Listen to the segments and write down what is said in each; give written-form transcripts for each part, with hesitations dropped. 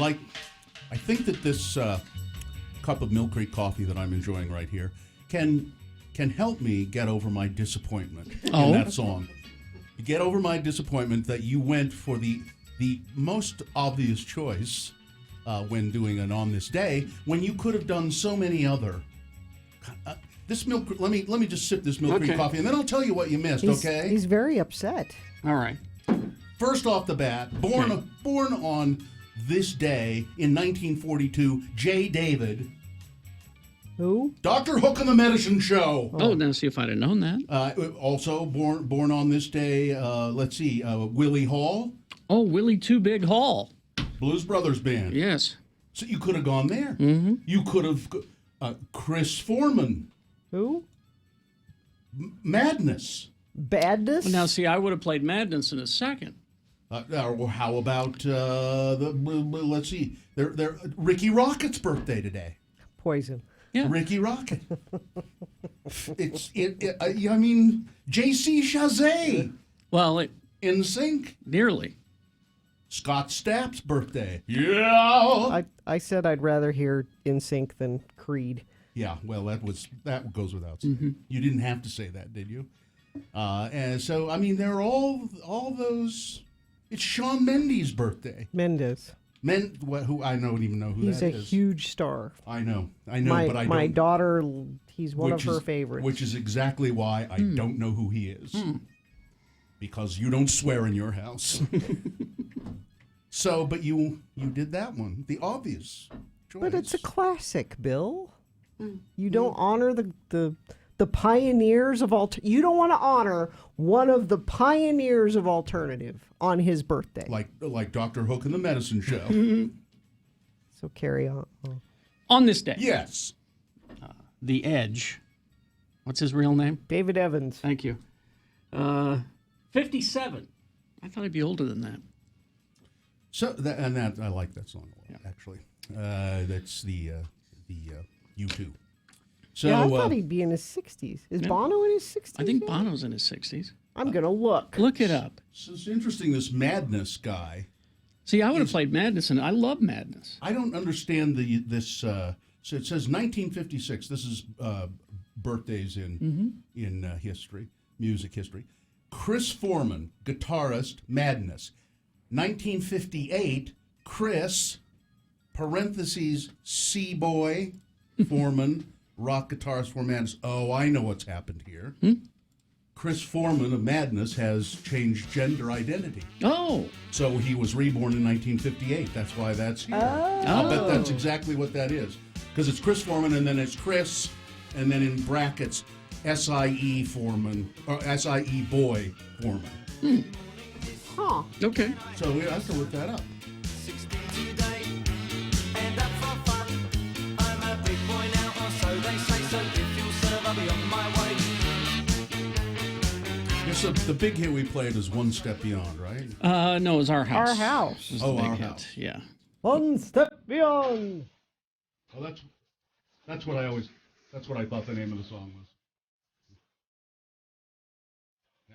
I think that this cup of Mill Creek coffee that I'm enjoying right here can help me get over my disappointment in that song. Get over my disappointment that you went for the most obvious choice when doing an On This Day, when you could have done so many other. This milk. Let me just sip this Mill Creek coffee, and then I'll tell you what you missed. Okay? He's very upset. All right. First off the bat, born on this day in 1942, J. David. Who? Dr. Hook and the Medicine Show. Oh, now see if I'd have known that. Also born on this day. Let's see, Willie Hall. Oh, Willie Too Big Hall. Blues Brothers Band. Yes. So you could have gone there. Mm-hmm. You could have Chris Foreman. Who? Madness. Badness? Well, now, see, I would have played Madness in a second. Or how about let's see, Ricky Rocket's birthday today. Poison. Yeah. Ricky Rocket. I mean, J.C. Chazé. Well, In Sync. nearly. Scott Stapp's birthday. Yeah. I said I'd rather hear In Sync than Creed. Yeah. Well, that goes without saying. Mm-hmm. You didn't have to say that, did you? And so I mean, there are all those. It's Shawn Mendes' birthday. Mendes. Who I don't even know who He's that a is. huge star. I know, but I don't. My daughter, he's one of her favorites. Which is exactly why I don't know who he is. Because you don't swear in your house. So, but you did that one, the obvious choice. But it's a classic, Bill. You don't honor the pioneers of you don't want to honor one of the pioneers of alternative on his birthday. Like Dr. Hook and the Medicine Show. So carry on. On this day. Yes. The Edge. What's his real name? David Evans. Thank you. 57. I thought I'd be older than that. So that I like that song a lot, actually. That's the U2. So, yeah, I thought he'd be in his 60s. Is Bono in his 60s? I think yet? Bono's in his 60s. I'm going to look. Look it up. So it's interesting, this Madness guy. See, I would have played Madness, and I love Madness. I don't understand this. So it says 1956. This is birthdays in history, music history. Chris Foreman, guitarist, Madness. 1958, Chris, parentheses, C-Boy, Foreman, rock guitarist for Madness. Oh, I know what's happened here. Chris Foreman of Madness has changed gender identity. Oh. So he was reborn in 1958. That's why that's here. Oh. I'll bet that's exactly what that is. Because it's Chris Foreman, and then it's Chris, and then in brackets, S-I-E Foreman, or S-I-E Boy Foreman. Huh. Okay. So we have to look that up. So the big hit we played is One Step Beyond, right? No, it was Our House. Our House. Was the big hit. Yeah. One Step Beyond. Well, that's what I thought the name of the song was. Yeah.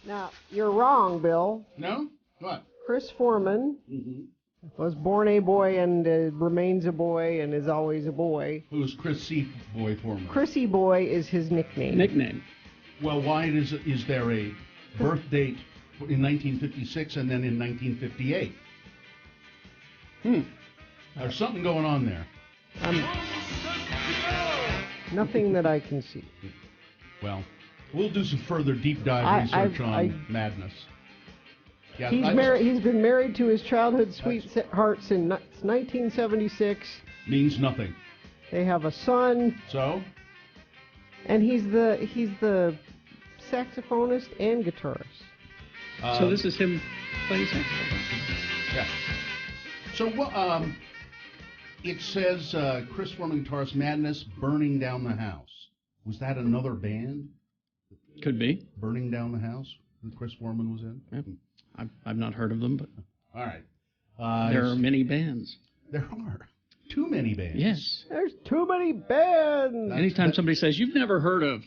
Now, you're wrong, Bill. No? What? Chris Foreman was born a boy and remains a boy and is always a boy. Who's Chris C. Boy Foreman? Chrissy Boy is his nickname. Nickname. Well, why is there a birth date in 1956 and then in 1958? There's something going on there. Nothing that I can see. Well, we'll do some further deep dive research on Madness. Yeah, He's been married to his childhood sweetheart since 1976. Means nothing. They have a son. So? And he's the saxophonist and guitarist. So this is him playing saxophone. Yeah. So it says Chris Foreman guitarist, Madness, Burning Down the House. Was that another band? Could be. Burning Down the House? that Chris Foreman was in? Yep. I've not heard of them, but All right. there are many bands. There are too many bands. Yes. There's too many bands. Anytime somebody says, you've never heard of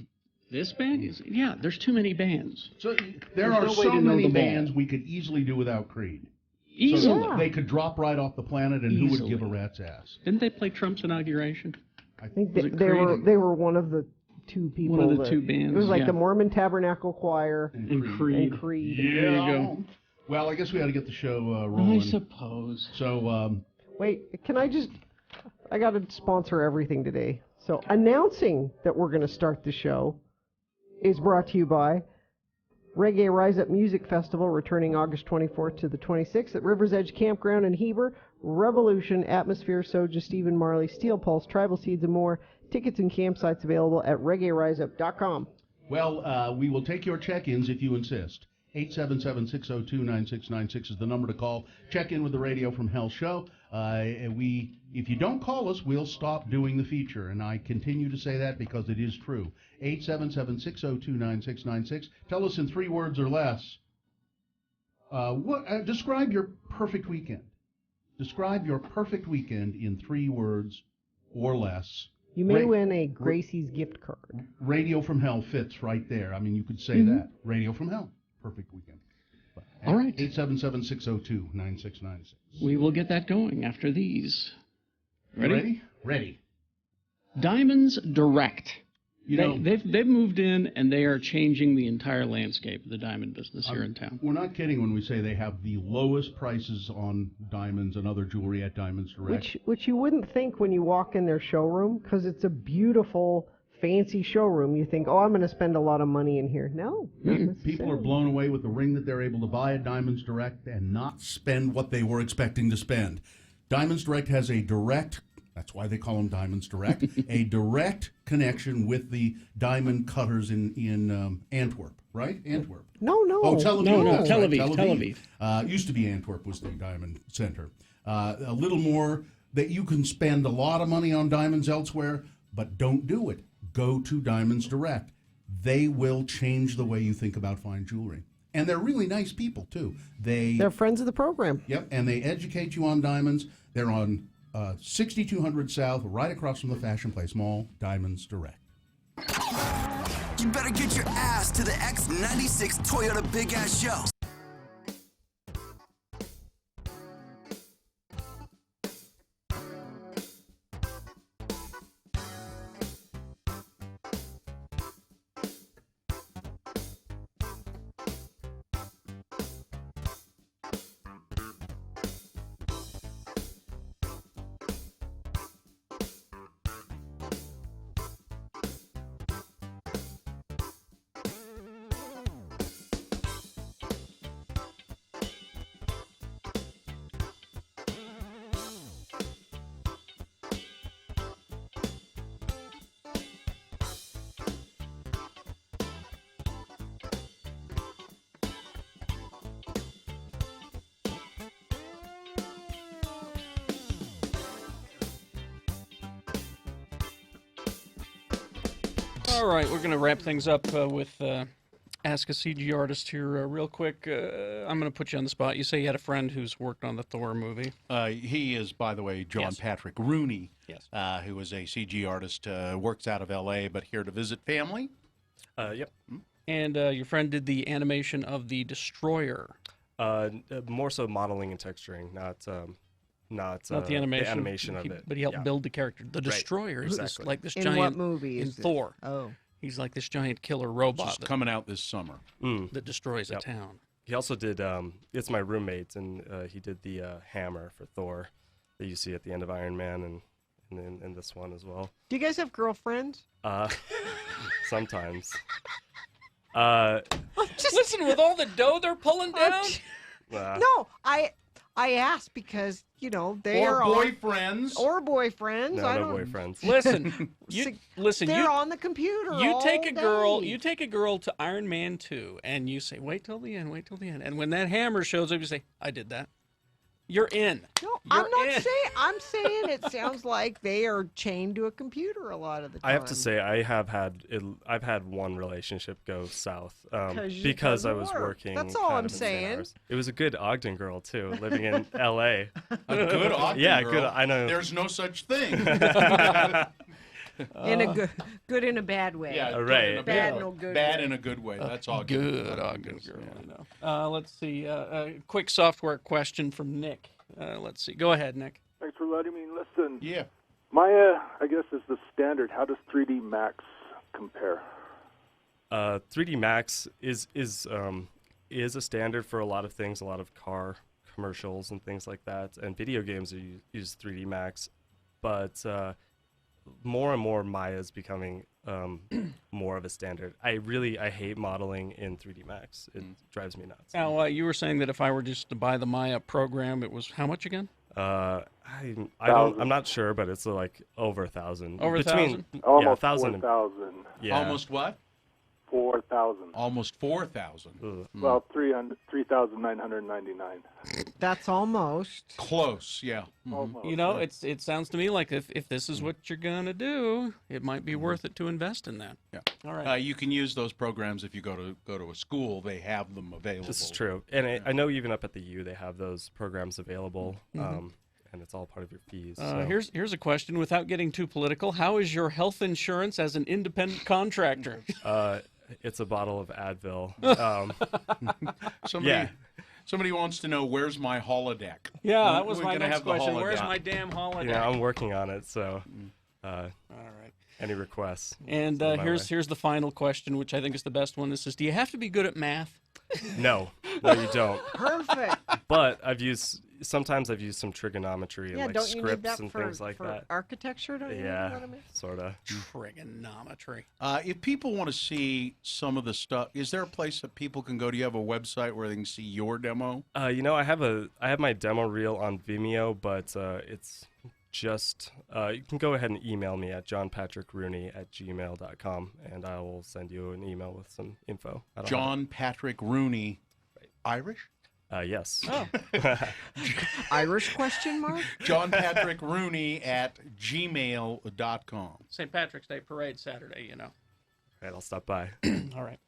this band? You say, yeah, there's too many bands. So there There's are no way so to know many them all. bands we could easily do without Creed. Easily. So they could drop right off the planet, and who would Easily. give a rat's ass? Didn't they play Trump's inauguration? I think Was it they were Creed? they were one of the two people. One of the that- two bands, It was like yeah. the Mormon Tabernacle Choir And Creed. and Creed. There you go. Well, I guess we ought to get the show rolling. I suppose. So, Wait, can I just? I got to sponsor everything today. So announcing that we're going to start the show is brought to you by Reggae Rise Up Music Festival, returning August 24th to the 26th at River's Edge Campground in Heber. Revolution, Atmosphere, Soja, Stephen Marley, Steel Pulse, Tribal Seeds, and more. Tickets and campsites available at reggaeriseup.com. well, we will take your check-ins if you insist. 877-602-9696 is the number to call. Check in with the Radio from Hell show. If you don't call us, we'll stop doing the feature, and I continue to say that because it is true. 877-602-9696. Tell us in 3 words or less. Describe your perfect weekend. Describe your perfect weekend in 3 words or less. You may win a Gracie's gift card. Radio from Hell fits right there. I mean, you could say that. Radio from Hell. Perfect weekend. All right. 877-602-9696. We will get that going after these. Ready? Ready. Diamonds Direct. You know, They've moved in, and they are changing the entire landscape of the diamond business here in town. we're not kidding when we say they have the lowest prices on diamonds and other jewelry at Diamonds Direct. Which you wouldn't think when you walk in their showroom, because it's a beautiful, fancy showroom. You think, oh, I'm going to spend a lot of money in here. No. not People are necessarily. blown away with the ring that they're able to buy at Diamonds Direct and not spend what they were expecting to spend. Diamonds Direct has a direct, that's why they call them Diamonds Direct, a direct connection with the diamond cutters in Antwerp, right? Antwerp. No. Oh, Tel Aviv. No, that's Tel right, Aviv, Tel Aviv. Used to be Antwerp was the diamond center. A little more that you can spend a lot of money on diamonds elsewhere, but don't do it. Go to Diamonds Direct. They will change the way you think about fine jewelry. And they're really nice people, too. They're friends of the program. Yep, and they educate you on diamonds. They're on 6200 South, right across from the Fashion Place Mall, Diamonds Direct. You better get your ass to the X96 Toyota Big Ass Show. All right, we're going to wrap things up with Ask a CG Artist here real quick. I'm going to put you on the spot. You say you had a friend who's worked on the Thor movie. He is, by the way, John Yes. Patrick Rooney, Yes. who is a CG artist, works out of L.A., but here to visit family. Yep. And your friend did the animation of the Destroyer. More so modeling and texturing, not The animation. The animation of it. But he helped Yeah. build the character. The Destroyer is exactly. like this In giant... what movie in is it? Thor. Oh. He's like this giant killer robot Just coming out this summer. that destroys Yep. a town. He also did. It's my roommate, and he did the hammer for Thor that you see at the end of Iron Man, and this one as well. Do you guys have girlfriends? Sometimes. Listen, with all the dough they're pulling down... No, I asked because, they Or are on, boyfriends. or boyfriends. No, I no don't, boyfriends. Listen, They're you on the computer. you all take a girl, day. you take a girl to Iron Man 2 and you say, wait till the end. And when that hammer shows up, you say, I did that. You're in. No, I'm You're not in. saying. I'm saying it sounds like they are chained to a computer a lot of the time. I have to say, I've had one relationship go south because I of was work. working. That's all kind I'm of insane saying. hours. It was a good Ogden girl too, living in L.A. A good Ogden Yeah, girl. good. I know. There's no such thing. In a good in a bad way. Yeah, good Right. in a Bad way. in a good Bad way. in a good way. That's Ogden. Good Ogden girl. I know. Let's see. Quick software question from Nick. Let's see. Go ahead, Nick. Thanks for letting me listen. Yeah. Maya, I guess, is the standard. How does 3D Max compare? 3D Max is a standard for a lot of things, a lot of car commercials and things like that, and video games use 3D Max, but more and more Maya is becoming more of a standard. I hate modeling in 3D Max. It drives me nuts. Now, you were saying that if I were just to buy the Maya program, it was how much again? I'm not sure, but it's like over 1,000. Over 1,000? Almost 1,000. 4,000. Yeah. Almost what? 4,000. Almost 4,000. Ugh. Well, 3,999. That's almost. Close, yeah. Almost. You know, it sounds to me like if this is what you're gonna do, it might be worth it to invest in that. Yeah. All right. You can use those programs if you go to a school. They have them available. This is true. And I know even up at the U, they have those programs available, and it's all part of your fees. So. Here's a question. Without getting too political, how is your health insurance as an independent contractor? It's a bottle of Advil. Somebody wants to know, where's my holodeck? Yeah, that was We're my gonna next have the question. holodeck. Where's my damn holiday? Yeah, I'm working on it, so All right. any requests? And send my way. here's the final question, which I think is the best one. This is: do you have to be good at math? No, you don't. Perfect. But sometimes I've used some trigonometry and Yeah, like don't you need scripts that and for, things like for that. architecture? Don't you need Yeah, that, I mean? sort of. Trigonometry. If people want to see some of the stuff, is there a place that people can go? Do you have a website where they can see your demo? I have my demo reel on Vimeo, but it's just you can go ahead and email me at johnpatrickrooney@gmail.com, and I will send you an email with some info. I don't have John Patrick Rooney, Irish? it. Yes. Oh, Irish question mark? John Patrick Rooney at gmail.com. St. Patrick's Day parade Saturday. You know. All right, I'll stop by. All right.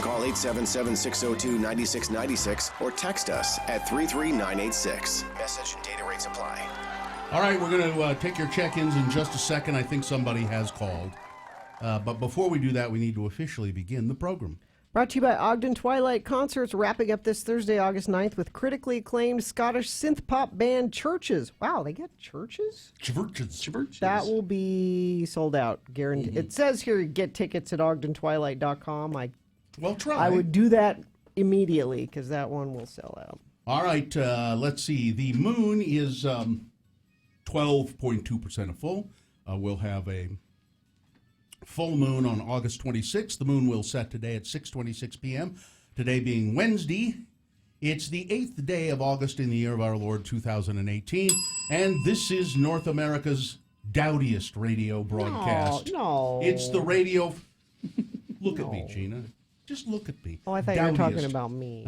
Call 877-602-9696 or text us at 33986. Message and data rates apply. All right, we're going to take your check-ins in just a second. I think somebody has called. But before we do that, we need to officially begin the program. Brought to you by Ogden Twilight Concerts, wrapping up this Thursday, August 9th, with critically acclaimed Scottish synth-pop band Churches. Wow, they got Churches? Churches. That will be sold out, guaranteed. It says here, get tickets at ogdentwilight.com. Well, try. I would do that immediately, because that one will sell out. All right, let's see. The moon is 12.2% full. We'll have a full moon on August 26th. The moon will set today at 6:26 p.m. Today being Wednesday. It's the 8th day of August in the year of our Lord 2018. And this is North America's dowdiest radio broadcast. No. It's the radio... Look at me, Gina. Just look at me. Oh, I thought you were talking Dowdiest. about me.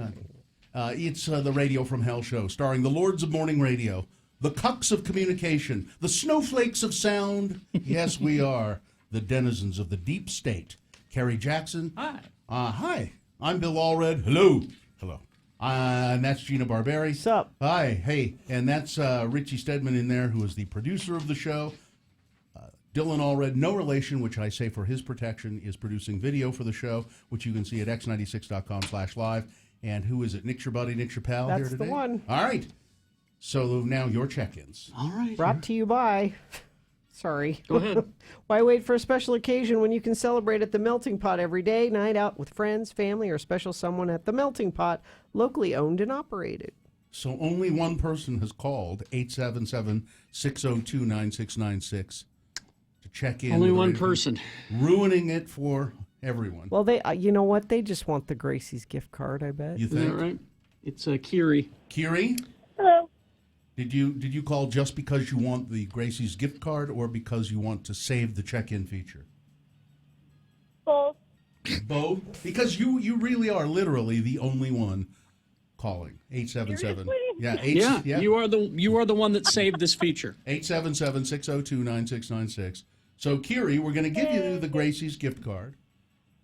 It's the Radio from Hell show, starring the Lords of Morning Radio, the Cucks of Communication, the Snowflakes of Sound. Yes, we are the denizens of the deep state. Kerry Jackson. Hi. Hi. I'm Bill Allred. Hello. Hello. And that's Gina Barberi. What's up? Hi. Hey. And that's Richie Stedman in there, who is the producer of the show. Dylan Allred, no relation, which I say for his protection, is producing video for the show, which you can see at x96.com/live. And who is it? Nick's your buddy, Nick's your pal That's here today? the one. All right. So now your check-ins. All right. Brought to you by... Sorry. Go ahead. Why wait for a special occasion when you can celebrate at the Melting Pot every day, night out with friends, family, or special someone at the Melting Pot, locally owned and operated. So only one person has called, 877-602-9696, to check in. Only with one Radio- person. Ruining it for everyone. Well, they, you know what? They just want the Gracie's gift card, I bet. You Is that think? right? It's Kiri. Kiri? Hello. Did you call just because you want the Gracie's gift card or because you want to save the check-in feature? Both. Both? Because you really are literally the only one calling. 877. Seriously? Yeah, you are the one that saved this feature. 877-602-9696. So, Kiri, we're going to give you the Gracie's gift card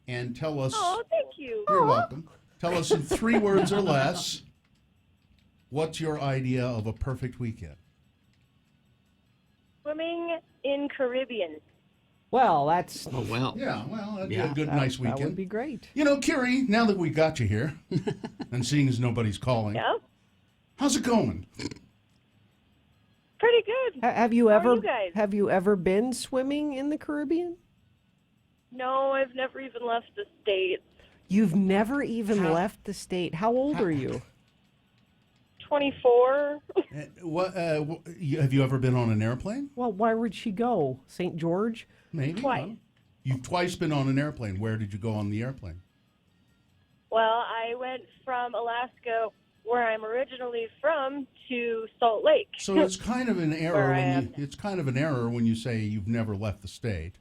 and tell us... Oh, thank you. You're welcome. Tell us in 3 words or less, what's your idea of a perfect weekend? Swimming in Caribbean. Well, that's... Oh, well. Yeah, well, that'd be Yeah, a good, nice weekend. That would be great. You know, Kiri, now that we got you here, and seeing as nobody's calling, Yeah. how's it going? Pretty good. Have you How are ever you guys? have you ever been swimming in the Caribbean? No, I've never even left the States. You've never even How- left the state. How old are you? 24. Have you ever been on an airplane? Well, where would she go? St. George? Maybe. Twice. Well, you've twice been on an airplane. Where did you go on the airplane? Well, I went from Alaska, where I'm originally from, to Salt Lake. So it's kind of an error Where I when am. it's kind of an error when you say you've never left the state.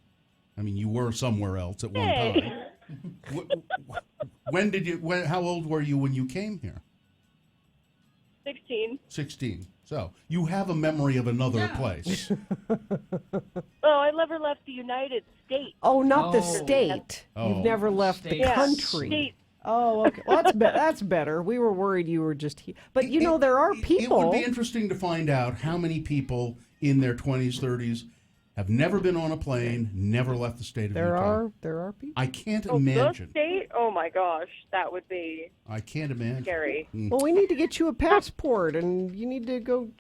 I mean, you were somewhere else at one Hey. time. When did you? How old were you when you came here? 16. 16. So you have a memory of another place. Oh, I never left the United States. Oh, not the Oh. state. Oh. You've never left the State. Yeah, country. State. Oh, okay. Well, that's better. We were worried you were just here. But, you know, there are It people. would be interesting to find out how many people in their 20s, 30s have never been on a plane, never left the state of Utah. There are people. I can't Oh, the imagine. state? Oh, my gosh. That would be I can't imagine. scary. Well, we need to get you a passport, and you need to go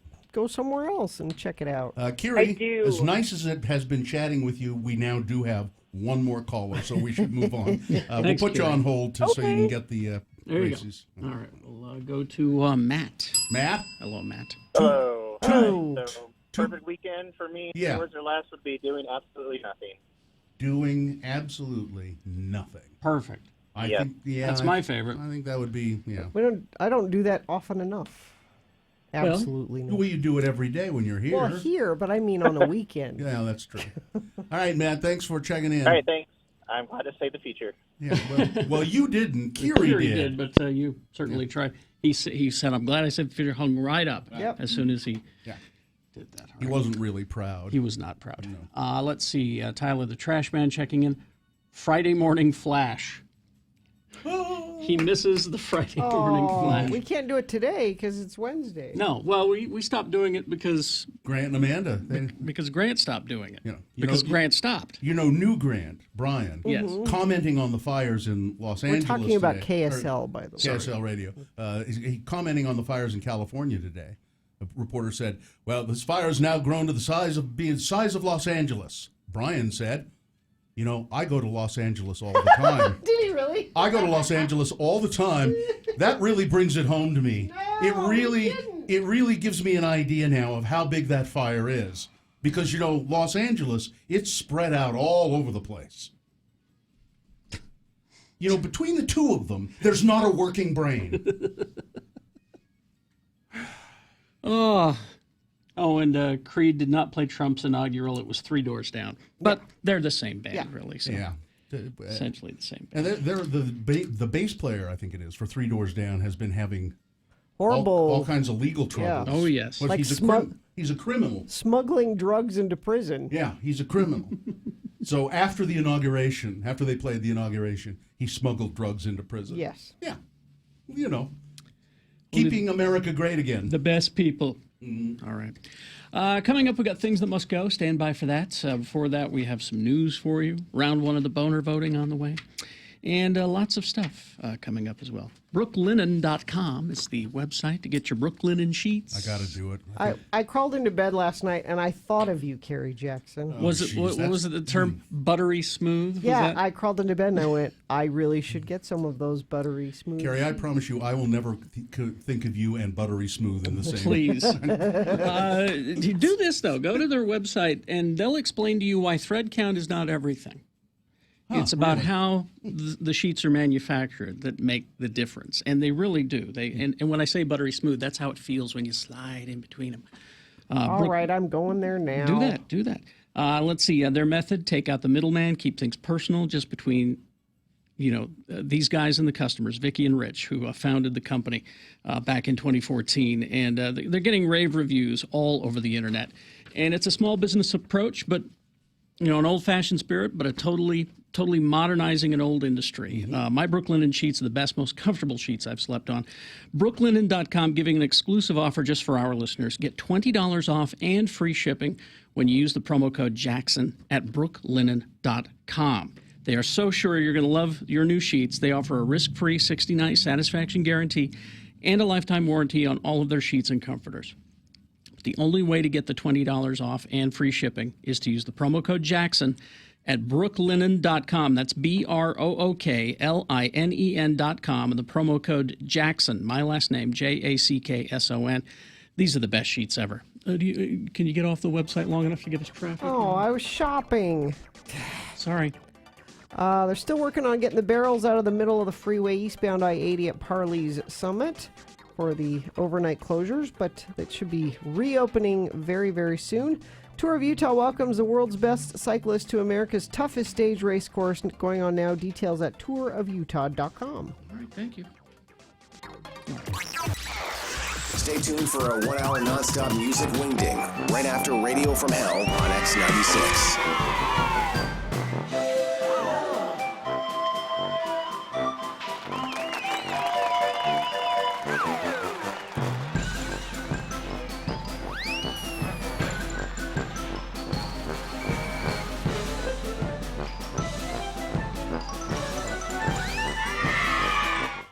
somewhere else and check it out. Kiri, I do. as nice as it has been chatting with you, we now do have one more caller, so we should move on. We'll Thanks, put you Kiri. on hold so you can Okay. get the There you go. Gracies. All right, we'll go to Matt. Matt? Hello, Matt. Hello. Two. Hi. So, perfect weekend for me. Yeah. 2 words or less would be doing absolutely nothing. Doing absolutely nothing. Perfect. I Yeah. think, yeah. That's my favorite. I think that would be, yeah. I don't do that often enough. Absolutely not. Well, you do it every day when you're here. Well, here, but I mean on a weekend. Yeah, that's true. All right, Matt, thanks for checking in. All right, thanks. I'm glad to save the feature. Yeah, well, you didn't. Kiri did. but you certainly tried. He said, "I'm glad I said the figure hung right up." Yep. As soon as he Yeah. did that. All He right. wasn't really proud. He was not proud. Let's see. Tyler the Trash Man checking in. Friday morning flash. He misses the Friday morning Oh, flash. we can't do it today because it's Wednesday. No, well, we stopped doing it because Grant and Amanda. because Grant stopped doing it. You because know, Grant stopped. New Grant, Brian. Yes. Commenting on the fires in Los Angeles. We're talking about today, KSL, by the way. KSL radio. He commenting on the fires in California today. A reporter said, "Well, this fire has now grown to the size of Los Angeles." Brian said, "You know, I go to Los Angeles all the time." Did he really? I go to Los Angeles all the time. That really brings it home to me. No, It really gives me an idea now of how big that fire is. Because, Los Angeles, it's spread out all over the place. Between the two of them, there's not a working brain. And Creed did not play Trump's inaugural. It was Three Doors Down. But they're the same band, really. So Yeah. essentially the same And band. the bass player, I think it is, for Three Doors Down has been having Horrible. all kinds of legal troubles. Oh, yes. But Like he's a criminal. Smuggling drugs into prison. Yeah, he's a criminal. So after the inauguration, after they played the inauguration, he smuggled drugs into prison. Yes. Yeah. Keeping America great again. The best people. All right. Coming up, we got things that must go. Stand by for that. Before that, we have some news for you. Round one of the boner voting on the way. And lots of stuff coming up as well. Brooklinen.com is the website to get your Brooklinen sheets. I got to do it. I crawled into bed last night and I thought of you, Carrie Jackson. Was it the term buttery smooth? Was Yeah, that? I crawled into bed and I went, I really should get some of those buttery smooth. Carrie, I promise you, I will never think of you and Buttery Smooth in the same. Please. Do this, though. Go to their website, and they'll explain to you why thread count is not everything. It's about how the sheets are manufactured that make the difference, and they really do. And when I say buttery smooth, that's how it feels when you slide in between them. All right, I'm going there now. Do that. Let's see. Their method: take out the middleman, keep things personal, just between these guys and the customers, Vicky and Rich, who founded the company back in 2014, and they're getting rave reviews all over the internet. And it's a small business approach, but an old-fashioned spirit, but a totally modernizing an old industry. My Brooklinen sheets are the best, most comfortable sheets I've slept on. Brooklinen.com giving an exclusive offer just for our listeners. Get $20 off and free shipping when you use the promo code Jackson at brooklinen.com. They are so sure you're going to love your new sheets. They offer a risk-free 60-night satisfaction guarantee and a lifetime warranty on all of their sheets and comforters. The only way to get the $20 off and free shipping is to use the promo code Jackson at brooklinen.com. That's BROOKLINEN.com, and the promo code Jackson, my last name, JACKSON. These are the best sheets ever. Can you get off the website long enough to get us traffic? Oh, I was shopping. Sorry. They're still working on getting the barrels out of the middle of the freeway eastbound I-80 at Parley's Summit for the overnight closures, but it should be reopening very, very soon. Tour of Utah welcomes the world's best cyclist to America's toughest stage race course going on now. Details at tourofutah.com. All right, thank you. Stay tuned for a 1 hour nonstop music wingding right after Radio from Hell on X96.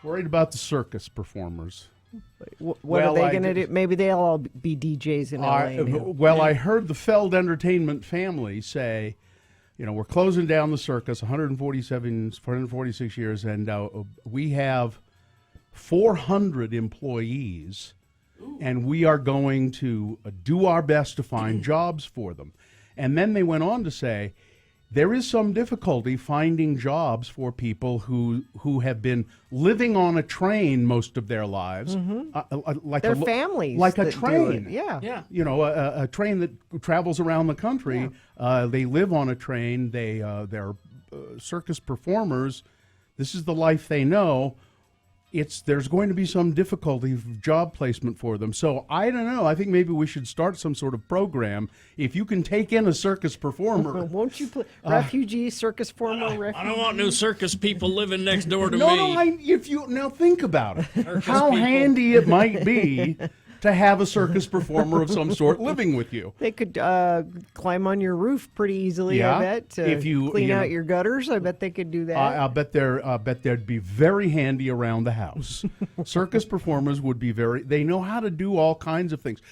Worried about the circus performers. What are they going to do? Maybe they'll all be DJs in LA. I heard the Feld Entertainment family say, we're closing down the circus, 446 years, and we have 400 employees, and we are going to do our best to find jobs for them. And then they went on to say, there is some difficulty finding jobs for people who have been living on a train most of their lives, like their families, like a train. Yeah. A train that travels around the country. Yeah. They live on a train. They're circus performers. This is the life they know. there's going to be some difficulty of job placement for them. So I don't know. I think maybe we should start some sort of program. If you can take in a circus performer, Won't you refugee, circus former refugee? I don't want no circus people living next door to no, me. if you now think about it, Circus how people. handy it might be to have a circus performer of some sort living with you. They could climb on your roof pretty easily. Yeah, I bet. if you clean you out know- your gutters, I bet they could do that. I bet they'd be very handy around the house. Circus performers would be they know how to do all kinds of things.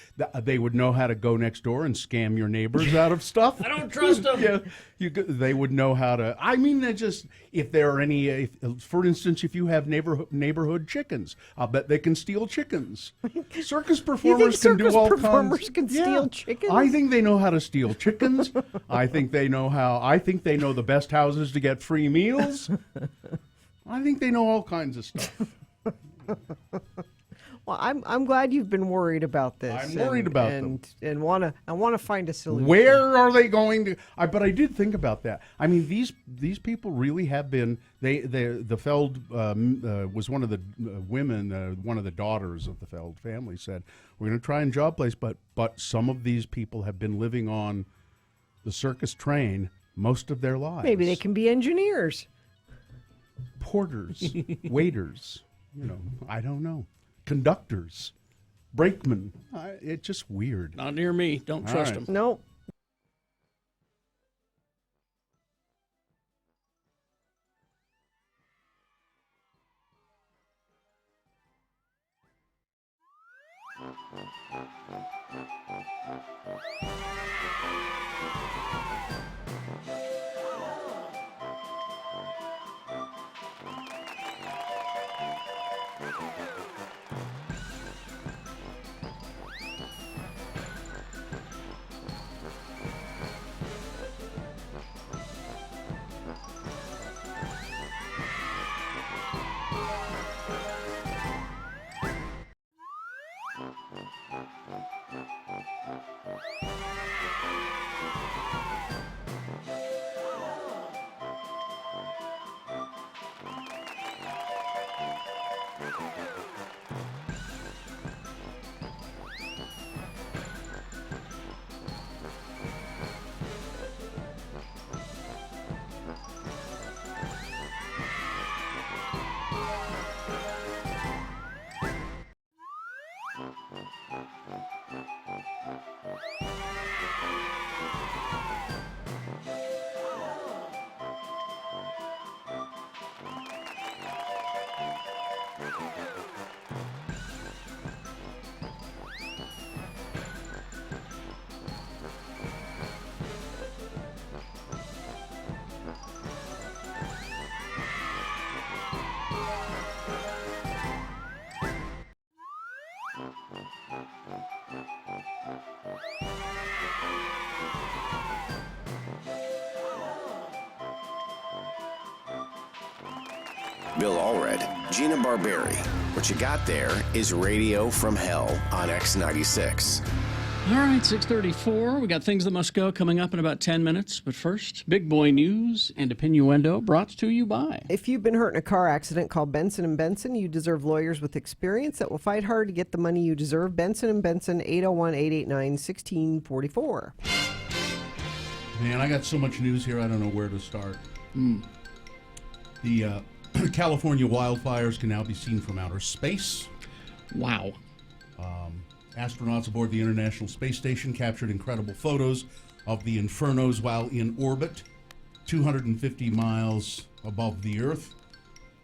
They would know how to go next door and scam your neighbors out of stuff. I don't trust them. They would know how to. I mean, if there are any, for instance, if you have neighborhood chickens, I'll bet they can steal chickens. Circus performers can do all kinds. Circus performers can steal chickens? I think they know how to steal chickens. I think they know the best houses to get free meals. I think they know all kinds of stuff. Well, I'm glad you've been worried about this. I'm worried about them. And I want to find a solution. Where are they going to? But I did think about that. I mean, these people really have been. The Feld was one of the women, one of the daughters of the Feld family said, "We're going to try and job place, but some of these people have been living on the circus train most of their lives. Maybe they can be engineers, porters, waiters. I don't know." Conductors, brakemen. It's just weird. Not near me. Don't trust them. No. Bill Allred, Gina Barberi. What you got there is Radio from Hell on X96. All right, 6:34. We got things that must go coming up in about 10 minutes. But first, big boy news and opinioendo brought to you by. If you've been hurt in a car accident, call Benson & Benson. You deserve lawyers with experience that will fight hard to get the money you deserve. Benson & Benson, 801-889-1644. Man, I got so much news here, I don't know where to start. The California wildfires can now be seen from outer space. Wow. Astronauts aboard the International Space Station captured incredible photos of the infernos while in orbit, 250 miles above the Earth,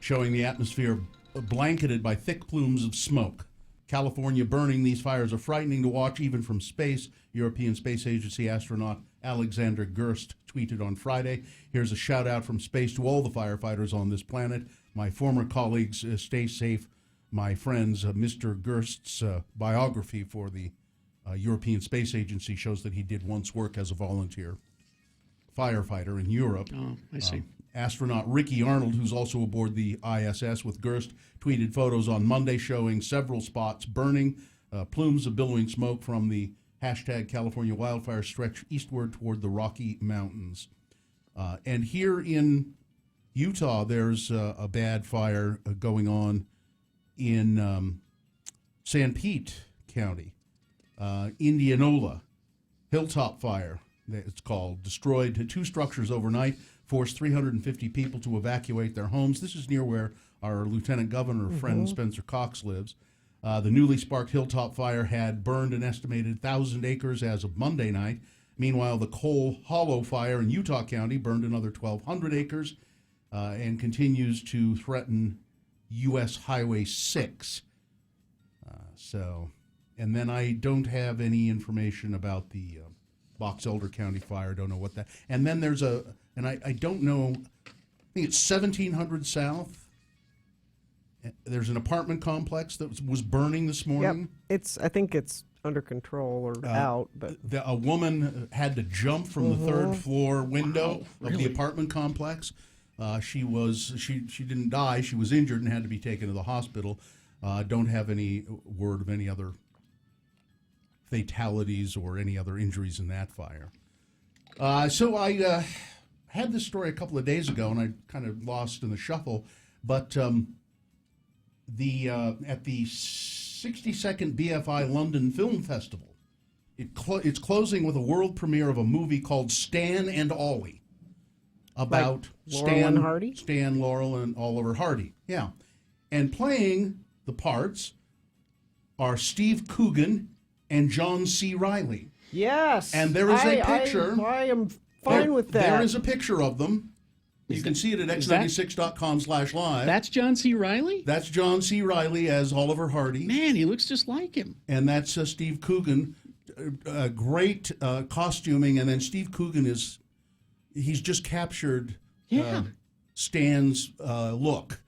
showing the atmosphere blanketed by thick plumes of smoke. California burning. These fires are frightening to watch even from space. European Space Agency astronaut Alexander Gerst tweeted on Friday, "Here's a shout out from space to all the firefighters on this planet. My former colleagues, stay safe. My friends, Mr. Gerst's biography for the European Space Agency shows that he did once work as a volunteer firefighter in Europe." Oh, I see. Astronaut Ricky Arnold, who's also aboard the ISS with Gerst, tweeted photos on Monday showing several spots burning. Plumes of billowing smoke from the hashtag California wildfire stretch eastward toward the Rocky Mountains. And here in Utah, there's a bad fire going on in San Pete County, Indianola, Hilltop Fire, it's called, destroyed 2 structures overnight, forced 350 people to evacuate their homes. This is near where our Lieutenant Governor friend Spencer Cox lives. The newly sparked Hilltop Fire had burned an estimated 1,000 acres as of Monday night. Meanwhile, the Coal Hollow Fire in Utah County burned another 1,200 acres and continues to threaten U.S. Highway 6. And then I don't have any information about the Box Elder County fire. Don't know what that. And then there's I don't know, I think it's 1700 South. There's an apartment complex that was burning this morning. Yep. I think it's under control or out, but a woman had to jump from the 3rd floor window of the apartment complex. She didn't die. She was injured and had to be taken to the hospital. Don't have any word of any other fatalities or any other injuries in that fire. So I had this story a couple of days ago, and I kind of lost in the shuffle. But at the 62nd BFI London Film Festival, it's closing with a world premiere of a movie called Stan and Ollie, about Stan, Laurel, and Oliver Hardy. Yeah, and playing the parts are Steve Coogan and John C. Reilly. Yes. And there is a picture. I am fine with that. There is a picture of them. You can see it at x96.com/live. That's John C. Reilly? That's John C. Reilly as Oliver Hardy. Man, he looks just like him. And that's Steve Coogan. Great costuming. And then Steve Coogan he's just captured Stan's look.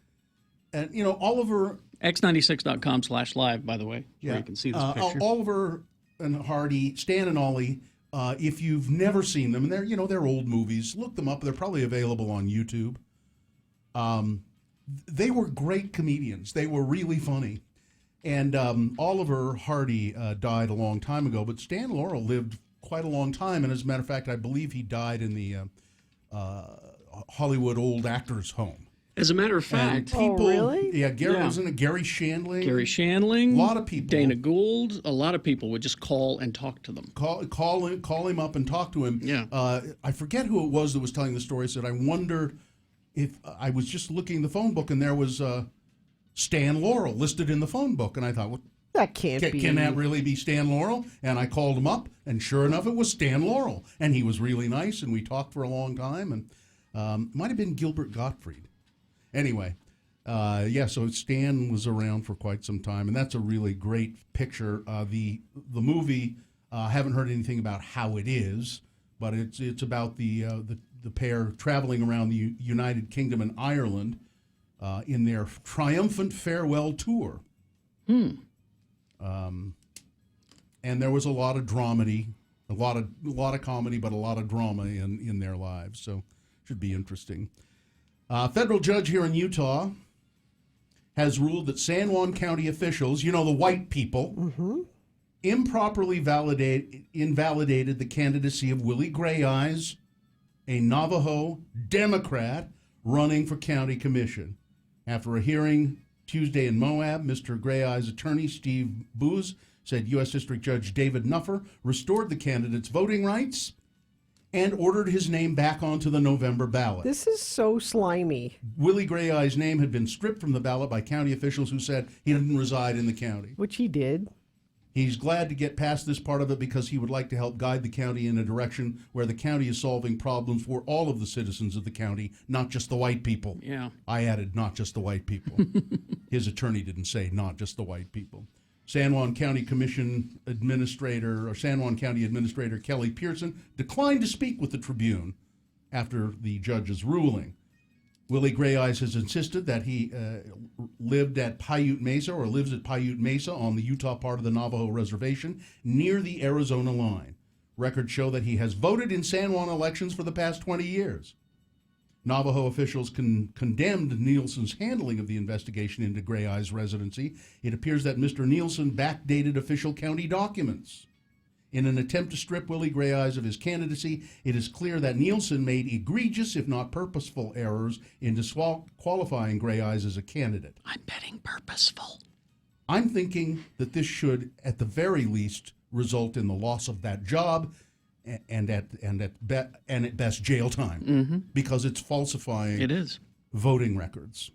And, Oliver... x96.com/live, by the way, where you can see this picture. Oliver and Hardy, Stan and Ollie, if you've never seen them, and they're old movies, look them up. They're probably available on YouTube. They were great comedians. They were really funny. And Oliver Hardy died a long time ago, but Stan Laurel lived quite a long time. And as a matter of fact, I believe he died in the Hollywood Old Actors Home. As a matter of fact, really? Yeah, wasn't it Gary Shandling? Gary Shandling, a lot of people. Dana Gould, a lot of people would just call and talk to them. Call him up and talk to him. Yeah. I forget who it was that was telling the story. Said I wonder if I was just looking in the phone book and there was Stan Laurel listed in the phone book, and I thought, well, that can't be. Can that really be Stan Laurel? And I called him up, and sure enough, it was Stan Laurel, and he was really nice, and we talked for a long time, and might have been Gilbert Gottfried. Anyway, so Stan was around for quite some time, and that's a really great picture. The movie, haven't heard anything about how it is, but it's about the pair traveling around the United Kingdom and Ireland in their triumphant farewell tour. And there was a lot of dramedy, a lot of comedy, but a lot of drama in their lives. So should be interesting. Federal judge here in Utah has ruled that San Juan County officials, the white people, improperly invalidated the candidacy of Willie Gray Eyes, a Navajo Democrat running for county commission. After a hearing Tuesday in Moab, Mr. Gray Eyes' attorney, Steve Booz, said U.S. District Judge David Nuffer restored the candidate's voting rights and ordered his name back onto the November ballot. This is so slimy. Willie Gray Eye's name had been stripped from the ballot by county officials who said he didn't reside in the county. Which he did. He's glad to get past this part of it because he would like to help guide the county in a direction where the county is solving problems for all of the citizens of the county, not just the white people. Yeah. I added not just the white people. His attorney didn't say not just the white people. San Juan County Administrator Kelly Pearson declined to speak with the Tribune after the judge's ruling. Willie Gray Eyes has insisted that he lives at Paiute Mesa on the Utah part of the Navajo reservation near the Arizona line. Records show that he has voted in San Juan elections for the past 20 years. Navajo officials condemned Nielsen's handling of the investigation into Gray Eye's residency. It appears that Mr. Nielsen backdated official county documents. In an attempt to strip Willie Gray Eyes of his candidacy, it is clear that Nielsen made egregious, if not purposeful, errors in disqualifying Gray Eyes as a candidate. I'm betting purposeful. I'm thinking that this should, at the very least, result in the loss of that job and at best jail time, because it's falsifying It is. voting records.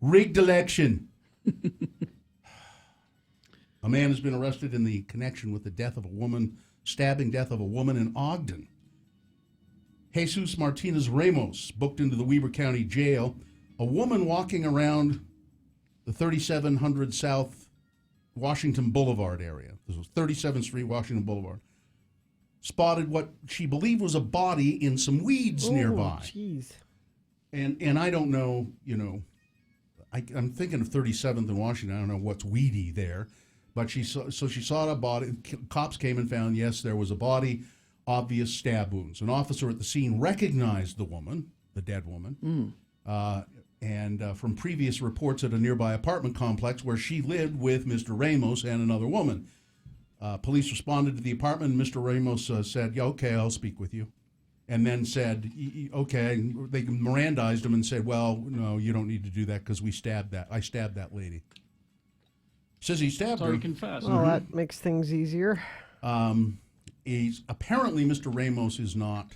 Rigged election. A man has been arrested in the connection with the stabbing death of a woman in Ogden. Jesus Martinez Ramos booked into the Weber County Jail. A woman walking around the 3700 South Washington Boulevard area. This was 37th Street, Washington Boulevard. Spotted what she believed was a body in some weeds nearby. Jeez. And I don't know, I'm thinking of 37th and Washington. I don't know what's weedy there. But she saw a body. Cops came and found, yes, there was a body, obvious stab wounds. An officer at the scene recognized the woman, the dead woman, and from previous reports at a nearby apartment complex where she lived with Mr. Ramos and another woman. Police responded to the apartment, and Mr. Ramos said, yeah, okay, I'll speak with you. And then said, okay, they Mirandized him and said, well, no, you don't need to do that because I stabbed that lady. Says he stabbed her. Sorry, confess. Well, that makes things easier. Apparently Mr. Ramos is not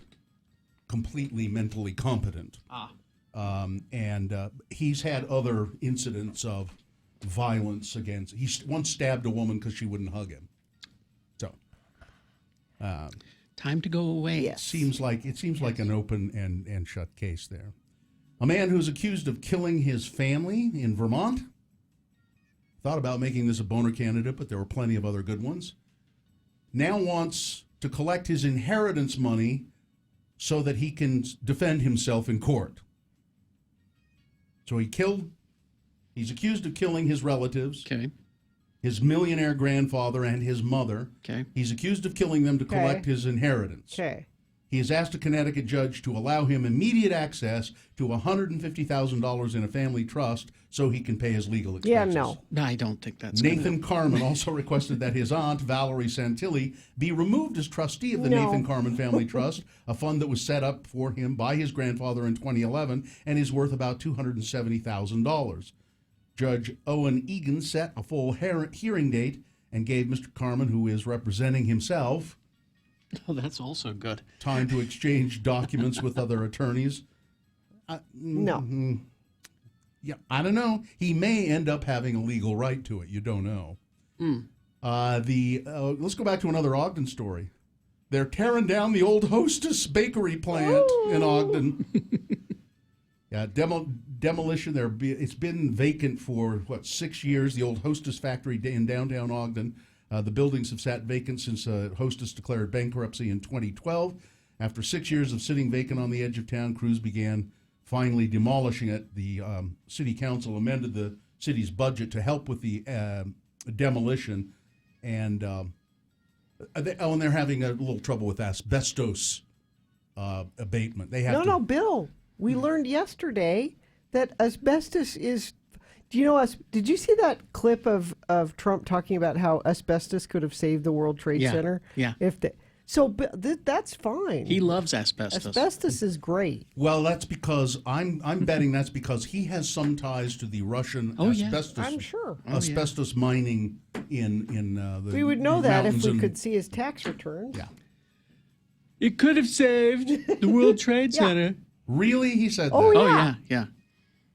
completely mentally competent. And he's had other incidents of violence against. He once stabbed a woman because she wouldn't hug him. So, time to go away. It seems like an open and shut case there. A man who's accused of killing his family in Vermont. Thought about making this a boner candidate, but there were plenty of other good ones. Now wants to collect his inheritance money so that he can defend himself in court. So he's accused of killing his relatives, his millionaire grandfather and his mother. He's accused of killing them to collect his inheritance. He has asked a Connecticut judge to allow him immediate access to $150,000 in a family trust so he can pay his legal expenses. Yeah, no. I don't think that's Nathan Carman also requested that his aunt, Valerie Santilli, be removed as trustee of the Nathan Carman Family Trust, a fund that was set up for him by his grandfather in 2011 and is worth about $270,000. Judge Owen Egan set a full hearing date and gave Mr. Carman, who is representing himself, Oh, that's also good. time to exchange documents with other attorneys. No. Yeah, I don't know. He may end up having a legal right to it. You don't know. Let's go back to another Ogden story. They're tearing down the old Hostess bakery plant in Ogden. Yeah, demolition. It's been vacant for 6 years. The old Hostess factory in downtown Ogden. The buildings have sat vacant since Hostess declared bankruptcy in 2012. After 6 years of sitting vacant on the edge of town, crews began finally demolishing it. The city council amended the city's budget to help with the demolition, and they're having a little trouble with asbestos abatement. They have No, Bill. We learned yesterday that asbestos is. Do you know Did you see that clip of Trump talking about how asbestos could have saved the World Trade Center? Yeah. That's fine. He loves asbestos. Asbestos is great. Well, that's because I'm betting that's because he has some ties to the Russian asbestos. I'm sure. Asbestos mining in the. We would know that if we mountains could see his tax returns. Yeah. It could have saved the World Trade Center. Really, he said that. Oh yeah.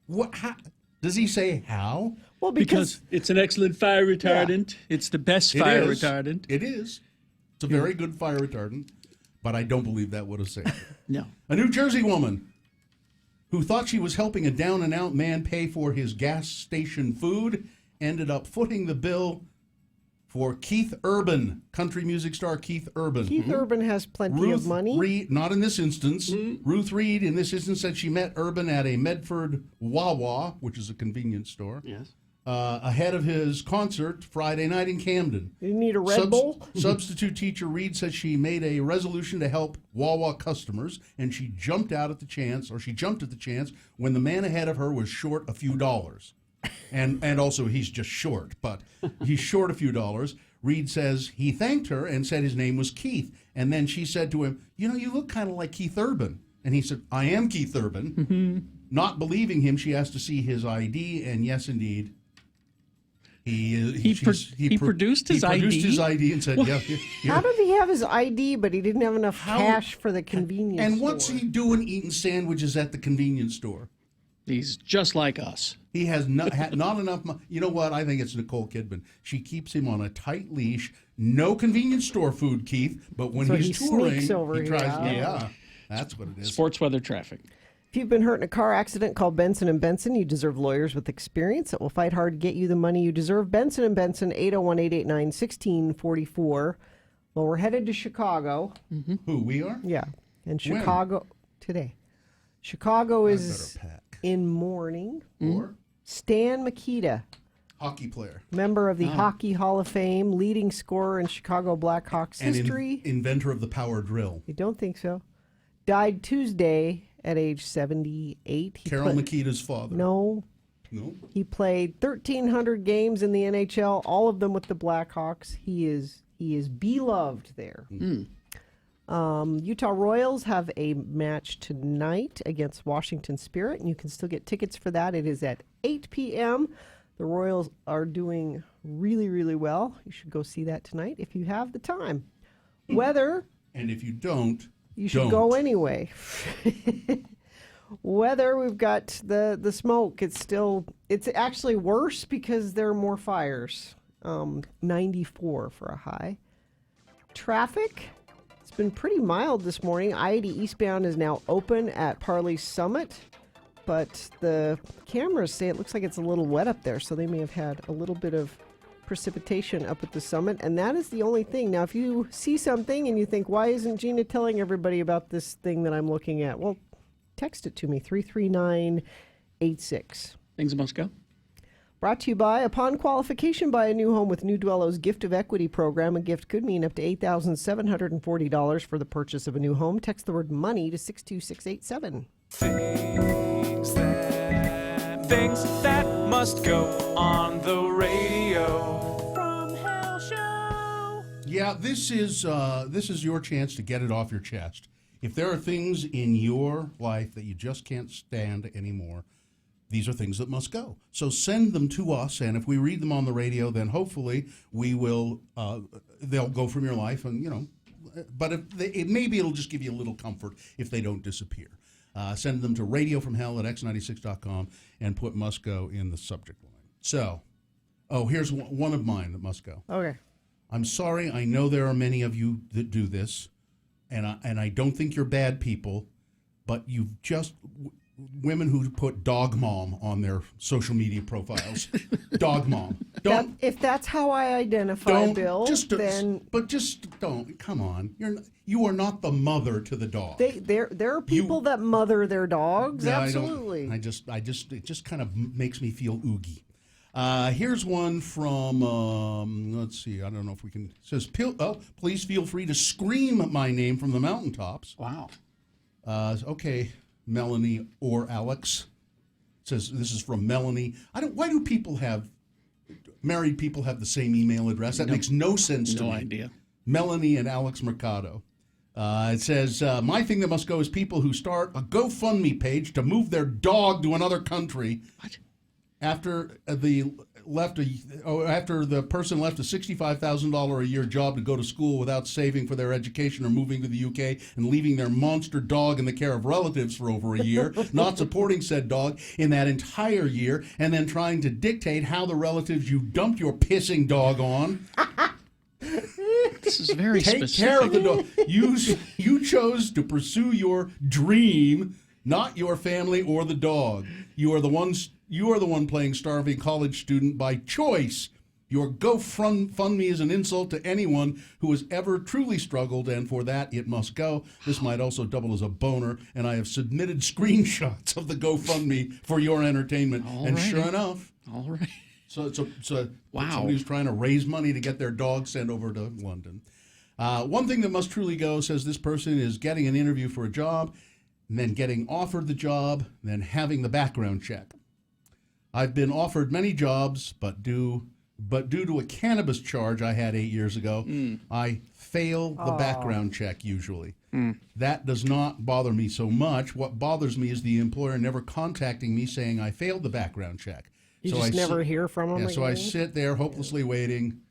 What? How, does he say how? Well, Because it's an excellent fire retardant. It's the best fire retardant. It is. It's a very good fire retardant, but I don't believe that would have saved it. No. A New Jersey woman who thought she was helping a down-and-out man pay for his gas station food ended up footing the bill for Keith Urban, country music star Keith Urban. Keith Urban has plenty of money. Reed, not in this instance. Ruth Reed, in this instance, said she met Urban at a Medford Wawa, which is a convenience store. Yes. Ahead of his concert Friday night in Camden. You need a Red Bull? Substitute teacher Reed said she made a resolution to help Wawa customers, and she jumped at the chance when the man ahead of her was short a few dollars. And also he's just short, but he's short a few dollars. Reed says he thanked her and said his name was Keith. And then she said to him, you know, you look kind of like Keith Urban. And he said, I am Keith Urban. Mm-hmm. Not believing him, she asked to see his ID. And yes, indeed, he produced his ID? produced his ID and said, yeah. Here. How did he have his ID, but he didn't have enough cash for the convenience And store? what's he doing eating sandwiches at the convenience store? He's just like us. He has not enough money. You know what? I think it's Nicole Kidman. She keeps him on a tight leash. No convenience store food, Keith. But when So he's he touring, sneaks over he tries. here. Yeah, that's what it is. Sports weather traffic. If you've been hurt in a car accident, call Benson & Benson. You deserve lawyers with experience that will fight hard to get you the money you deserve. Benson & Benson, 801-889-1644. Well, we're headed to Chicago. Mm-hmm. Who, we are? Yeah. And Chicago today. Chicago is in mourning. Or Stan Mikita, hockey player. member of the Hockey Hall of Fame, leading scorer in Chicago Blackhawks And history. inventor of the power drill. You don't think so? Died Tuesday at age 78. Carol Nikita's father. No. No? He played 1,300 games in the NHL, all of them with the Blackhawks. He is beloved there. Utah Royals have a match tonight against Washington Spirit, and you can still get tickets for that. It is at 8 p.m. The Royals are doing really, really well. You should go see that tonight if you have the time. Weather. And if you don't, you should go anyway. Weather, we've got the smoke. It's actually worse because there are more fires. 94 for a high. Traffic, it's been pretty mild this morning. I-80 eastbound is now open at Parley Summit, but the cameras say it looks like it's a little wet up there, so they may have had a little bit of precipitation up at the summit, and that is the only thing. Now, if you see something and you think, why isn't Gina telling everybody about this thing that I'm looking at? Well, text it to me, 33986. Things must go. Brought to you by, upon qualification, buy a new home with New Dwello's Gift of Equity program. A gift could mean up to $8,740 for the purchase of a new home. Text the word money to 62687. Things that must go on the radio. From Hell Show. Yeah, this is your chance to get it off your chest. If there are things in your life that you just can't stand anymore, these are things that must go. So send them to us, and if we read them on the radio, then hopefully we will. They'll go from your life, and But maybe it'll just give you a little comfort if they don't disappear. Send them to radiofromhell@x96.com and put "must go" in the subject line. So, here's one of mine that must go. Okay. I'm sorry. I know there are many of you that do this, and I don't think you're bad people, but you've just women who put dog mom on their social media profiles. Dog mom. Don't. If that's how I identify, Bill, then just don't. Come on. You are not the mother to the dog. there are people that mother their dogs. Yeah, absolutely. it just kind of makes me feel oogie. Here's one from, let's see, I don't know if we can, it says, please feel free to scream my name from the mountaintops. Wow. Okay, Melanie or Alex. It says, this is from Melanie. Why do married people have the same email address? That makes no sense to me. No idea. Melanie and Alex Mercado. It says, my thing that must go is people who start a GoFundMe page to move their dog to another country. What? After the person left a $65,000 a year job to go to school without saving for their education or moving to the UK and leaving their monster dog in the care of relatives for over a year, not supporting said dog in that entire year, and then trying to dictate how the relatives you dumped your pissing dog on. This is very Take specific. care of the dog. You chose to pursue your dream, not your family or the dog. You are the one playing starving college student by choice. Your GoFundMe is an insult to anyone who has ever truly struggled, and for that it must go. This might also double as a boner, and I have submitted screenshots of the GoFundMe for your entertainment. And sure enough, all right. So wow. Somebody who's trying to raise money to get their dog sent over to London. One thing that must truly go, says this person, is getting an interview for a job, and then getting offered the job, then having the background check. I've been offered many jobs, but due but due to a cannabis charge I had 8 years ago, I fail the background check usually. That does not bother me so much. What bothers me is the employer never contacting me saying I failed the background check. You just never hear from them Yeah, so I again? sit there hopelessly waiting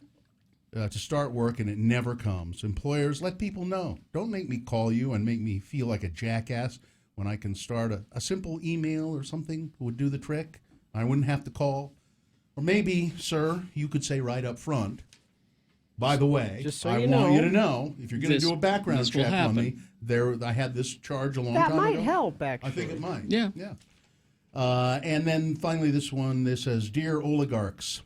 to start work, and it never comes. Employers, let people know. Don't make me call you and make me feel like a jackass when I can start a simple email or something would do the trick. I wouldn't have to call. Or maybe, sir, you could say right up front, by the way, Just so I you want know, you to know, if you're going to do a background this will check on me, happen. I had this charge a long That time might ago. help, actually. I think it might. Yeah. Yeah. And then finally this says, Dear oligarchs,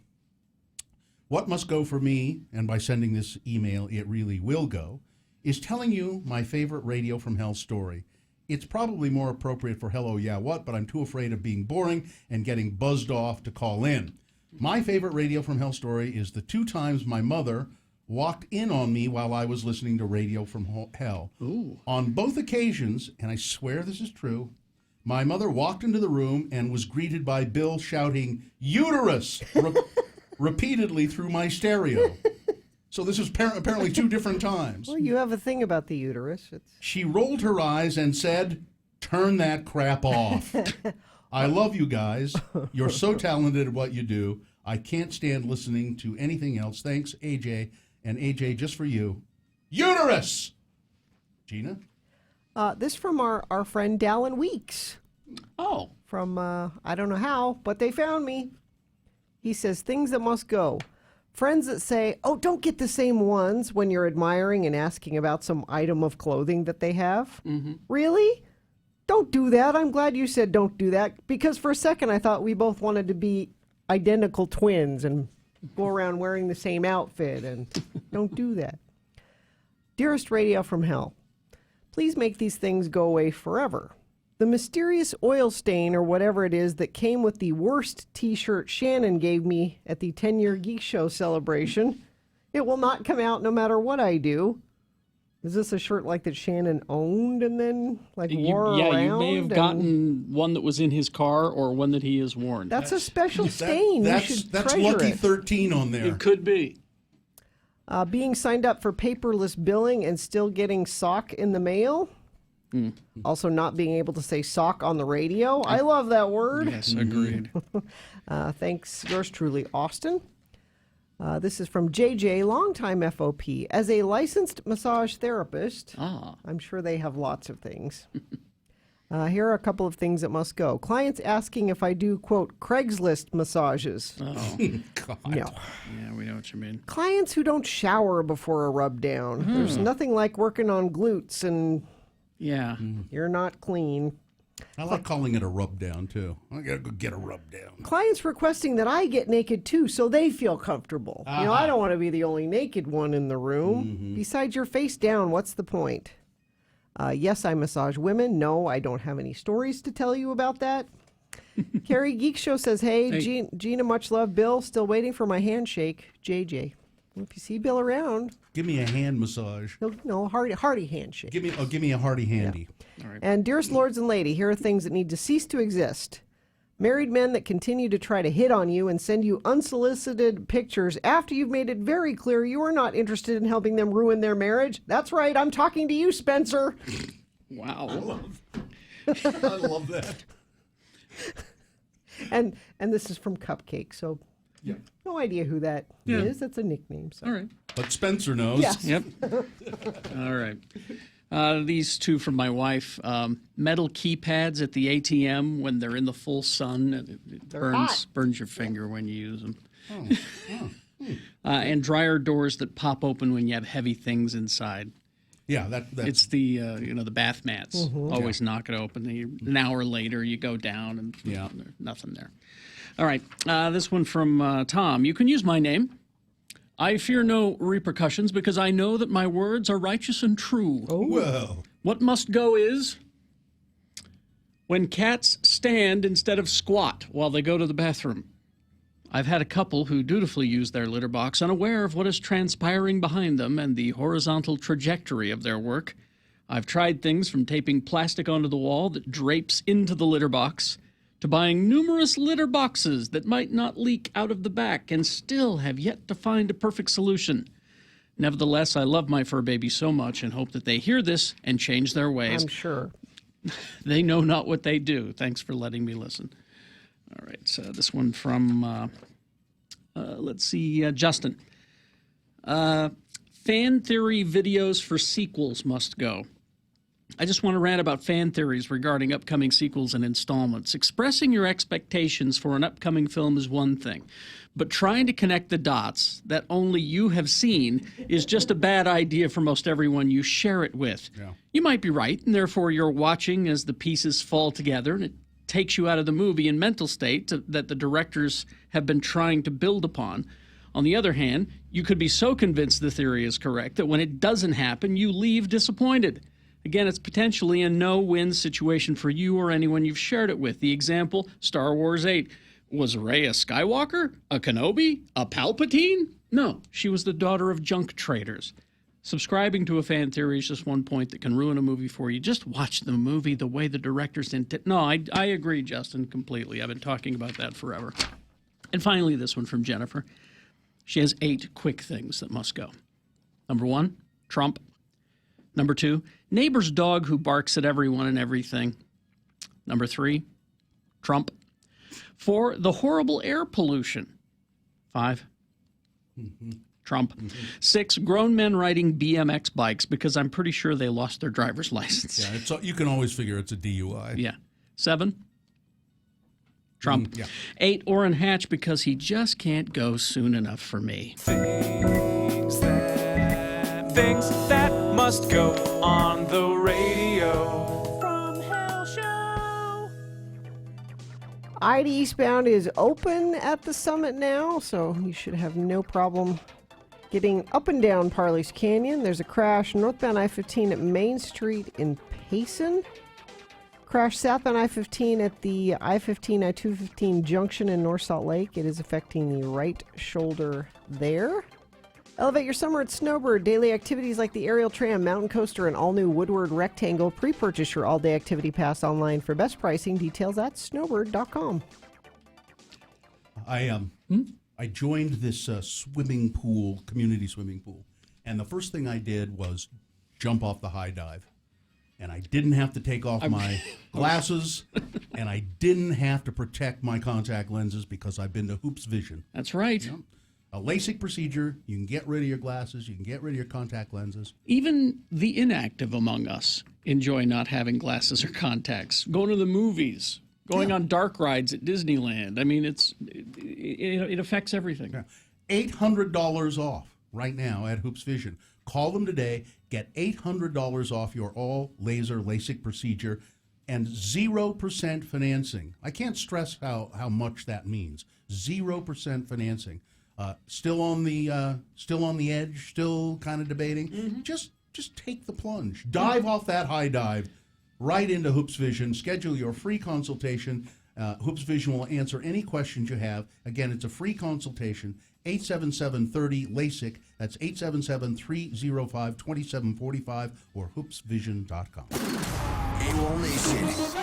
what must go for me, and by sending this email it really will go, is telling you my favorite Radio from Hell story. It's probably more appropriate for Hello Yeah What, but I'm too afraid of being boring and getting buzzed off to call in. My favorite Radio from Hell story is the 2 times my mother walked in on me while I was listening to Radio from Hell. Ooh. On both occasions, and I swear this is true, my mother walked into the room and was greeted by Bill shouting, uterus, repeatedly through my stereo. So this is apparently 2 different times. Well, you have a thing about the uterus. She rolled her eyes and said, turn that crap off. I love you guys. You're so talented at what you do. I can't stand listening to anything else. Thanks, AJ. And AJ, just for you, uterus! Gina? This from our friend Dallin Weeks. Oh. From, I don't know how, but they found me. He says, things that must go. Friends that say, oh, don't get the same ones when you're admiring and asking about some item of clothing that they have. Mm-hmm. Really? Don't do that. I'm glad you said don't do that, because for a second I thought we both wanted to be identical twins and go around wearing the same outfit, and don't do that. Dearest Radio from Hell, please make these things go away forever. The mysterious oil stain or whatever it is that came with the worst t-shirt Shannon gave me at the 10-year Geek Show celebration, it will not come out no matter what I do. Is this a shirt like that Shannon owned and then wore around? You may have gotten one that was in his car or one that he has worn. That's a special stain. You should That's treasure lucky it. 13 on there. It could be. Being signed up for paperless billing and still getting sock in the mail. Also not being able to say sock on the radio. I love that word. Yes, agreed. Thanks, yours truly, Austin. This is from JJ, longtime FOP. As a licensed massage therapist, I'm sure they have lots of things. Here are a couple of things that must go. Clients asking if I do, quote, Craigslist massages. Oh. God. No. Yeah, we know what you mean. Clients who don't shower before a rub down. There's nothing like working on glutes and Yeah. you're not clean. I like calling it a rub down, too. I got to go get a rub down. Clients requesting that I get naked too so they feel comfortable. You know, I don't want to be the only naked one in the room. Besides, you're face down. What's the point? Yes, I massage women. No, I don't have any stories to tell you about that. Carrie Geek Show says, hey. Gina, much love. Bill, still waiting for my handshake. JJ. Well, if you see Bill around, give me a hand massage. No, hearty handshake. Give me a hearty handy. Yeah. All right. And dearest lords and lady, here are things that need to cease to exist. Married men that continue to try to hit on you and send you unsolicited pictures after you've made it very clear you are not interested in helping them ruin their marriage. That's right, I'm talking to you, Spencer. Wow. I love that. And this is from Cupcake, so no idea who that is. That's a nickname. So. All right. But Spencer knows. Yes. Yep. All right. These two from my wife. Metal keypads at the ATM when they're in the full sun. It burns your finger when you use them. And dryer doors that pop open when you have heavy things inside. Yeah, that's it's the the bath mats. Always knock it open. An hour later, you go down and there's nothing there. All right, this one from Tom. You can use my name. I fear no repercussions because I know that my words are righteous and true. Oh. Well. What must go is when cats stand instead of squat while they go to the bathroom. I've had a couple who dutifully use their litter box, unaware of what is transpiring behind them and the horizontal trajectory of their work. I've tried things from taping plastic onto the wall that drapes into the litter box to buying numerous litter boxes that might not leak out of the back and still have yet to find a perfect solution. Nevertheless, I love my fur baby so much and hope that they hear this and change their ways. I'm sure. They know not what they do. Thanks for letting me listen. All right, so this one from, let's see, Justin. Fan theory videos for sequels must go. I just want to rant about fan theories regarding upcoming sequels and installments. Expressing your expectations for an upcoming film is one thing, but trying to connect the dots that only you have seen is just a bad idea for most everyone you share it with. Yeah. You might be right, and therefore you're watching as the pieces fall together, and it takes you out of the movie and mental state that the directors have been trying to build upon. On the other hand, you could be so convinced the theory is correct that when it doesn't happen, you leave disappointed. Again, it's potentially a no-win situation for you or anyone you've shared it with. The example, Star Wars 8. Was Rey a Skywalker? A Kenobi? A Palpatine? No, she was the daughter of junk traders. Subscribing to a fan theory is just one point that can ruin a movie for you. Just watch the movie the way the directors intended. No, I agree, Justin, completely. I've been talking about that forever. And finally, this one from Jennifer. She has 8 quick things that must go. Number 1, Trump. Number 2, neighbor's dog who barks at everyone and everything. Number 3, Trump. 4, the horrible air pollution. 5, Trump. 6, grown men riding BMX bikes because I'm pretty sure they lost their driver's license. Yeah, you can always figure it's a DUI. Yeah. 7, Trump. Yeah. 8, Orrin Hatch because he just can't go soon enough for me. Things that must go on the radio from Hell Show. ID Eastbound is open at the summit now, so you should have no problem getting up and down Parley's Canyon. There's a crash northbound I-15 at Main Street in Payson. Crash southbound I-15 at the I-15, I-215 junction in North Salt Lake. It is affecting the right shoulder there. Elevate your summer at Snowbird. Daily activities like the aerial tram, mountain coaster, and all-new Woodward Rectangle. Pre-purchase your all-day activity pass online for best pricing. Details at snowbird.com. I joined this swimming pool, community swimming pool, and the first thing I did was jump off the high dive. And I didn't have to take off my glasses, and I didn't have to protect my contact lenses because I've been to Hoops Vision. That's right. You know? A LASIK procedure, you can get rid of your glasses, you can get rid of your contact lenses. Even the inactive among us enjoy not having glasses or contacts. Going to the movies, going on dark rides at Disneyland. I mean, it affects everything. Yeah. $800 off right now at Hoops Vision. Call them today. Get $800 off your all-laser LASIK procedure and 0% financing. I can't stress how much that means. 0% financing. Still on the edge, still kind of debating. Mm-hmm. Just take the plunge. Dive off that high dive right into Hoops Vision. Schedule your free consultation. Hoops Vision will answer any questions you have. Again, it's a free consultation. 877-30-LASIK. That's 877-305-2745 or hoopsvision.com. AWOL Nation.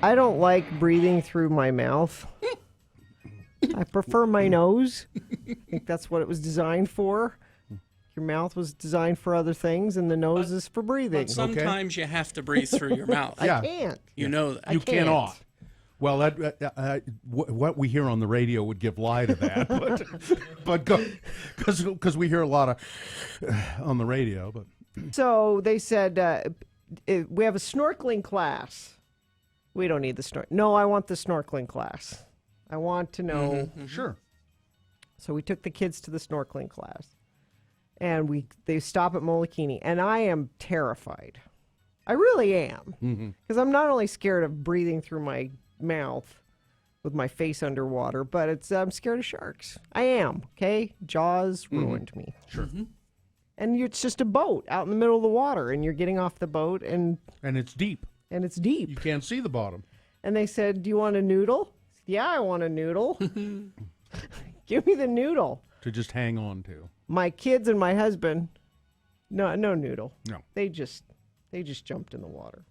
I don't like breathing through my mouth. I prefer my nose. I think that's what it was designed for. Your mouth was designed for other things, and the nose is for breathing. But sometimes you have to breathe through your mouth. I can't. You know that. You cannot. Well, what we hear on the radio would give lie to that, but because we hear a lot of on the radio. But So they said, we have a snorkeling class. We don't need the snorkel. No, I want the snorkeling class. I want to know. Sure. So we took the kids to the snorkeling class. And they stop at Molokini, and I am terrified. I really am. Because I'm not only scared of breathing through my mouth with my face underwater, but I'm scared of sharks. I am, okay? Jaws ruined me. Sure. And it's just a boat out in the middle of the water, and you're getting off the boat, and it's deep. And it's deep. You can't see the bottom. And they said, "Do you want a noodle?" Yeah, I want a noodle. Give me the noodle. To just hang on to. My kids and my husband, no noodle. No. They just jumped in the water.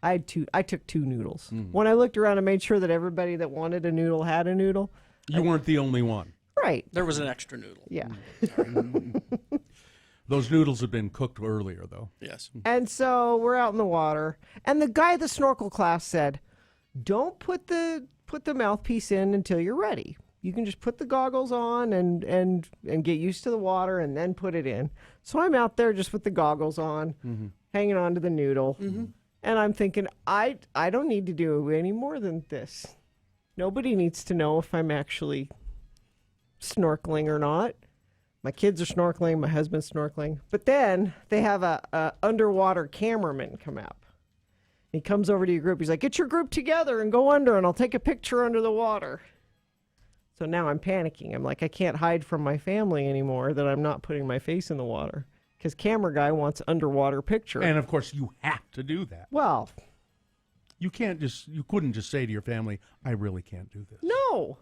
I took 2 noodles. When I looked around and made sure that everybody that wanted a noodle had a noodle. You weren't the only one. Right. There was an extra noodle. Yeah. Those noodles had been cooked earlier, though. Yes. And so we're out in the water, and the guy at the snorkel class said, "Don't put the mouthpiece in until you're ready. You can just put the goggles on and get used to the water and then put it in." So I'm out there just with the goggles on, hanging on to the noodle. And I'm thinking, I don't need to do any more than this. Nobody needs to know if I'm actually snorkeling or not. My kids are snorkeling, my husband's snorkeling. But then they have a underwater cameraman come up. He comes over to your group. He's like, "Get your group together and go under, and I'll take a picture under the water." So now I'm panicking. I'm like, I can't hide from my family anymore that I'm not putting my face in the water because camera guy wants underwater picture. And of course, you have to do that. Well, you couldn't just say to your family, "I really can't do this." No.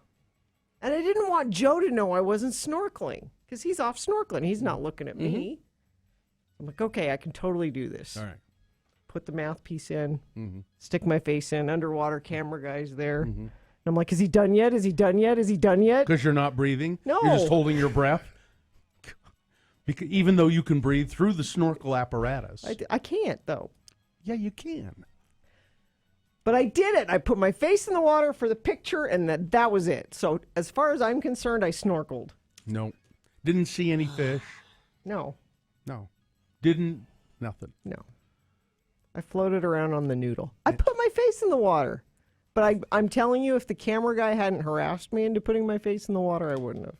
And I didn't want Joe to know I wasn't snorkeling because he's off snorkeling. He's not looking at me. I'm like, okay, I can totally do this. All right. Put the mouthpiece in, stick my face in, underwater camera guy's there. And I'm like, is he done yet? Is he done yet? Is he done yet? Because you're not breathing? No. You're just holding your breath? Because even though you can breathe through the snorkel apparatus. I can't, though. Yeah, you can. But I did it. I put my face in the water for the picture, and that was it. So as far as I'm concerned, I snorkeled. No. Didn't see any fish. No. No. Didn't. Nothing. No. I floated around on the noodle. I put my face in the water. But I'm telling you, if the camera guy hadn't harassed me into putting my face in the water, I wouldn't have.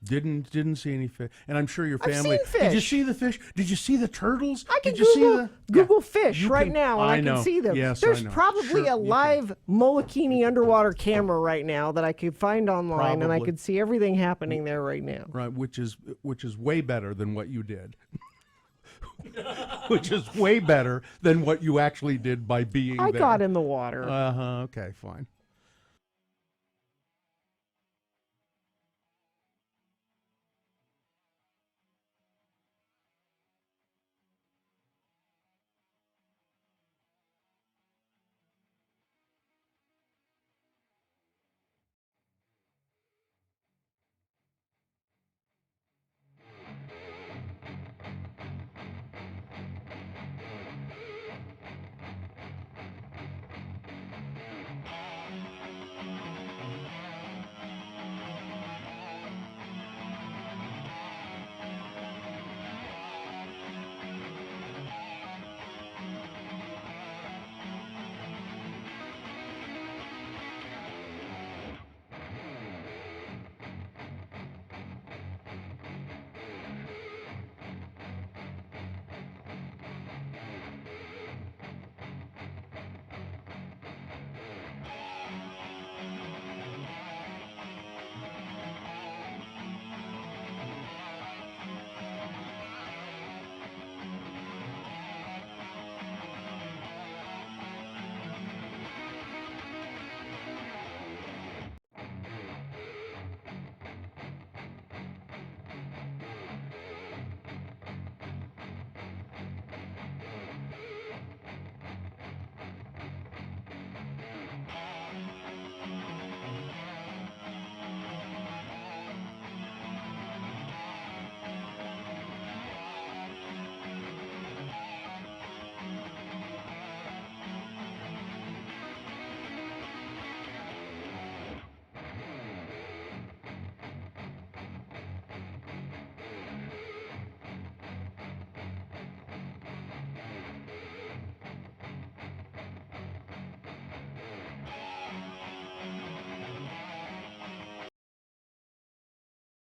Didn't see any fish. And I'm sure your I've family. seen fish. Did you see the fish? Did you see the turtles? I can Did you see the Google fish You right can- now, and I know. can see them. Yes, There's I know. probably Sure, a you live Molokini underwater camera right now that I could find online, and I Probably. could see everything happening there right now. Right, which is way better than what you did. Which is way better than what you actually did by being I there. got in the water. Okay, fine.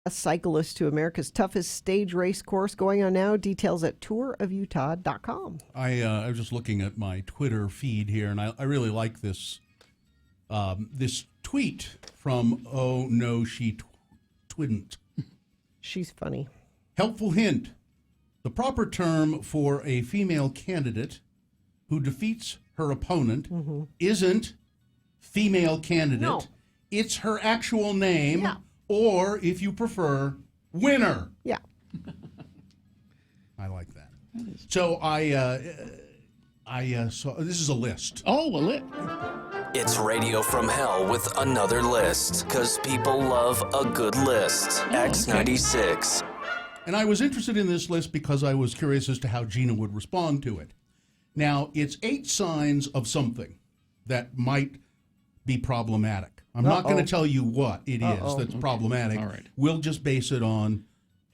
a cyclist to America's toughest stage race course going on now. Details at tourofutah.com. I was just looking at my Twitter feed here, and I really like this this tweet from Oh No She Twidn't. She's funny. Helpful hint. The proper term for a female candidate who defeats her opponent isn't female candidate. No. It's her actual name, Yeah. or if you prefer, winner. Yeah. I like that. So I saw, this is a list. Oh, well, It's Radio from Hell with another list, because people love a good list. X96. And I was interested in this list because I was curious as to how Gina would respond to it. Now, it's 8 signs of something that might be problematic. I'm not going to tell you what it is that's problematic. All right. We'll just base it on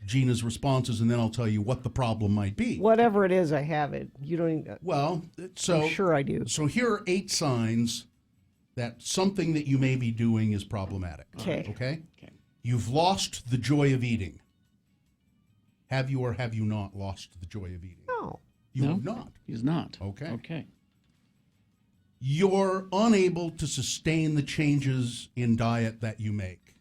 Gina's responses, and then I'll tell you what the problem might be. Whatever it is, I have it. You don't even... Well, so... I'm sure I do. So here are 8 signs that something that you may be doing is problematic. Okay. Okay? You've lost the joy of eating. Have you or have you not lost the joy of eating? No. You No, have not. he's not. Okay. Okay. You're unable to sustain the changes in diet that you make.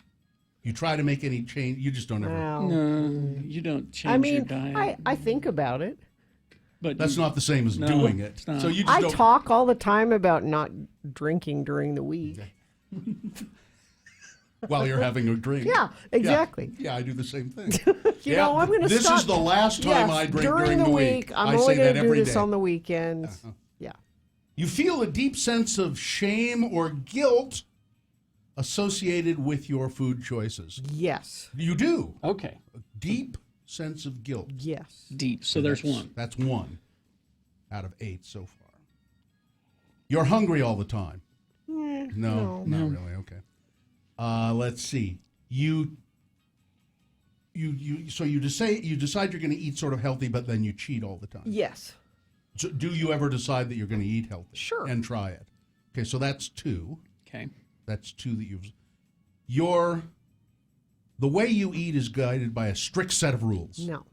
You try to make any change, you just don't ever. Well, No, you don't change I mean, your diet. I think about it. But That's not the same as No, doing it. it's not. So you just I don't. talk all the time about not drinking during the week. While you're having a drink. Yeah, exactly. Yeah, I do the same thing. You know, I'm going to This stop. is the last time Yes, I drink during the week. I'm I only say going that to do every this day. on the weekends. Yeah. You feel a deep sense of shame or guilt associated with your food choices. Yes. You do. Okay. A deep sense of guilt. Yes. Deep. So there's That's- one. That's 1 out of 8 so far. You're hungry all the time. No, not really. Okay. Let's see. So you decide you're going to eat sort of healthy, but then you cheat all the time. Yes. So do you ever decide that you're going to eat healthy? Sure. And try it. Okay, so that's 2. Okay. That's 2 that you've. The way you eat is guided by a strict set of rules. No.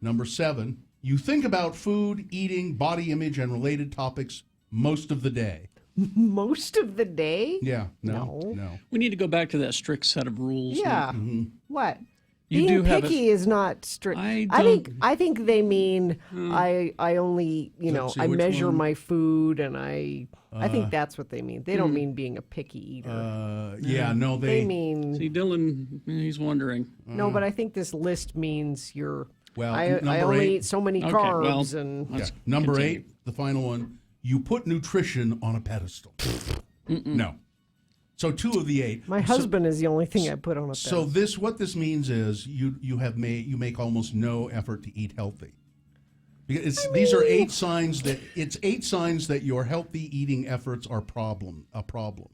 Number 7, you think about food, eating, body image, and related topics most of the day. Most of the day? Yeah. No. We need to go back to that strict set of rules. Yeah. What? You Being do have picky is not strict. I I think they mean I only Let's see, I which measure one? my food and I think that's what they mean. They don't mean being a picky eater. No, they mean See, Dylan, he's wondering. no, but I think this list means you're. Well, I number only 8. eat so many Okay, carbs well, and let's Number continue. 8, the final one. You put nutrition on a pedestal. No. So 2 of the 8. my husband is the only thing I put on a So pedestal. what this means is you make almost no effort to eat healthy. Because these are 8 signs that your healthy eating efforts are a problem.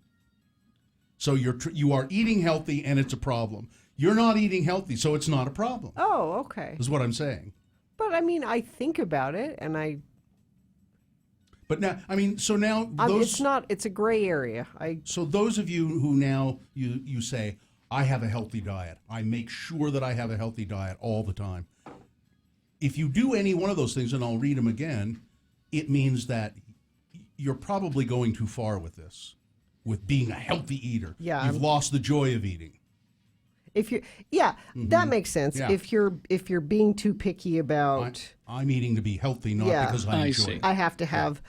So you are eating healthy and it's a problem. You're not eating healthy, so it's not a problem. Oh, okay. Is what I'm saying. But I mean, I think about it and But now, so now those. it's a gray area. So those of you who now you say, I have a healthy diet. I make sure that I have a healthy diet all the time. If you do any one of those things, and I'll read them again, it means that you're probably going too far with this, with being a healthy eater. Yeah, You've lost the joy of eating. If you, that makes sense. Yeah. If you're being too picky about, I'm eating to be healthy, not Yeah. because I enjoy it. I have to have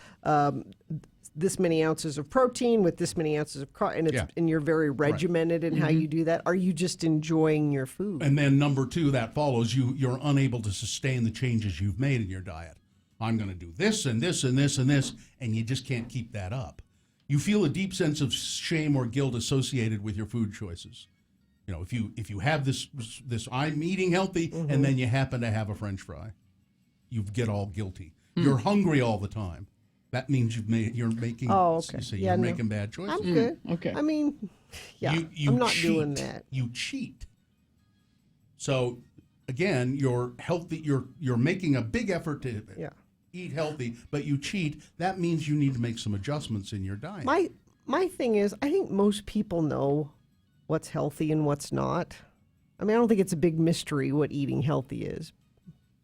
this many ounces of protein with this many ounces of carb, and it's and you're very regimented in how you do that. Are you just enjoying your food? And then number 2, that follows, you're unable to sustain the changes you've made in your diet. I'm going to do this and this and this and this, and you just can't keep that up. You feel a deep sense of shame or guilt associated with your food choices. You know, if you have this I'm eating healthy, and then you happen to have a French fry, you get all guilty. You're hungry all the time. That means you're making. Oh, okay. You say Yeah, you're no. making bad choices. I'm good. Okay. I mean, yeah, You I'm not cheat. doing that. You cheat. So again, you're healthy. You're making a big effort to eat healthy, but you cheat. That means you need to make some adjustments in your diet. My thing is, I think most people know what's healthy and what's not. I mean, I don't think it's a big mystery what eating healthy is,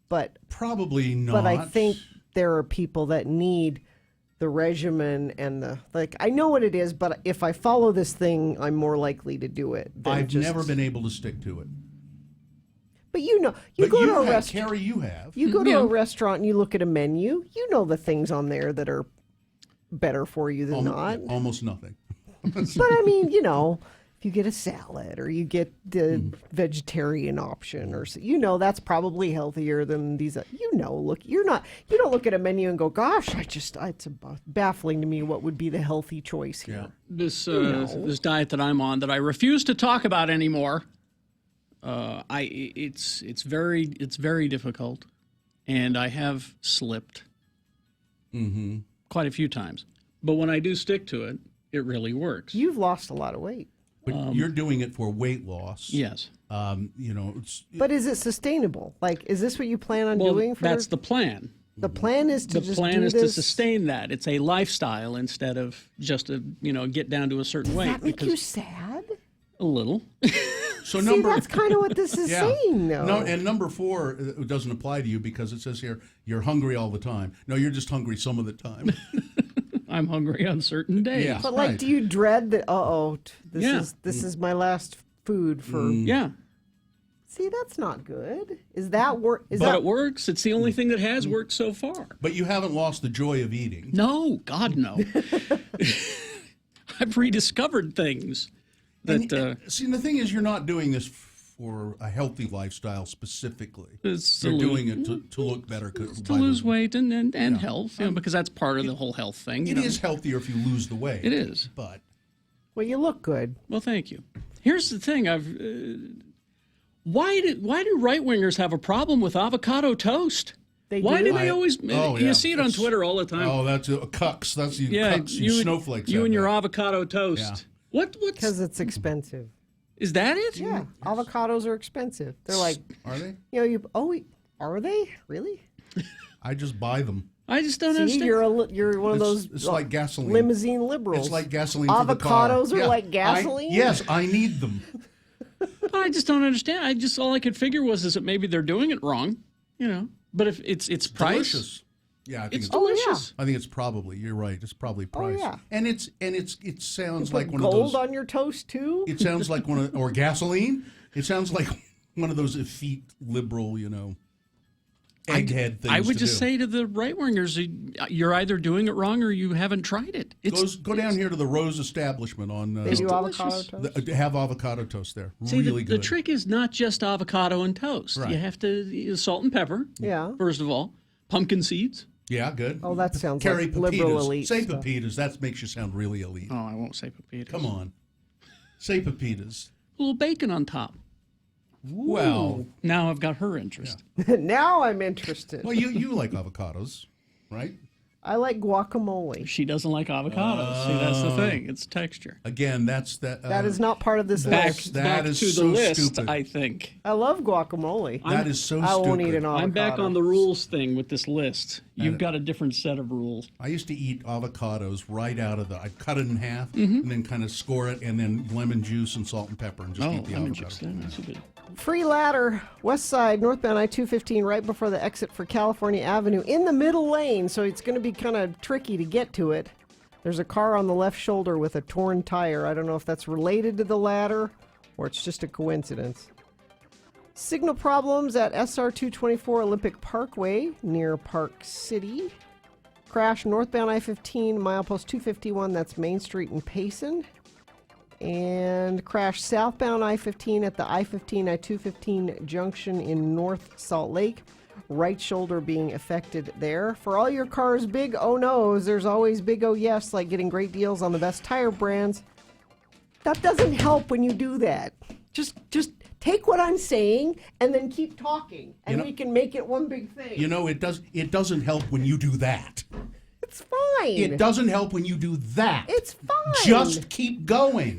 but Probably not. But I think there are people that need the regimen and I know what it is, but if I follow this thing, I'm more likely to do it. I've never been able to stick to it. But you go to a restaurant. Carrie, you have. You go to a restaurant and you look at a menu. You know the things on there that are better for you than not. Almost nothing. But I mean, if you get a salad or you get the vegetarian option, or that's probably healthier than these. Look, you don't look at a menu and go, "Gosh, it's baffling to me what would be the healthy choice here." Yeah. This diet that I'm on that I refuse to talk about anymore. It's very difficult, and I have slipped quite a few times. But when I do stick to it, it really works. You've lost a lot of weight. But you're doing it for weight loss. Yes. But is it sustainable? Like, is this what you plan on doing? That's the plan. The plan is to to sustain that. It's a lifestyle instead of just get down to a certain weight. Does that make you sad? A little. So that's kind of what this is saying, though. No, and number 4 doesn't apply to you because it says here you're hungry all the time. No, you're just hungry some of the time. I'm hungry on certain days. Yeah, but do you dread that? This is my last food for. Yeah. See, that's not good. Is that work? But it works. It's the only thing that has worked so far. But you haven't lost the joy of eating. No, God, no. I've rediscovered things. See, the thing is, you're not doing this for a healthy lifestyle specifically. You're doing it to look better. To lose weight and health, because that's part of the whole health thing. It is healthier if you lose the weight. It is. But. Well, you look good. Well, thank you. Here's the thing. Why do right-wingers have a problem with avocado toast? Why do they always... You see it on Twitter all the time. Oh, that's cucks. That's cucks, you snowflakes. You and your avocado toast. Yeah. What's... Because it's expensive. Is that it? Yeah, avocados are expensive. They're like... Are they? Are they? Really? I just buy them. I just don't understand. You're one of those it's like gasoline. Limousine liberals. It's like gasoline for the car. Avocados are like gasoline? Yes, I need them. I just don't understand. All I could figure was that maybe they're doing it wrong, But if it's price, delicious. Yeah, I think it's delicious. I think it's probably. You're right. It's probably price. Oh, yeah. And it sounds you like put one of those. gold on your toast too. It sounds like or gasoline. It sounds like one of those effete liberal, egghead things. I would just say to the right wingers, you're either doing it wrong or you haven't tried it. Go down here to the Rose Establishment on. They do avocado toast. Have avocado toast there. See, really good. The trick is not just avocado and toast. Right. You have to use salt and pepper. Yeah. First of all, pumpkin seeds. Yeah, good. Oh, that sounds Carrie like liberal elite Say stuff. pepitas. That makes you sound really elite. Oh, I won't say pepitas. Come on. Say pepitas. A little bacon on top. Well, now I've got her interest. Now I'm interested. Well, you like avocados, right? I like guacamole. She doesn't like avocados. See, that's the thing. It's texture. Again, that. That is not part of this list. Back is to the so list, stupid. I think. I love guacamole. That is so I stupid. won't eat an avocado. I'm back on the rules thing with this list. You've got a different set of rules. I used to eat avocados right out of I'd cut it in half and then kind of score it and then lemon juice and salt and pepper and just eat the lemon avocado. juice. That's good. Free ladder, west side, northbound I-215, right before the exit for California Avenue, in the middle lane, so it's going to be kind of tricky to get to it. There's a car on the left shoulder with a torn tire. I don't know if that's related to the ladder or it's just a coincidence. Signal problems at SR 224 Olympic Parkway near Park City. Crash northbound I-15, milepost 251, that's Main Street in Payson. And crash southbound I-15 at the I-15, I-215 junction in North Salt Lake. Right shoulder being affected there. For all your cars' big oh no's, there's always big oh yes, like getting great deals on the best tire brands. That doesn't help when you do that. Just take what I'm saying and then keep talking, and we can make it one big thing. It doesn't help when you do that. It's fine. It doesn't help when you do that. It's fine. Just keep going.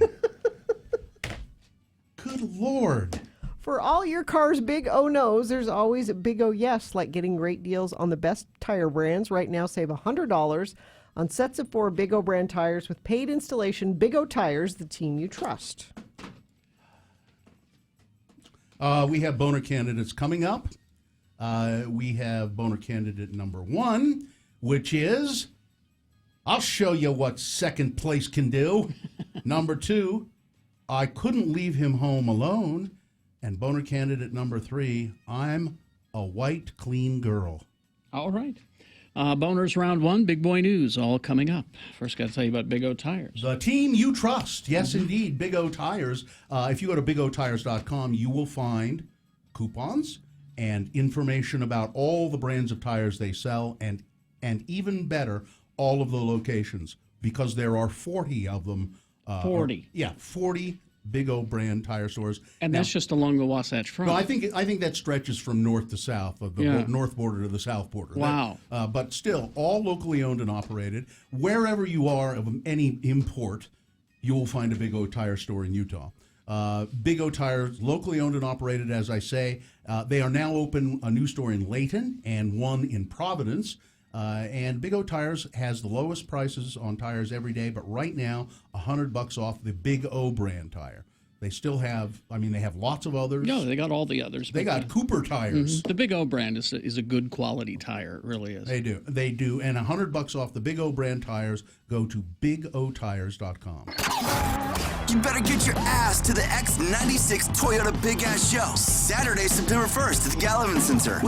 Good Lord. For all your car's big oh no's, there's always a big oh yes, like getting great deals on the best tire brands. Right now, save $100 on sets of 4 Big O brand tires with paid installation. Big O Tires, the team you trust. We have boner candidates coming up. We have boner candidate number 1, which is, I'll show you what second place can do. Number 2, I couldn't leave him home alone. And boner candidate number 3, I'm a white, clean girl. All right. Boners round 1, big boy news, all coming up. First, got to tell you about Big O Tires. The team you trust. Yes, indeed. Big O Tires. If you go to bigotires.com, you will find coupons and information about all the brands of tires they sell, and even better, all of the locations, because there are 40 of them. 40. 40 Big O brand tire stores. And that's just along the Wasatch Front. No, I think that stretches from north to south, of the north border to the south border. Wow. But still, all locally owned and operated. Wherever you are of any import, you will find a Big O Tire store in Utah. Big O Tires, locally owned and operated, as I say. They are now open a new store in Layton and one in Providence. And Big O Tires has the lowest prices on tires every day, but right now, $100 off the Big O brand tire. They still have, they have lots of others. No, they got all the others. They got Cooper tires. The Big O brand is a good quality tire. It really is. They do. And $100 off the Big O brand tires. Go to bigotires.com. You better get your ass to the X96 Toyota Big Ass Show, Saturday, September 1st at the Gallivan Center.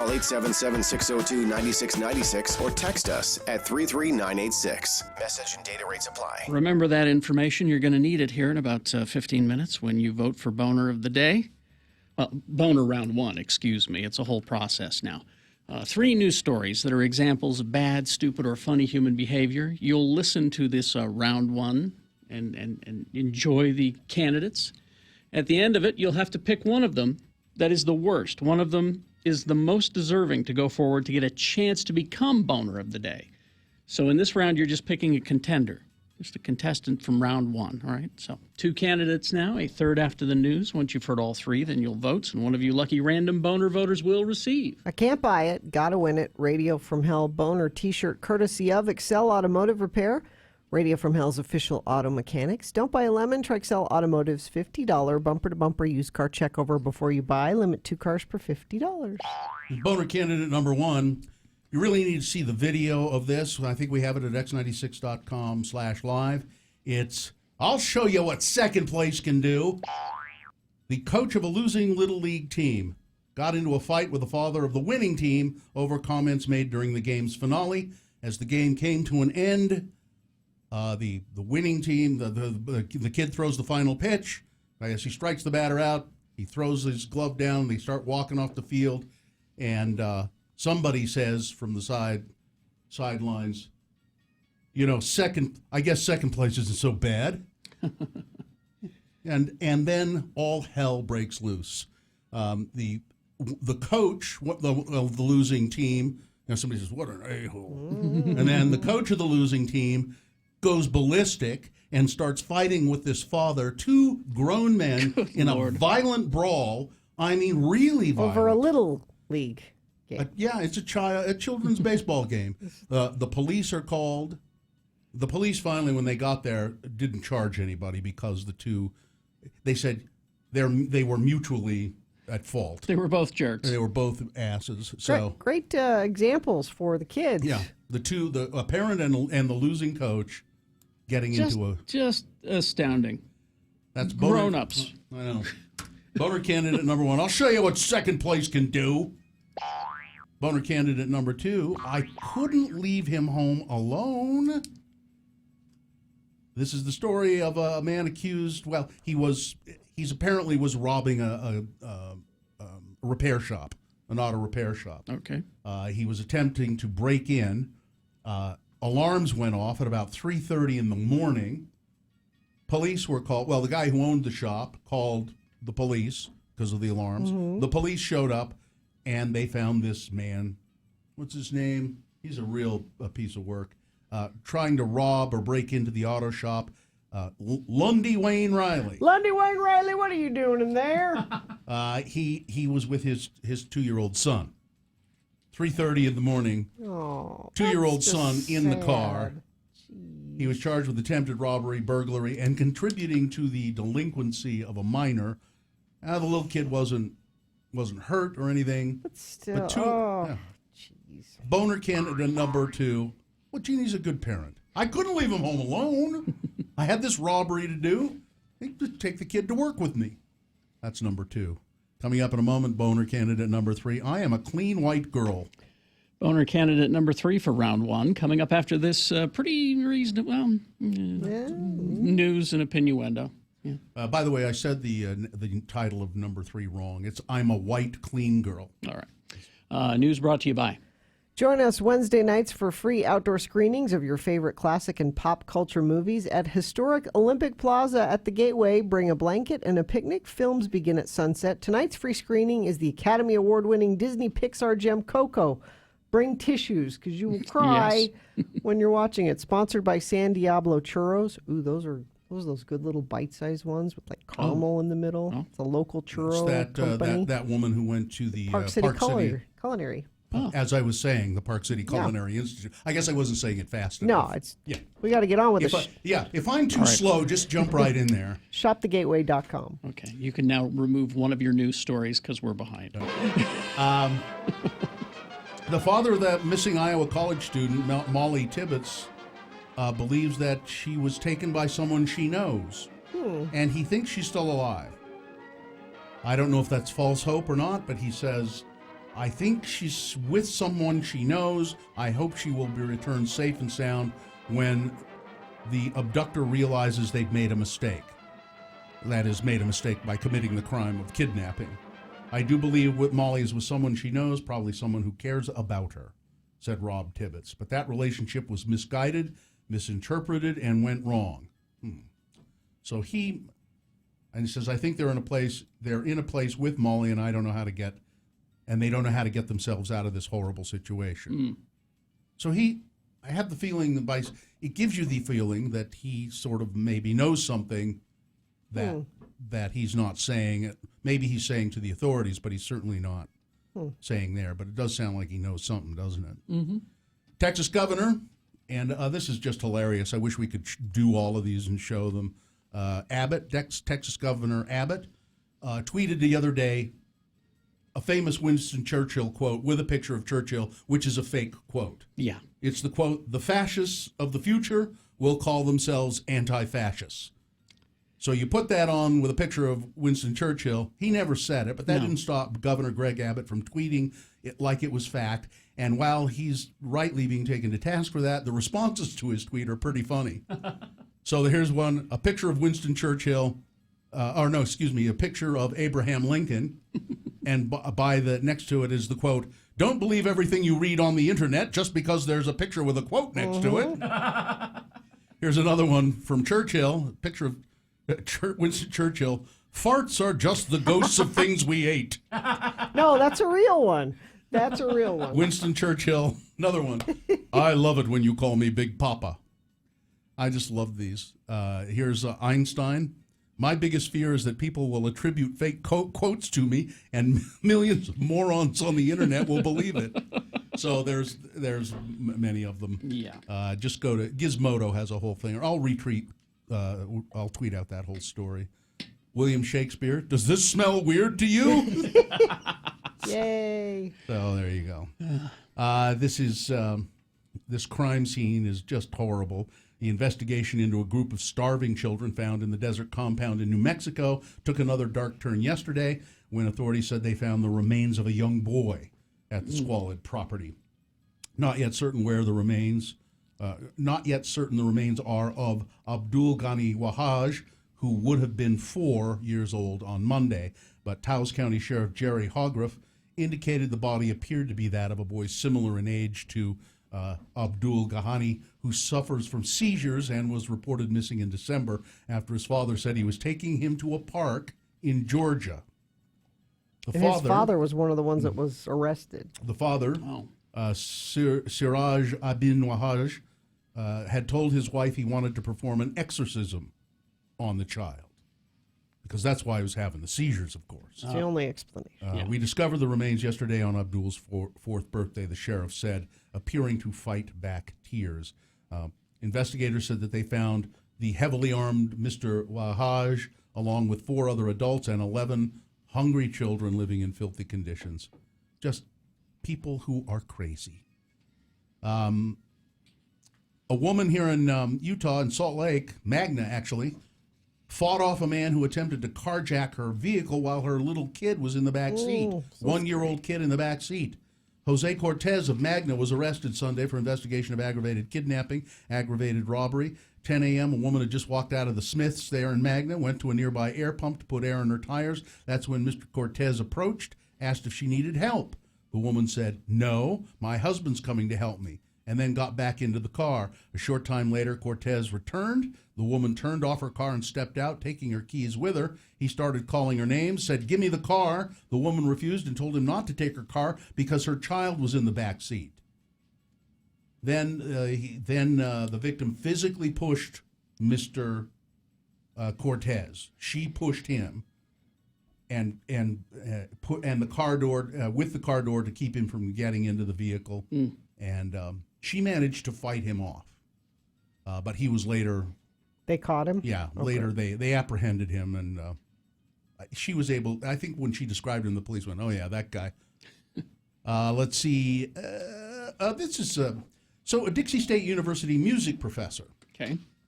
Call 877-602-9696 or text us at 33986. Message and data rates apply. Remember that information. You're going to need it here in about 15 minutes when you vote for Boner of the Day. Well, Boner Round 1, excuse me. It's a whole process now. 3 news stories that are examples of bad, stupid, or funny human behavior. You'll listen to this Round 1 and enjoy the candidates. At the end of it, you'll have to pick one of them that is the worst. One of them is the most deserving to go forward to get a chance to become Boner of the Day. So in this round, you're just picking a contender, just a contestant from round 1, all right? So 2 candidates now, a third after the news. Once you've heard all 3, then you'll vote, and one of you lucky random Boner voters will receive. I can't buy it, gotta win it. Radio from Hell Boner t-shirt courtesy of Excel Automotive Repair. Radio from Hell's official auto mechanics. Don't buy a lemon. Try Excel Automotive's $50 bumper-to-bumper used car checkover before you buy. Limit 2 cars per $50. Boner candidate number 1. You really need to see the video of this. I think we have it at x96.com/live. It's, I'll show you what second place can do. The coach of a losing Little League team got into a fight with the father of the winning team over comments made during the game's finale. As the game came to an end, the winning team, the kid throws the final pitch. As he strikes the batter out, he throws his glove down. They start walking off the field, and somebody says from the sidelines, you know, I guess second place isn't so bad. and then all hell breaks loose. The coach of the losing team, somebody says, "What an a-hole," and then the coach of the losing team goes ballistic and starts fighting with this father, 2 grown men in a violent brawl. I mean, really violent. Over a Little League game. Yeah, it's a children's baseball game. The police are called. The police finally, when they got there, didn't charge anybody because the 2, they said they were mutually at fault. They were both jerks. They were both asses. So great examples for the kids. Yeah, the parent and the losing coach getting just astounding. That's grown-ups. I know. Boner candidate number 1. I'll show you what second place can do. Boner candidate number 2, I couldn't leave him home alone. This is the story of a man accused, well, he's apparently was robbing a repair shop, an auto repair shop. Okay. He was attempting to break in. Alarms went off at about 3:30 in the morning. Police were called. Well, the guy who owned the shop called the police because of the alarms. Mm-hmm. The police showed up, and they found this man. What's his name? He's a piece of work. Trying to rob or break into the auto shop. Lundy Wayne Riley. Lundy Wayne Riley, what are you doing in there? He was with his 2-year-old son. 3:30 in the morning. Oh, 2-year-old that's son just in the sad. car. He was charged with attempted robbery, burglary, and contributing to the delinquency of a minor. The little kid wasn't hurt or anything. But still, Jeez. Boner candidate number 2. Well, Jeannie's a good parent. I couldn't leave him home alone. I had this robbery to do. Take the kid to work with me. That's number 2. Coming up in a moment, Boner candidate number 3. I am a clean white girl. Boner candidate number 3 for round 1. Coming up after this pretty reasonable news and opinioendo. Yeah. By the way, I said the title of number 3 wrong. It's I'm a white clean girl. All right. News brought to you by. Join us Wednesday nights for free outdoor screenings of your favorite classic and pop culture movies at historic Olympic Plaza at the Gateway. Bring a blanket and a picnic. Films begin at sunset. Tonight's free screening is the Academy Award-winning Disney Pixar gem Coco. Bring tissues because you will cry when you're watching it. Sponsored by San Diablo Churros. Ooh, those are those good little bite-sized ones with like caramel in the middle. Oh. It's a local churro company. That woman who went to the Park City Culinary. As I was saying, the Park City Culinary Institute. I guess I wasn't saying it fast enough. No, we got to get on with it. If I'm too slow, just jump right in there. ShopTheGateway.com. Okay, you can now remove one of your news stories because we're behind. The father of that missing Iowa college student, Molly Tibbetts, believes that she was taken by someone she knows, and he thinks she's still alive. I don't know if that's false hope or not, but he says, I think she's with someone she knows. I hope she will be returned safe and sound when the abductor realizes they've made a mistake. That is, made a mistake by committing the crime of kidnapping. I do believe what Molly is with someone she knows, probably someone who cares about her, said Rob Tibbetts. But that relationship was misguided, misinterpreted, and went wrong. So he says, I think they're in a place with Molly, and I don't know how to get, and they don't know how to get themselves out of this horrible situation. So I have the feeling that it gives you the feeling that he sort of maybe knows something that he's not saying. Maybe he's saying to the authorities, but he's certainly not saying there. But it does sound like he knows something, doesn't it? Mm-hmm. Texas governor, and this is just hilarious. I wish we could do all of these and show them. Abbott, Texas Governor Abbott, tweeted the other day a famous Winston Churchill quote with a picture of Churchill, which is a fake quote. Yeah. It's the quote, the fascists of the future will call themselves anti-fascists. So you put that on with a picture of Winston Churchill. He never said it, but that didn't stop Governor Greg Abbott from tweeting it like it was fact. And while he's rightly being taken to task for that, the responses to his tweet are pretty funny. So here's one, a picture of Winston Churchill, a picture of Abraham Lincoln. And next to it is the quote, don't believe everything you read on the internet just because there's a picture with a quote next to it. Here's another one from Churchill, a picture of Winston Churchill. Farts are just the ghosts of things we ate. No, that's a real one. That's a real one. Winston Churchill, another one. I love it when you call me Big Papa. I just love these. Here's Einstein. My biggest fear is that people will attribute fake quotes to me, and millions of morons on the internet will believe it. So there's many of them. Yeah. Just go to Gizmodo has a whole thing, or I'll retweet. I'll tweet out that whole story. William Shakespeare. Does this smell weird to you? Yay! So there you go. This crime scene is just horrible. The investigation into a group of starving children found in the desert compound in New Mexico took another dark turn yesterday when authorities said they found the remains of a young boy at the squalid property. Not yet certain where the remains. Not yet certain the remains are of Abdul Ghani Wahaj, who would have been 4 years old on Monday. But Taos County Sheriff Jerry Hoggriff indicated the body appeared to be that of a boy similar in age to Abdul Ghani, who suffers from seizures and was reported missing in December after his father said he was taking him to a park in Georgia. His father was one of the ones that was arrested. The father, Siraj Abin Wahaj, had told his wife he wanted to perform an exorcism on the child, because that's why he was having the seizures, of course. It's the only explanation. We discovered the remains yesterday on Abdul's fourth birthday, the sheriff said, appearing to fight back tears. Investigators said that they found the heavily armed Mr. Wahaj, along with 4 other adults and 11 hungry children living in filthy conditions. Just people who are crazy. A woman here in Utah, in Salt Lake, Magna actually, fought off a man who attempted to carjack her vehicle while her little kid was in the back seat. 1-year-old kid in the back seat. Jose Cortez of Magna was arrested Sunday for investigation of aggravated kidnapping, aggravated robbery. 10 a.m., a woman had just walked out of the Smiths there in Magna, went to a nearby air pump to put air in her tires. That's when Mr. Cortez approached, asked if she needed help. The woman said, "No, my husband's coming to help me," and then got back into the car. A short time later, Cortez returned. The woman turned off her car and stepped out, taking her keys with her. He started calling her names, said, "Give me the car." The woman refused and told him not to take her car because her child was in the back seat. Then the victim physically pushed Mr. Cortez. She pushed him and the car door with the car door to keep him from getting into the vehicle. And she managed to fight him off, but he was later. They caught him? Yeah, Okay. later they apprehended him, and she was able, I think when she described him, the police went, "Oh yeah, that guy." Let's see. This is so a Dixie State University music professor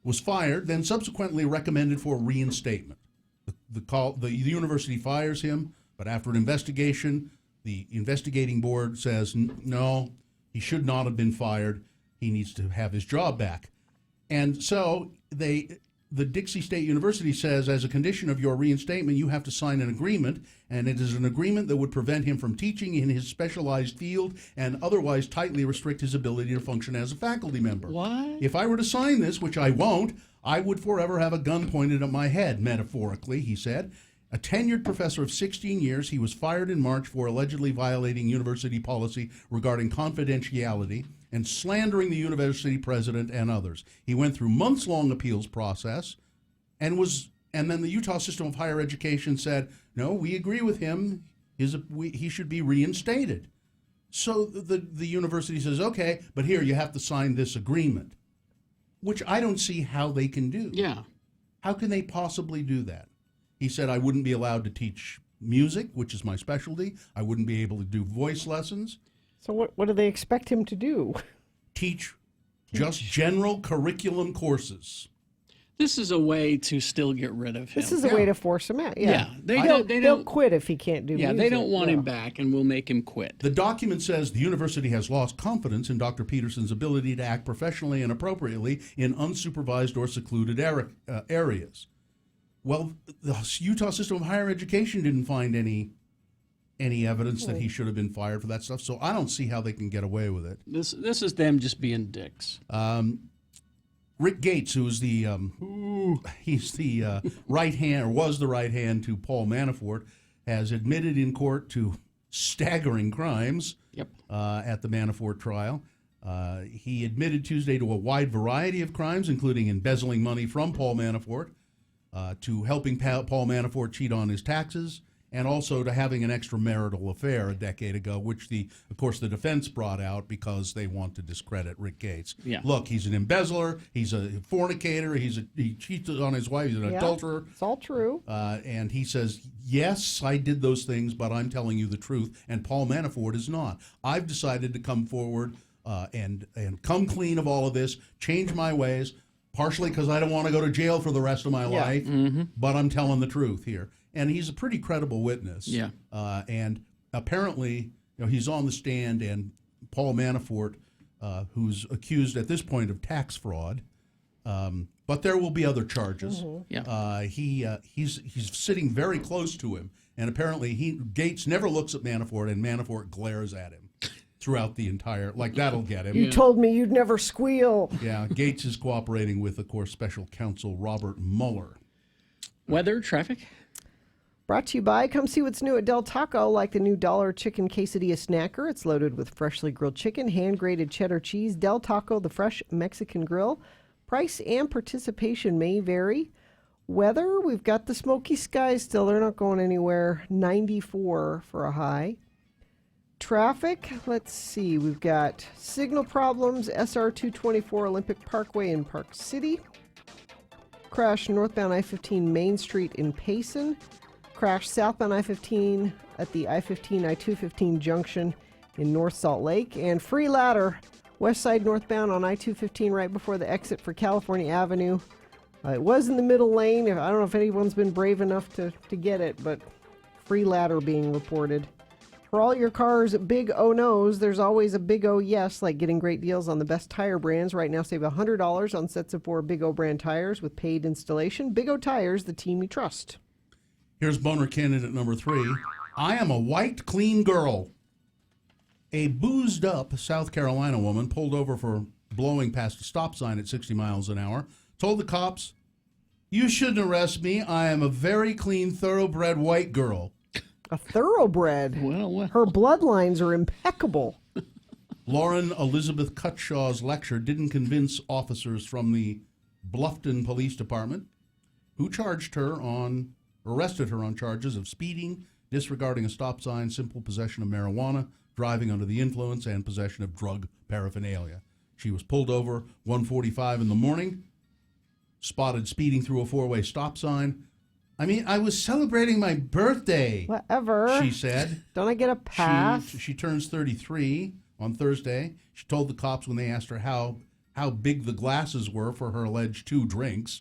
was fired, then subsequently recommended for reinstatement. The university fires him, but after an investigation, the investigating board says, no, he should not have been fired. He needs to have his job back. And so the Dixie State University says, as a condition of your reinstatement, you have to sign an agreement, and it is an agreement that would prevent him from teaching in his specialized field and otherwise tightly restrict his ability to function as a faculty member. What? If I were to sign this, which I won't, I would forever have a gun pointed at my head, metaphorically, he said. A tenured professor of 16 years, he was fired in March for allegedly violating university policy regarding confidentiality and slandering the university president and others. He went through months-long appeals process and then the Utah System of Higher Education said, no, we agree with him. He should be reinstated. So the university says, okay, but here you have to sign this agreement, which I don't see how they can do. Yeah. How can they possibly do that? He said, I wouldn't be allowed to teach music, which is my specialty. I wouldn't be able to do voice lessons. So what do they expect him to do? Teach just general curriculum courses. This is a way to still get rid of him. This is a way to force him out. Yeah. They'll quit if he can't do music. Yeah, they don't want him back, and we'll make him quit. The document says the university has lost confidence in Dr. Peterson's ability to act professionally and appropriately in unsupervised or secluded areas. Well, the Utah System of Higher Education didn't find any evidence that he should have been fired for that stuff, so I don't see how they can get away with it. This is them just being dicks. Rick Gates, who's he's the right hand, or was the right hand to Paul Manafort, has admitted in court to staggering crimes at the Manafort trial. He admitted Tuesday to a wide variety of crimes, including embezzling money from Paul Manafort, to helping Paul Manafort cheat on his taxes, and also to having an extramarital affair a decade ago, which of course the defense brought out because they want to discredit Rick Gates. Yeah. Look, he's an embezzler, he's a fornicator, he cheats on his wife, he's an adulterer. It's all true. And he says, yes, I did those things, but I'm telling you the truth, and Paul Manafort is not. I've decided to come forward and come clean of all of this, change my ways, partially because I don't want to go to jail for the rest of my life, but I'm telling the truth here. And he's a pretty credible witness. Yeah. And apparently he's on the stand, and Paul Manafort, who's accused at this point of tax fraud, but there will be other charges. He's sitting very close to him, and apparently Gates never looks at Manafort, and Manafort glares at him throughout the entire, like that'll get him. You told me you'd never squeal. Yeah, Gates is cooperating with, of course, special counsel Robert Mueller. Weather, traffic? Brought to you by, come see what's new at Del Taco, like the new $1 chicken quesadilla snacker. It's loaded with freshly grilled chicken, hand-grated cheddar cheese. Del Taco, the fresh Mexican grill. Price and participation may vary. Weather, we've got the smoky skies still. They're not going anywhere. 94 for a high. Traffic, let's see. We've got signal problems, SR 224 Olympic Parkway in Park City. Crash northbound I-15 Main Street in Payson. Crash southbound I-15 at the I-15, I-215 junction in North Salt Lake. And free ladder, west side northbound on I-215 right before the exit for California Avenue. It was in the middle lane. I don't know if anyone's been brave enough to get it, but free ladder being reported. For all your cars' big oh no's, there's always a big oh yes, like getting great deals on the best tire brands. Right now, save $100 on sets of 4 Big O brand tires with paid installation. Big O Tires, the team you trust. Here's boner candidate number 3. I am a white, clean girl. A boozed-up South Carolina woman pulled over for blowing past a stop sign at 60 miles an hour, told the cops, "You shouldn't arrest me. I am a very clean, thoroughbred white girl." A thoroughbred? Well. Her bloodlines are impeccable. Lauren Elizabeth Cutshaw's lecture didn't convince officers from the Bluffton Police Department, who arrested her on charges of speeding, disregarding a stop sign, simple possession of marijuana, driving under the influence, and possession of drug paraphernalia. She was pulled over 1:45 in the morning, spotted speeding through a 4-way stop sign. "I mean, I was celebrating my birthday," Whatever. she said. Don't I get a pass? She turns 33 on Thursday. She told the cops when they asked her how big the glasses were for her alleged 2 drinks.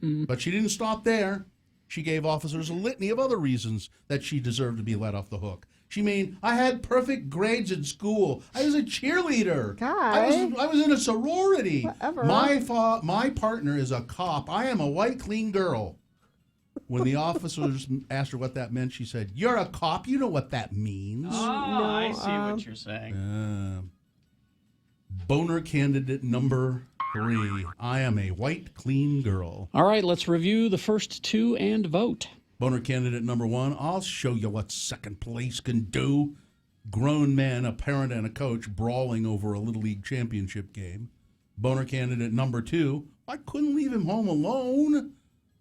But she didn't stop there. She gave officers a litany of other reasons that she deserved to be let off the hook. She mean, "I had perfect grades in school. I was a cheerleader. Guy. I was in a sorority. Whatever. My partner is a cop. I am a white, clean girl." When the officers asked her what that meant, she said, "You're a cop. You know what that means." I see what you're saying. Boner candidate number 3. I am a white, clean girl. All right, let's review the first 2 and vote. Boner candidate number 1. I'll show you what second place can do. Grown men, a parent and a coach, brawling over a Little League championship game. Boner candidate number 2. I couldn't leave him home alone.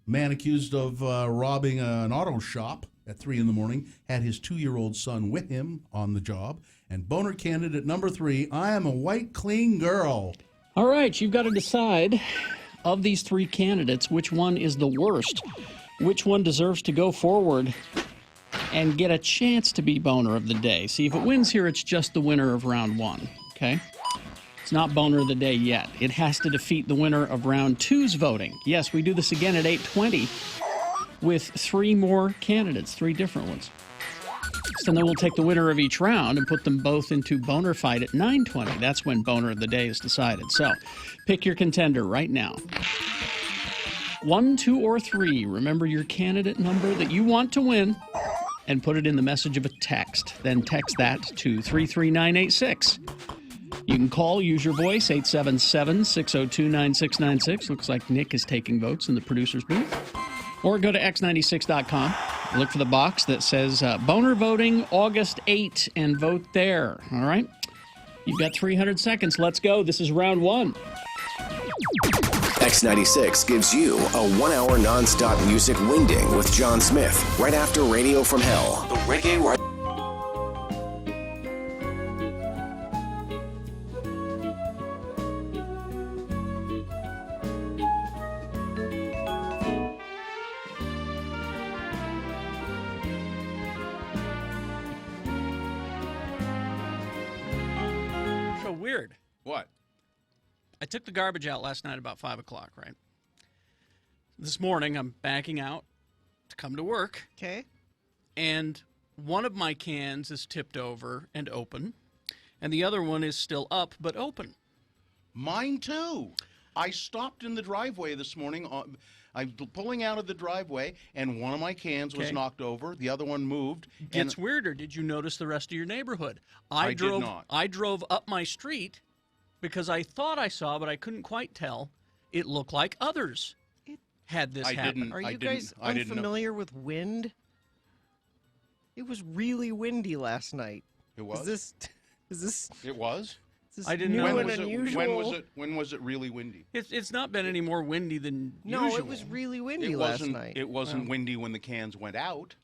Man accused of robbing an auto shop at 3 in the morning had his 2-year-old son with him on the job. And boner candidate number 3, I am a white, clean girl. All right, you've got to decide of these 3 candidates, which one is the worst, which one deserves to go forward and get a chance to be boner of the day. See, if it wins here, it's just the winner of round 1, okay? It's not boner of the day yet. It has to defeat the winner of round 2's voting. Yes, we do this again at 8:20 with 3 more candidates, 3 different ones. So then we'll take the winner of each round and put them both into boner fight at 9:20. That's when boner of the day is decided. So pick your contender right now. 1, 2, or 3. Remember your candidate number that you want to win and put it in the message of a text. Then text that to 33986. You can call, use your voice, 877-602-9696. Looks like Nick is taking votes in the producer's booth. Or go to x96.com. Look for the box that says Boner Voting August 8 and vote there. All right? You've got 300 seconds. Let's go. This is round 1. X96 gives you a 1-hour nonstop music wingding with John Smith right after Radio from Hell. The Reggae So weird. What? I took the garbage out last night about 5 o'clock, right? This morning, I'm backing out to come to work. Okay. And one of my cans is tipped over and open, and the other one is still up but open. Mine too. I stopped in the driveway this morning. I'm pulling out of the driveway, and one of my cans was Okay. knocked over. The other one moved. Gets weirder. Did you notice the rest of your neighborhood? I did not. I drove up my street because I thought I saw, but I couldn't quite tell. It looked like others had this happen. Are you guys I didn't know. unfamiliar with wind? It was really windy last night. It was. Is this It was. is this I didn't new know. and unusual? When was it really windy? It's not been any more windy than No, usual. it was really windy It last wasn't. night. It wasn't windy when the cans went out.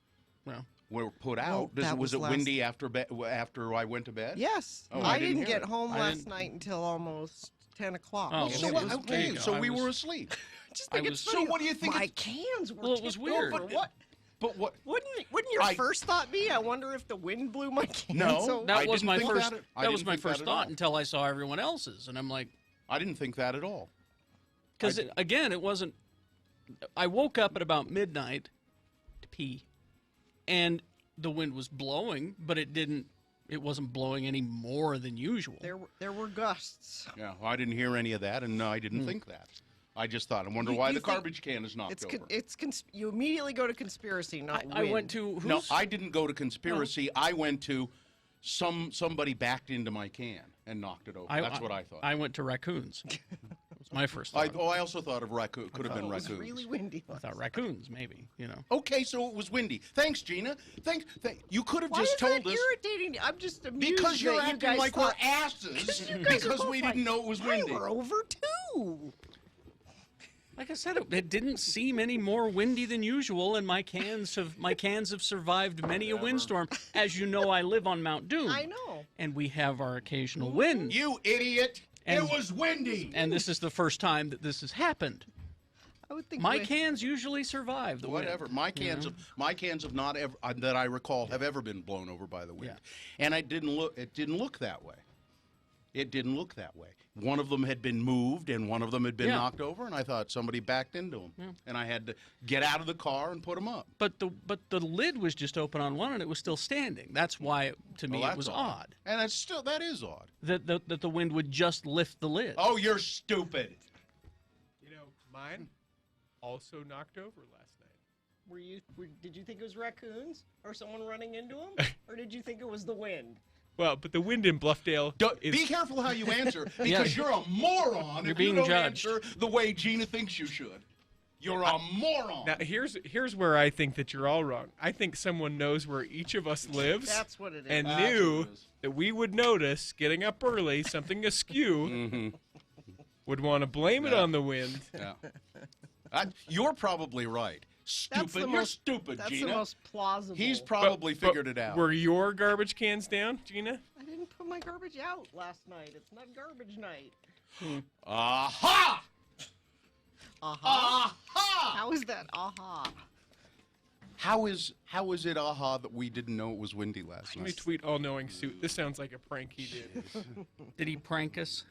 Well, Were put Well, out. that Was was it last- windy after I went to bed? Yes. Oh, I I didn't didn't hear get it. home I last didn't- night until almost 10 o'clock. Oh, and So it what? was there Okay, you go. so I we was- were asleep. just I think was- it's funny. So what do you think My it's- cans were Well, it was tipped weird. over. What? But what? Wouldn't your I- first thought be? I wonder if the wind blew my cans. No, over? that I was didn't my think first. that- I That was didn't my think that first at thought all. until I saw everyone else's, and I'm like, I didn't think that at all. because again, it wasn't. I woke up at about midnight to pee, and the wind was blowing, but it didn't. It wasn't blowing any more than usual. There were gusts. Yeah, well, I didn't hear any of that, and no, I didn't think that. I just thought, I wonder You- why you the think garbage can is knocked over. You immediately go to conspiracy, not I wind. went to No, I didn't go to conspiracy. I went to somebody backed into my can and knocked it over. That's what I thought. I went to raccoons. That was my first thought. I also thought of raccoon. Could have been It was raccoons. really windy. I thought raccoons, maybe. Okay, so it was windy. Thanks, Gina. You could have Why just is told that us irritating? I'm just amused because you're that you acting guys like thought, we're asses you guys are because both we like, didn't know it was windy. We're over too. Like I said, it didn't seem any more windy than usual, and my cans have survived many a windstorm. As you know, I live on Mount Doom. I know. And we have our occasional wind. You idiot! And- it was windy. And this is the first time that this has happened. I would think My cans usually survive the Whatever. wind. My cans have not ever that I recall have ever been blown over by the wind, and it didn't look that way. It didn't look that way. One of them had been moved, and one of them had been knocked over, and I thought somebody backed into them, and I had to get out of the car and put them up. But the lid was just open on one, and it was still standing. That's why, to me, it was odd. And that is odd. That the wind would just lift the lid. Oh, you're stupid. You know, mine also knocked over last night. Did you think it was raccoons or someone running into them, or did you think it was the wind? Well, but the wind in Bluffdale Be careful how you answer, because you're a moron You're if being you don't judged. answer the way Gina thinks you should. You're a moron. Now, here's where I think that you're all wrong. I think someone knows where each of us lives. That's what it is. And That's knew what it is. that we would notice getting up early, something askew, would want to blame it on the wind. Yeah. You're probably right. Stupid. You're stupid, that's Gina. the most plausible. He's probably But figured it out. Were your garbage cans down, Gina? I didn't put my garbage out last night. It's not garbage night. Aha! Aha. Aha! How is that? Aha. How is it aha that we didn't know it was windy last Let me night? tweet all-knowing suit. This sounds like a prank he did. Did he prank us?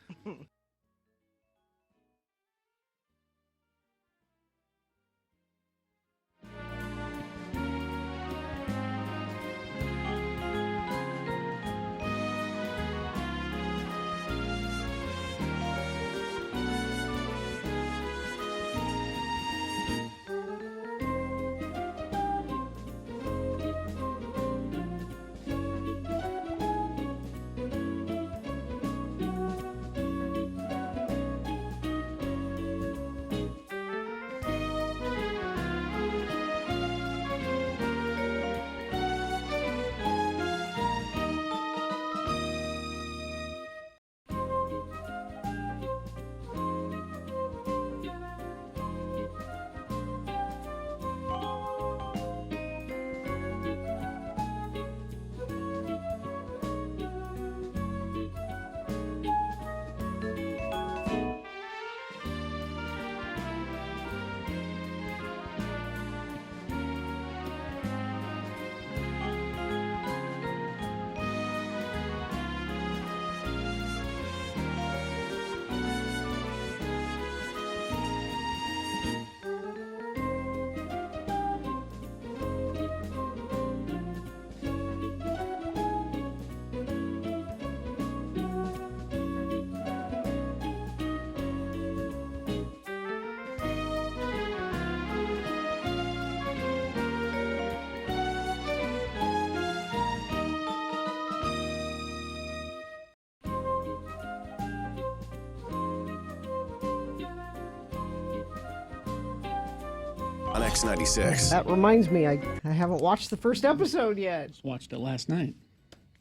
on X96. That reminds me, I haven't watched the first episode yet. Just watched it last night.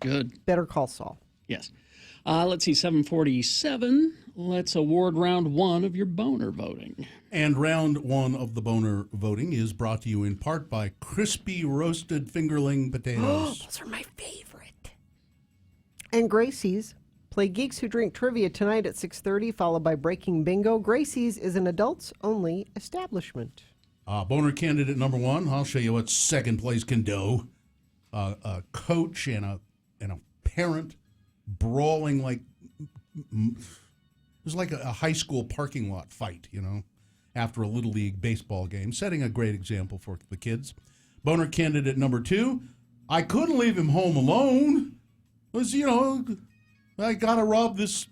Good. Better Call Saul. Yes. Let's see, 747. Let's award round one of your boner voting. And round one of the boner voting is brought to you in part by crispy roasted fingerling potatoes. Those are my favorite. And Gracie's. Play Geeks Who Drink Trivia tonight at 6:30, followed by Breaking Bingo. Gracie's is an adults-only establishment. Boner candidate number one. I'll show you what second place can do. A coach and a parent brawling like it was like a high school parking lot fight, after a little league baseball game, setting a great example for the kids. Boner candidate number two. I couldn't leave him home alone. It was I gotta rob this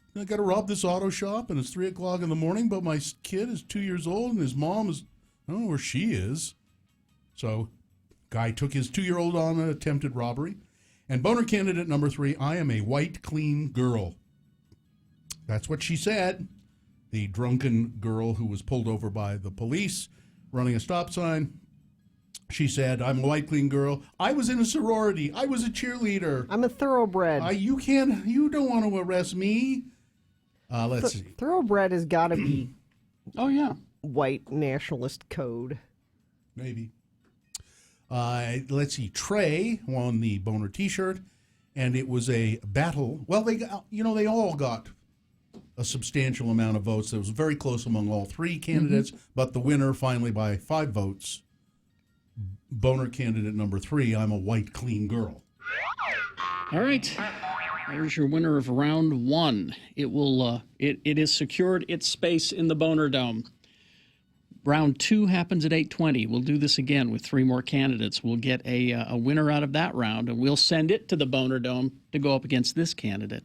auto shop, and it's 3:00 in the morning. But my kid is 2 years old, and his mom is I don't know where she is. So, guy took his 2-year-old on an attempted robbery. And boner candidate number three. I am a white clean girl. That's what she said. The drunken girl who was pulled over by the police running a stop sign. She said, I'm a white clean girl. I was in a sorority. I was a cheerleader. I'm a thoroughbred. You don't want to arrest me. Let's see. Thoroughbred has got to be Oh, yeah. white nationalist code. Maybe. Let's see. Trey won the boner T-shirt, and it was a battle. Well, they all got a substantial amount of votes. It was very close among all three candidates, but the winner finally by 5 votes. Boner candidate number 3, I'm a white clean girl. All right. There's your winner of round one. It will it has secured its space in the Boner Dome. Round 2 happens at 8:20. We'll do this again with 3 more candidates. We'll get a winner out of that round, and we'll send it to the Boner Dome to go up against this candidate.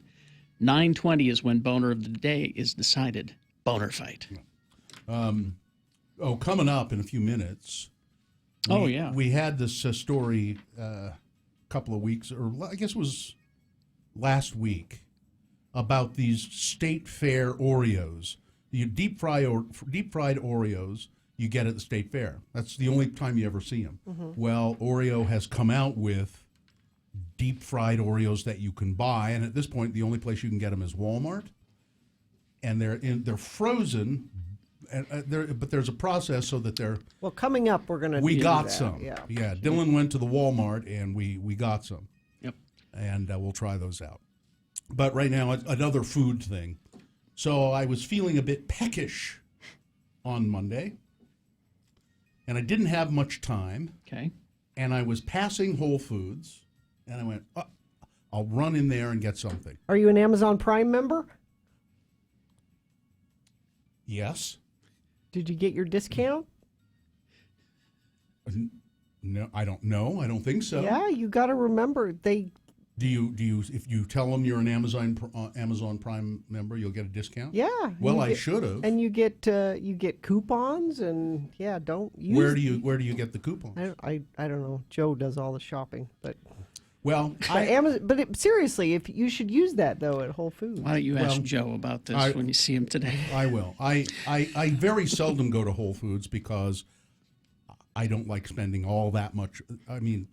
9:20 is when Boner of the Day is decided. Boner fight. Coming up in a few minutes. We had this story a couple of weeks, or I guess it was last week, about these state fair Oreos. You deep fried Oreos you get at the state fair. That's the only time you ever see them. Well, Oreo has come out with deep fried Oreos that you can buy, and at this point, the only place you can get them is Walmart. And they're frozen. But there's a process so that they're. Well, coming up, we're going to. We got that. some. Yeah. Dylan went to the Walmart and we got some. Yep. And we'll try those out. But right now, another food thing. So I was feeling a bit peckish on Monday, and I didn't have much time. Okay. And I was passing Whole Foods, and I went, I'll run in there and get something. Are you an Amazon Prime member? Yes. Did you get your discount? No, I don't know. I don't think so. Yeah, you got to remember they. Do you? If you tell them you're an Amazon Prime member, you'll get a discount. Yeah. Well, I should have. And you get coupons, and don't use. Where do you get the coupons? I don't know. Joe does all the shopping, but. Well, seriously, if you should use that though at Whole Foods. Why don't you ask Joe about this when you see him today? I will. I very seldom go to Whole Foods because I don't like spending all that much. I mean,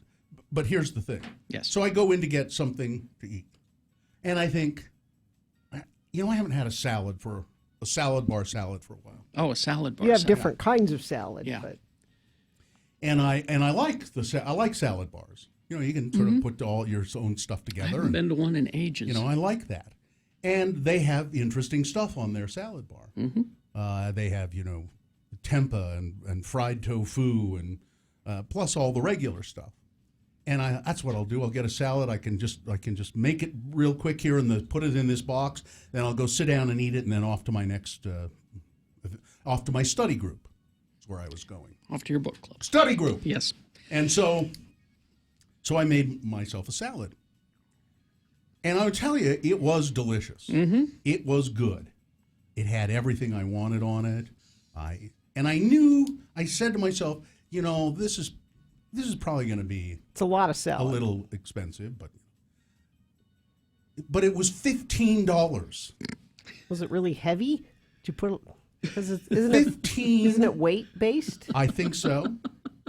but here's the thing. Yes. So I go in to get something to eat, and I think, I haven't had a salad for a while. Oh, a salad bar. You have different kinds of salad. Yeah. But. And I like I like salad bars. You can sort of put all your own stuff together. I haven't been to one in ages. I like that. And they have interesting stuff on their salad bar. They have, tempeh and fried tofu and plus all the regular stuff. And that's what I'll do. I'll get a salad. I can just make it real quick here and put it in this box. Then I'll go sit down and eat it, and then off to my off to my study group. That's where I was going. Off to your book club. Study group. Yes. And so I made myself a salad. And I would tell you, it was delicious. It was good. It had everything I wanted on it. I said to myself, this is probably going to be it's a lot of salad. A little expensive, but it was $15. Was it really heavy? Did you put Because isn't it weight based? I think so.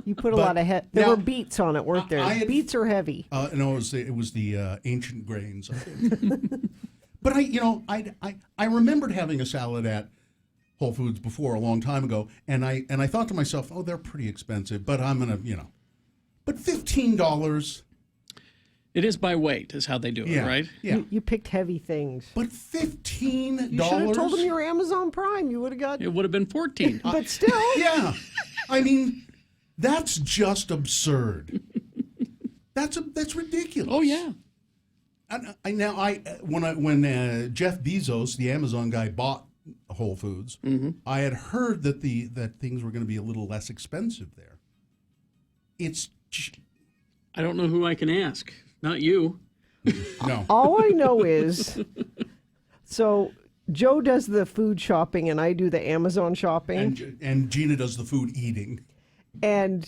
You put a lot of there were beets on it, weren't there? Beets are heavy. No, it was the ancient grains. I think. But I remembered having a salad at Whole Foods before a long time ago, and I thought to myself, oh, they're pretty expensive, but I'm gonna, but $15. It is by weight, is how they do it, right? Yeah. You picked heavy things. But $15? You should have told them you were Amazon Prime. You would have got. It would have been 14. But still. Yeah. I mean, that's just absurd. That's ridiculous. Oh yeah. When Jeff Bezos, the Amazon guy, bought Whole Foods, I had heard that that things were going to be a little less expensive there. I don't know who I can ask. Not you. No. All I know is, so Joe does the food shopping and I do the Amazon shopping. And Gina does the food eating. And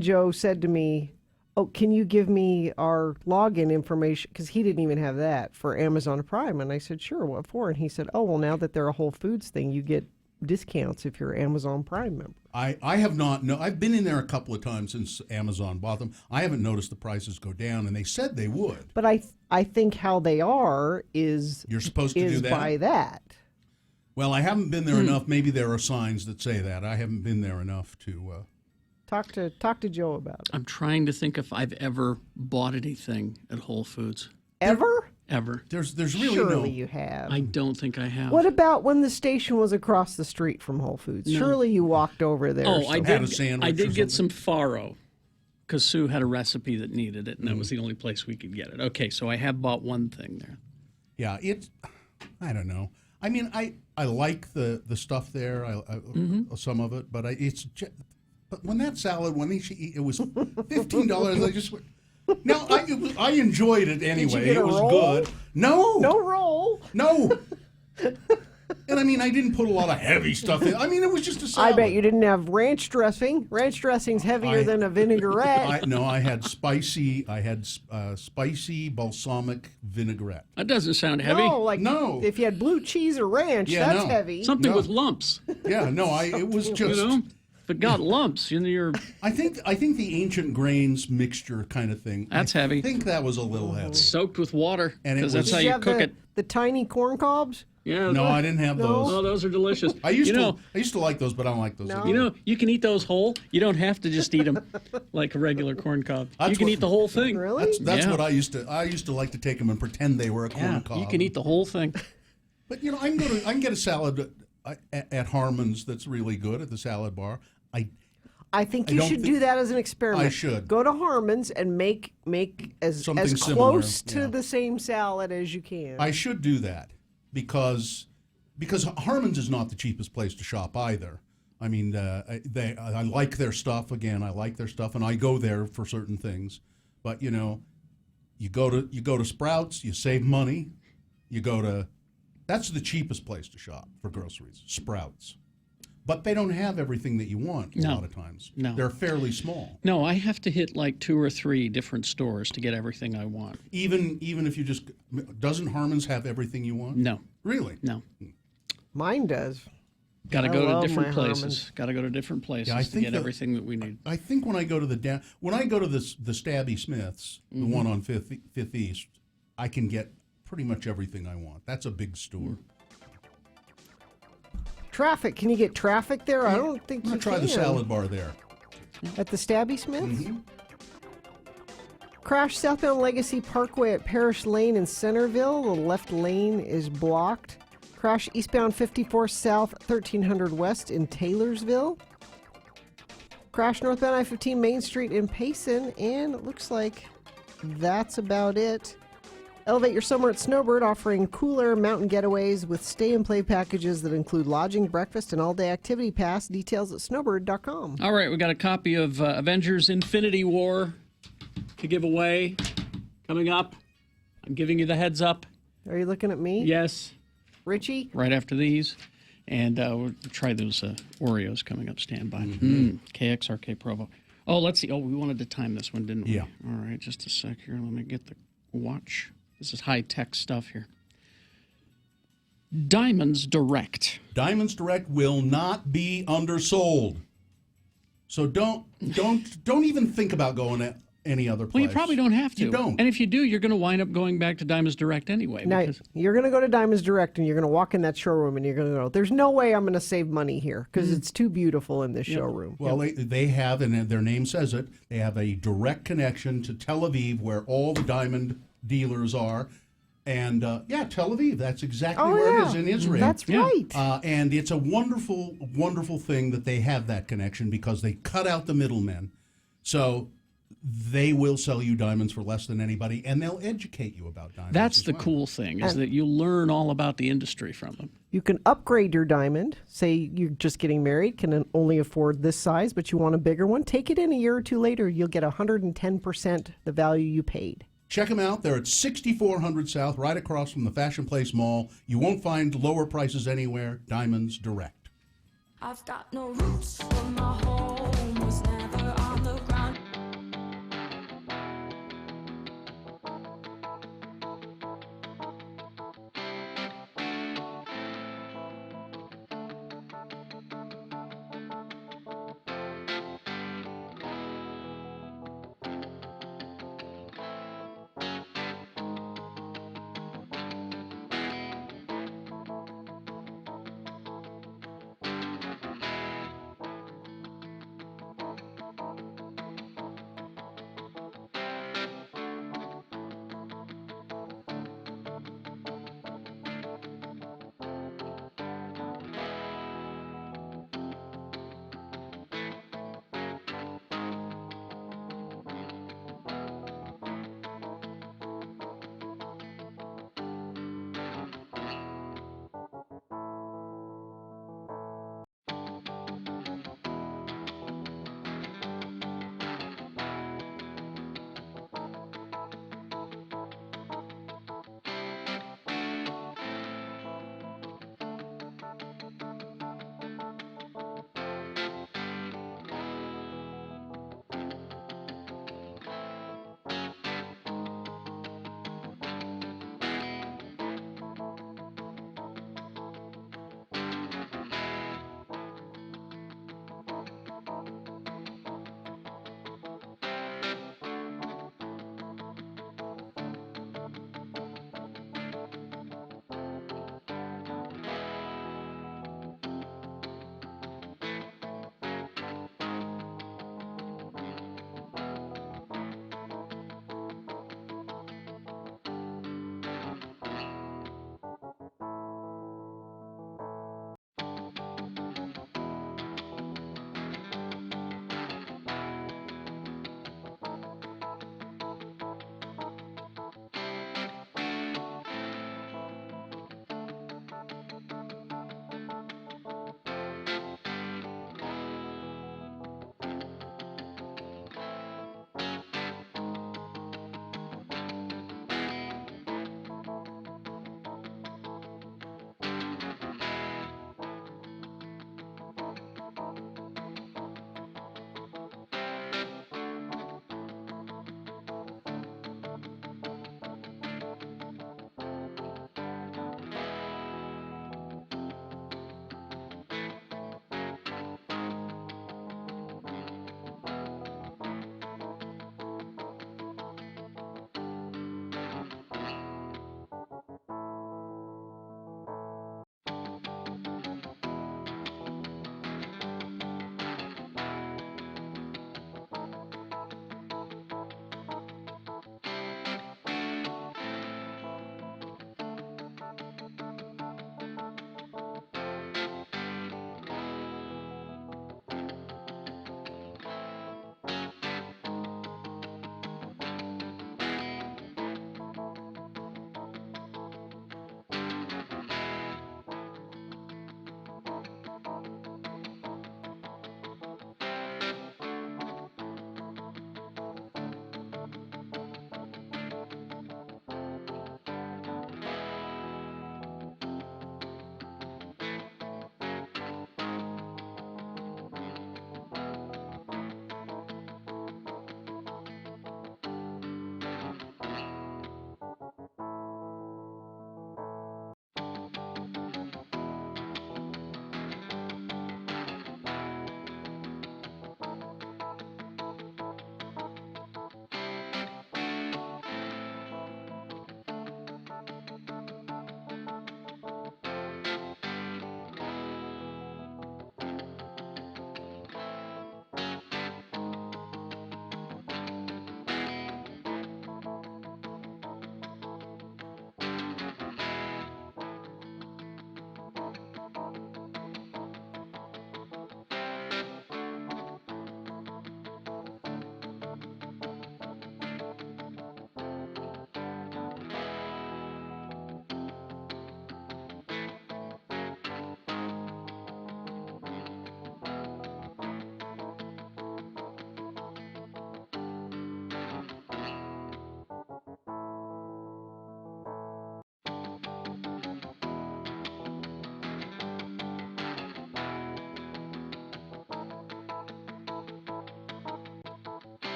Joe said to me, oh, can you give me our login information? Because he didn't even have that for Amazon Prime. And I said, sure, what for? And he said, oh, well, now that they're a Whole Foods thing, you get discounts if you're an Amazon Prime member. I have not. No, I've been in there a couple of times since Amazon bought them. I haven't noticed the prices go down, and they said they would. But I think how they are is you're supposed to do that. By that. Well, I haven't been there enough. Maybe there are signs that say that. I haven't been there enough to. Talk to Joe about it. I'm trying to think if I've ever bought anything at Whole Foods. Ever? Ever. There's really Surely you have. I don't think I have. What about when the station was across the street from Whole Foods? No. Surely you walked over there. Oh, I had a sandwich. I did get some farro because Sue had a recipe that needed it, and that was the only place we could get it. Okay, so I have bought one thing there. Yeah, I don't know. I mean, I like the stuff there. Some of it, but but when that salad, it was $15. I just went. No, I enjoyed it anyway. Did you get a it was roll? good. No roll. No. And I mean, I didn't put a lot of heavy stuff in. I mean, it was just a salad. I bet you didn't have ranch dressing. Ranch dressing's heavier than a vinaigrette. I had spicy. I had spicy balsamic vinaigrette. That doesn't sound heavy. No. If you had blue cheese or ranch, that's heavy. Something with lumps. Yeah, no. It was just. If it got lumps in your... I think the ancient grains mixture kind of thing. That's heavy. I think that was a little heavy. Soaked with water, because that's how Did you have cook it. The tiny corn cobs? Yeah. No, I didn't have those. Oh, those are delicious. I used to like those, but I don't like those. No. Anymore. You can eat those whole. You don't have to just eat them like a regular corn cob. You can eat the whole thing. Really? That's what I used to. I used to like to take them and pretend they were a corn cob. You can eat the whole thing. But I can get a salad at Harmon's that's really good at the salad bar. I think you should do that as an experiment. I should. Go to Harmon's and make as Something close similar, to the same salad as you can. I should do that because Harmon's is not the cheapest place to shop either. I mean, I like their stuff. Again, I like their stuff, and I go there for certain things. But you go to Sprouts, you save money. That's the cheapest place to shop for groceries, Sprouts. But they don't have everything that you want a lot of times. No. They're fairly small. No, I have to hit like 2 or 3 different stores to get everything I want. Even if you just... Doesn't Harmon's have everything you want? No. Really? No. Mine does. Got to go love to different my places. Harmon's. Got to go to different places to get everything that we need. I think when I go to the Stabby Smiths, the one on Fifth East, I can get pretty much everything I want. That's a big store. Traffic. Can you get traffic there? I don't think you can. Try the salad bar there. At the Stabby Smiths? Crash southbound Legacy Parkway at Parish Lane in Centerville. The left lane is blocked. Crash eastbound 54 South 1300 West in Taylorsville. Crash northbound I-15 Main Street in Payson. And it looks like that's about it. Elevate your summer at Snowbird, offering cooler mountain getaways with stay-and-play packages that include lodging, breakfast, and all-day activity pass. Details at snowbird.com. All right, we got a copy of Avengers Infinity War to give away coming up. I'm giving you the heads up. Are you looking at me? Yes. Richie? Right after these. And we'll try those Oreos coming up. Stand by. KXRK Provo. Oh, let's see. Oh, we wanted to time this one, didn't we? Yeah. All right, just a sec here. Let me get the watch. This is high-tech stuff here. Diamonds Direct. Diamonds Direct will not be undersold. So don't even think about going to any other place. Well, you probably don't have to. You don't. And if you do, you're going to wind up going back to Diamonds Direct anyway. Now, because you're going to go to Diamonds Direct and you're going to walk in that showroom and you're going to go, there's no way I'm going to save money here because it's too beautiful in this showroom. Well, they have, and their name says it, they have a direct connection to Tel Aviv where all the diamond dealers are. And, Tel Aviv, that's exactly where it is in Israel. That's right. And it's a wonderful, wonderful thing that they have that connection because they cut out the middlemen. So they will sell you diamonds for less than anybody, and they'll educate you about diamonds. that's the cool thing, is that you learn all about the industry from them. You can upgrade your diamond. Say you're just getting married, can only afford this size, but you want a bigger one. Take it in a year or two later. You'll get 110% the value you paid. Check them out. They're at 6400 South, right across from the Fashion Place Mall. You won't find lower prices anywhere. Diamonds Direct. I've got no roots, but my home was never on the ground.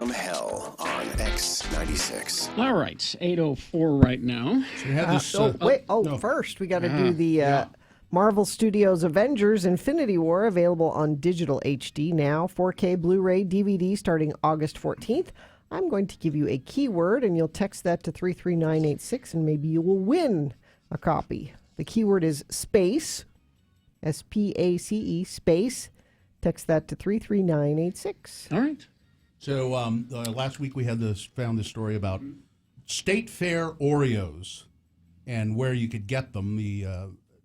from Hell on X96. All right, 8:04 right now. So we had this. First we got to do the Marvel Studios Avengers Infinity War, available on digital HD now, 4K Blu-ray DVD starting August 14th. I'm going to give you a keyword, and you'll text that to 33986, and maybe you will win a copy. The keyword is space, S-P-A-C-E, space. Text that to 33986. All right. So last week we found this story about State Fair Oreos and where you could get them.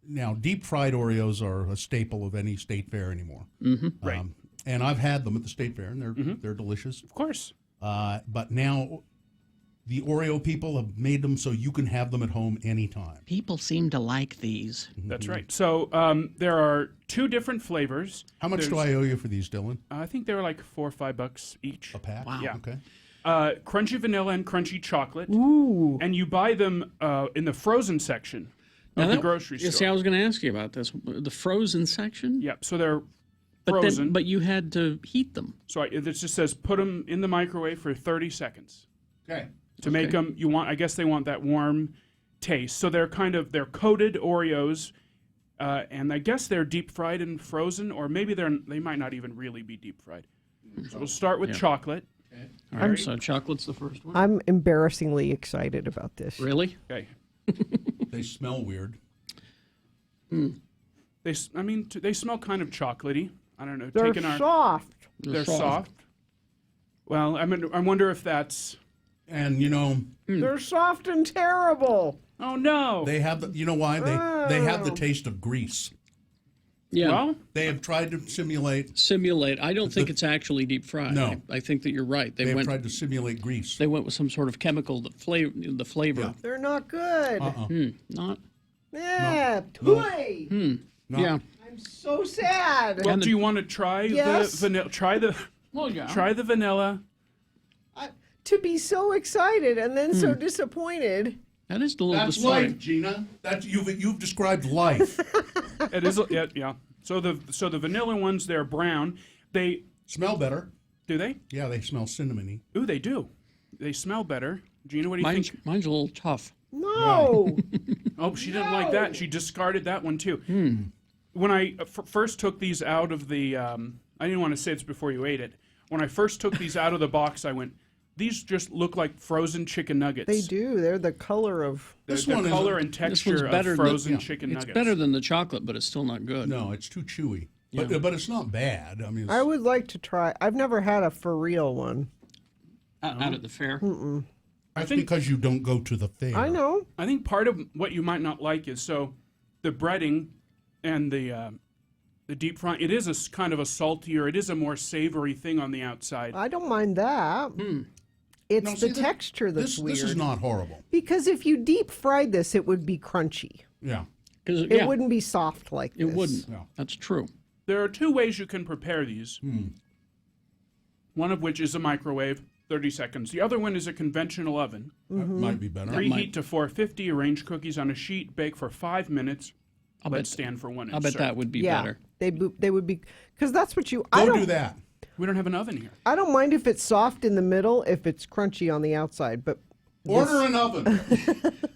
Now, deep fried Oreos are a staple of any state fair anymore. Mm-hmm. Right. And I've had them at the state fair, and they're delicious. Of course. But now the Oreo people have made them so you can have them at home anytime. People seem to like these. That's right. So there are two different flavors. How much do I owe you for these, Dylan? I think they were like $4 or $5 each. A pack? Wow. Yeah. Okay. Crunchy vanilla and crunchy chocolate. Ooh. And you buy them in the frozen section of the grocery store. See, I was going to ask you about this. The frozen section? Yep. So they're frozen. But you had to heat them. So it just says put them in the microwave for 30 seconds. Okay. To make them, I guess they want that warm taste. So they're they're coated Oreos, and I guess they're deep fried and frozen, or maybe they might not even really be deep fried. So we'll start with chocolate. Okay. All right, so chocolate's the first one. I'm embarrassingly excited about this. Really? Okay. They smell weird. They smell kind of chocolatey. I don't know. They're soft. They're soft. Well, I wonder if that's. And they're soft and terrible. Oh no! They have you know why they have the taste of grease. Yeah. Well, they have tried to simulate. I don't think it's actually deep fried. No. I think that you're right. They have tried to simulate grease. They went with some sort of chemical that the flavor. Yeah. They're not good. Not. Yeah. No. Toy. No. Yeah. I'm so sad. Well, do you want to try the vanilla? Try the vanilla. To be so excited and then so disappointed. That is a little That's disappointing. life, Gina. You've described life. It is. Yeah. So the vanilla ones, they're brown. They smell better. Do they? Yeah, they smell cinnamony. Ooh, they do. They smell better. Gina, what do you think? Mine's a little tough. No. Oh, she didn't like that. She discarded that one too. When I first took these out of the, I didn't want to say this before you ate it. When I first took these out of the box, I went, these just look like frozen chicken nuggets. They do. They're the color of the color and texture of frozen chicken nuggets. It's better than the chocolate, but it's still not good. No, it's too chewy. But it's not bad. I mean, I would like to try. I've never had a for real one. Out at the fair. That's because you don't go to the fair. I know. I think part of what you might not like is the breading and the deep frying. It is a kind of a saltier. It is a more savory thing on the outside. I don't mind that. It's the texture that's weird. This is not horrible. Because if you deep fried this, it would be crunchy. Yeah. It wouldn't be soft like this. It wouldn't. Yeah. That's true. There are two ways you can prepare these. One of which is a microwave, 30 seconds. The other one is a conventional oven. That might be better. Preheat to 450, arrange cookies on a sheet, bake for 5 minutes, let stand for 1 inch. I bet that would be better. They would be, because that's what you... Don't do that. We don't have an oven here. I don't mind if it's soft in the middle, if it's crunchy on the outside, but... Order an oven.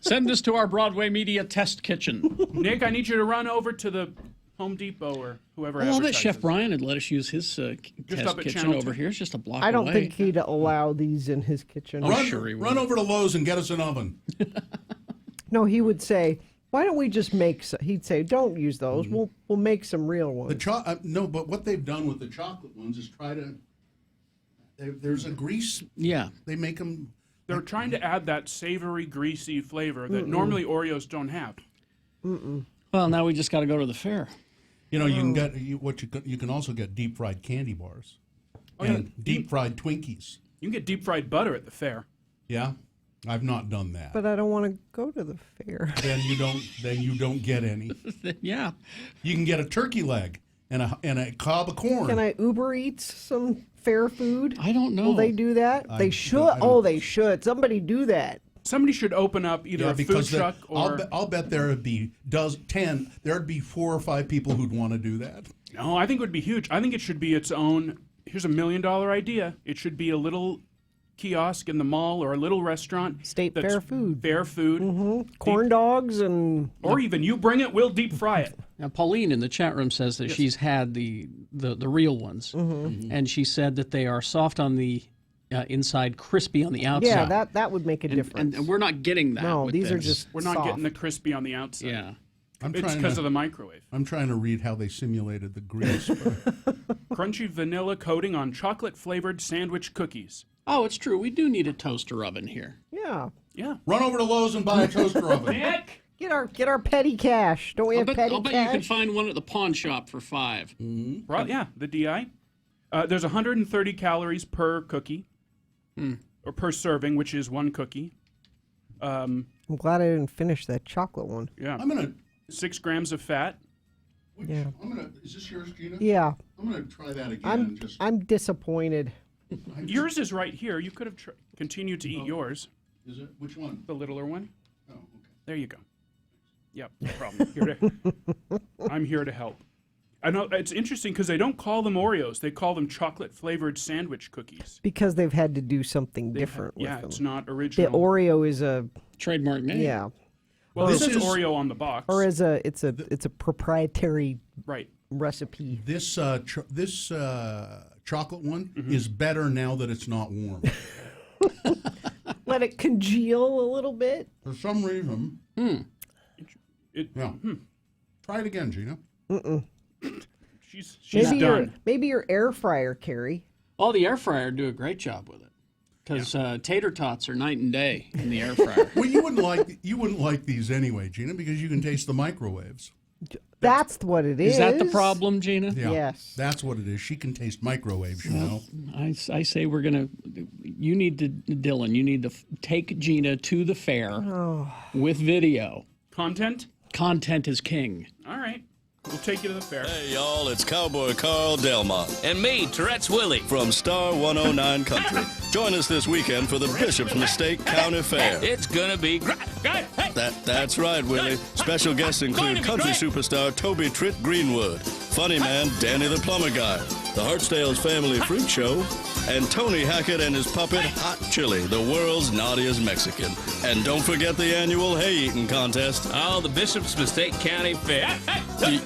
Send this to our Broadway Media Test Kitchen. Nick, I need you to run over to the Home Depot or whoever. Well, I'll bet Chef Brian would let us use his test kitchen over here. It's just a block away. I don't think he'd allow these in his kitchen. Run over to Lowe's and get us an oven. No, he would say, why don't we just make some? He'd say, don't use those. We'll make some real ones. No, but what they've done with the chocolate ones is try to... There's a grease... Yeah. They make them... They're trying to add that savory, greasy flavor that normally Oreos don't have. Well, now we just got to go to the fair. You know, you can get you can also get deep fried candy bars and deep fried Twinkies. You can get deep fried butter at the fair. Yeah, I've not done that. But I don't want to go to the fair. Then you don't get any. Yeah, you can get a turkey leg and a cob of corn. Can I Uber Eats some fair food? I don't know. Will they do that? They should. They should. Somebody do that. Somebody should open up either a food truck or... I'll bet there would be 10. There'd be 4 or 5 people who'd want to do that. No, I think it would be huge. I think it should be its own... Here's $1 million idea. It should be a little kiosk in the mall or a little restaurant. State that's fair food. Fair food. Corn dogs and... Or even you bring it, we'll deep fry it. Now, Pauline in the chat room says that she's had the real ones, and she said that they are soft on the inside, crispy on the outside. Yeah, that would make a difference. And we're not getting that. No, with these are this. just We're not soft. getting the crispy on the outside. Yeah. It's because of the microwave. I'm trying to read how they simulated the grease. Crunchy vanilla coating on chocolate-flavored sandwich cookies. Oh, it's true. We do need a toaster oven here. Yeah. Yeah. Run over to Lowe's and buy a toaster oven. Nick! Get our petty cash. Don't we have petty I'll bet cash? you can find one at the pawn shop for $5. Well, yeah, the DI. There's 130 calories per cookie, or per serving, which is one cookie. I'm glad I didn't finish that chocolate one. Yeah. I'm gonna 6 grams of fat. Yeah. Is this yours, Gina? Yeah. I'm gonna try that again. I'm disappointed. Yours is right here. You could have continued to eat yours. Is it? Which one? The littler one. Oh, okay. There you go. Yep, no problem. I'm here to help. I know it's interesting because they don't call them Oreos; they call them chocolate-flavored sandwich cookies. Because they've had to do something different with them. It's not The original. Oreo is a trademark name. Yeah. Well, This this is is- Oreo on the box. Or it's a proprietary right recipe. This chocolate one is better now that it's not warm. Let it congeal a little bit. For some reason. Yeah. Try it again, Gina. She's Maybe maybe your air fryer, Carrie. Oh, the air fryer do a great job with it. Because tater tots are night and day in the air fryer. Well, you wouldn't like these anyway, Gina, because you can taste the microwaves. That's what it is. Is that the problem, Gina? Yeah, Yes. that's what it is. She can taste microwaves, you know. I say Dylan, you need to take Gina to the fair with video. Content? Content is king. All right. We'll take you to the fair. Hey, y'all, it's Cowboy Carl Delmont. And me, Tourette's Willie. From Star 109 Country. Join us this weekend for the Bishop's Mistake County Fair. It's gonna be great. That's right, Willie. Special guests include country superstar Toby Tritt Greenwood, funny man Danny the Plumber Guy, the Hartsdale's Family Freak Show, and Tony Hackett and his puppet Hot Chili, the world's naughtiest Mexican. And don't forget the annual hay-eating contest. Oh, the Bishop's Mistake County Fair.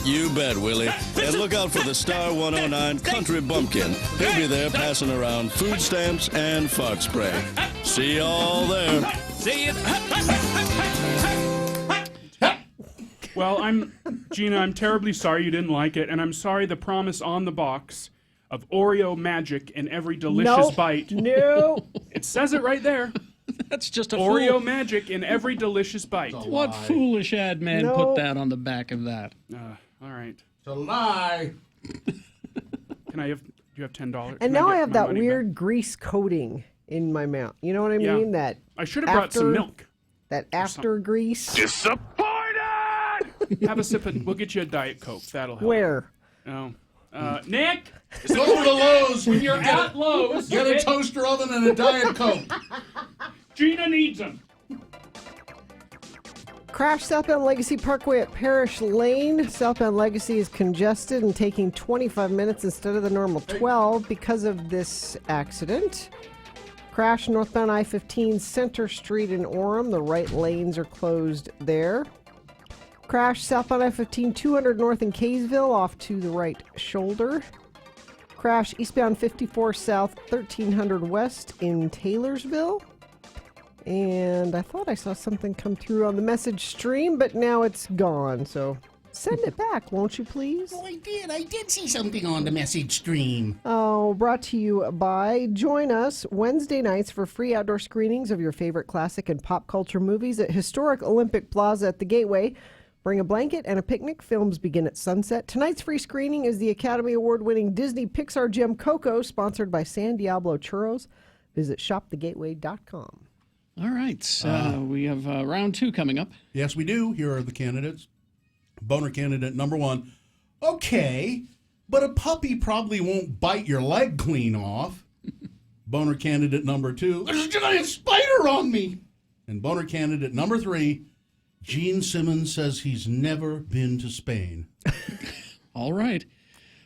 You bet, Willie. And look out for the Star 109 Country Bumpkin. He'll be there passing around food stamps and fart spray. See y'all there. See you. Well, Gina, I'm terribly sorry you didn't like it, and I'm sorry the promise on the box of Oreo magic in every delicious bite. No. It says it right there. That's just a Oreo magic in every delicious bite. What foolish ad man put that on the back of that? All right. It's a lie. Can I have? Do you have $10? And now I have that weird grease coating in my mouth. You know what I mean? That I should have brought some milk. That after grease. Disappointed. Have a sip and we'll get you a Diet Coke. That'll help. Where? Oh. Nick! Go over to Lowe's. When you're at Lowe's, Get a toaster oven and a Diet Coke. Gina needs them. Crash southbound Legacy Parkway at Parish Lane. Southbound Legacy is congested and taking 25 minutes instead of the normal 12 because of this accident. Crash northbound I-15 Center Street in Orem. The right lanes are closed there. Crash southbound I-15 200 north in Kaysville off to the right shoulder. Crash eastbound 54 south 1300 west in Taylorsville. And I thought I saw something come through on the message stream, but now it's gone. So send it back, won't you please? Oh, I did see something on the message stream. Oh, brought to you by Join us Wednesday nights for free outdoor screenings of your favorite classic and pop culture movies at Historic Olympic Plaza at the Gateway. Bring a blanket and a picnic. Films begin at sunset. Tonight's free screening is the Academy Award-winning Disney Pixar gem Coco, sponsored by San Diablo Churros. Visit shopthegateway.com. All right. We have round 2 coming up. Yes, we do. Here are the candidates. Boner candidate number 1. Okay, but a puppy probably won't bite your leg clean off. Boner candidate number 2. There's a giant spider on me. And boner candidate number 3. Gene Simmons says he's never been to Spain. All right.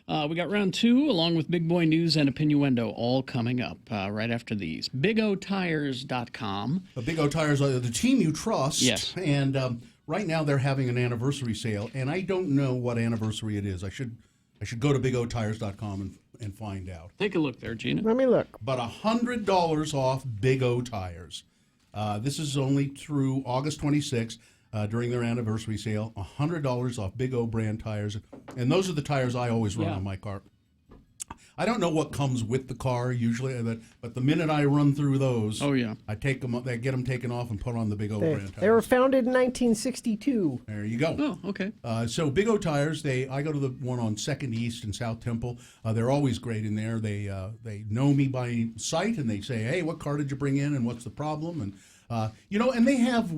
We got round 2, along with Big Boy News and Opinioendo, all coming up right after these. BigOTires.com. Big O Tires are the team you trust. Yes. And right now they're having an anniversary sale, and I don't know what anniversary it is. I should go to BigOTires.com and find out. Take a look there, Gina. Let me look. But $100 off Big O Tires. This is only through August 26th. During their anniversary sale, $100 off Big O brand tires, and those are the tires I always run on my car. I don't know what comes with the car usually, but the minute I run through those, I take them, I get them taken off and put on the Big O brand tires. They were founded in 1962. There you go. Oh, okay. So Big O Tires, I go to the one on 2nd East in South Temple. They're always great in there. They know me by sight, and they say, "Hey, what car did you bring in, and what's the problem?" And and they have.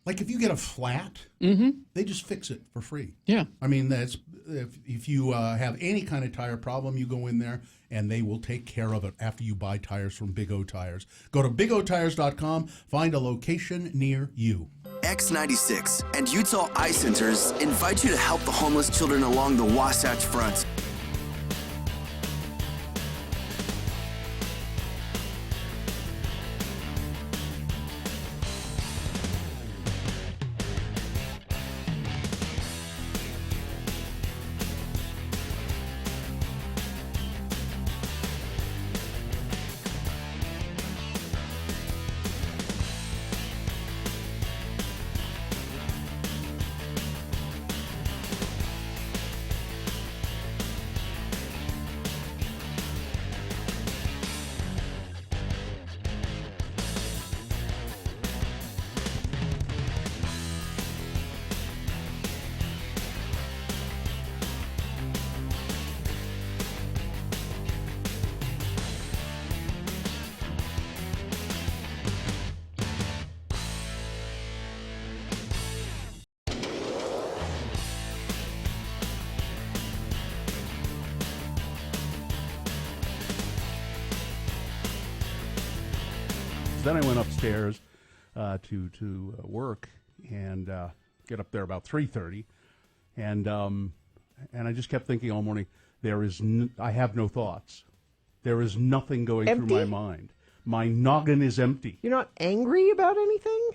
Like if you get a flat, they just fix it for free. Yeah. I mean, that's if you have any kind of tire problem, you go in there and they will take care of it after you buy tires from Big O Tires. Go to BigOTires.com, find a location near you. X96 and Utah Eye Centers invite you to help the homeless children along the Wasatch Front. Then I went upstairs to work and get up there about 3:30, and I just kept thinking all morning. I have no thoughts. There is nothing going through my mind. My noggin is empty. You're not angry about anything?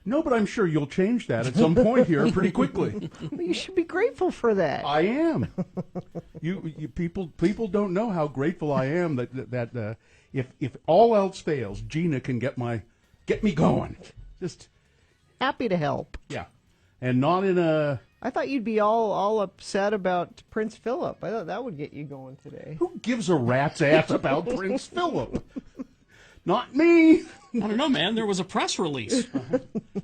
No, but I'm sure you'll change that at some point here pretty quickly. Well, you should be grateful for that. I am. You people don't know how grateful I am that if all else fails, Gina can get me going. Just happy to help. Yeah, and not in a. I thought you'd be all upset about Prince Philip. I thought that would get you going today. Who gives a rat's ass about Prince Philip? Not me. I don't know, man. There was a press release.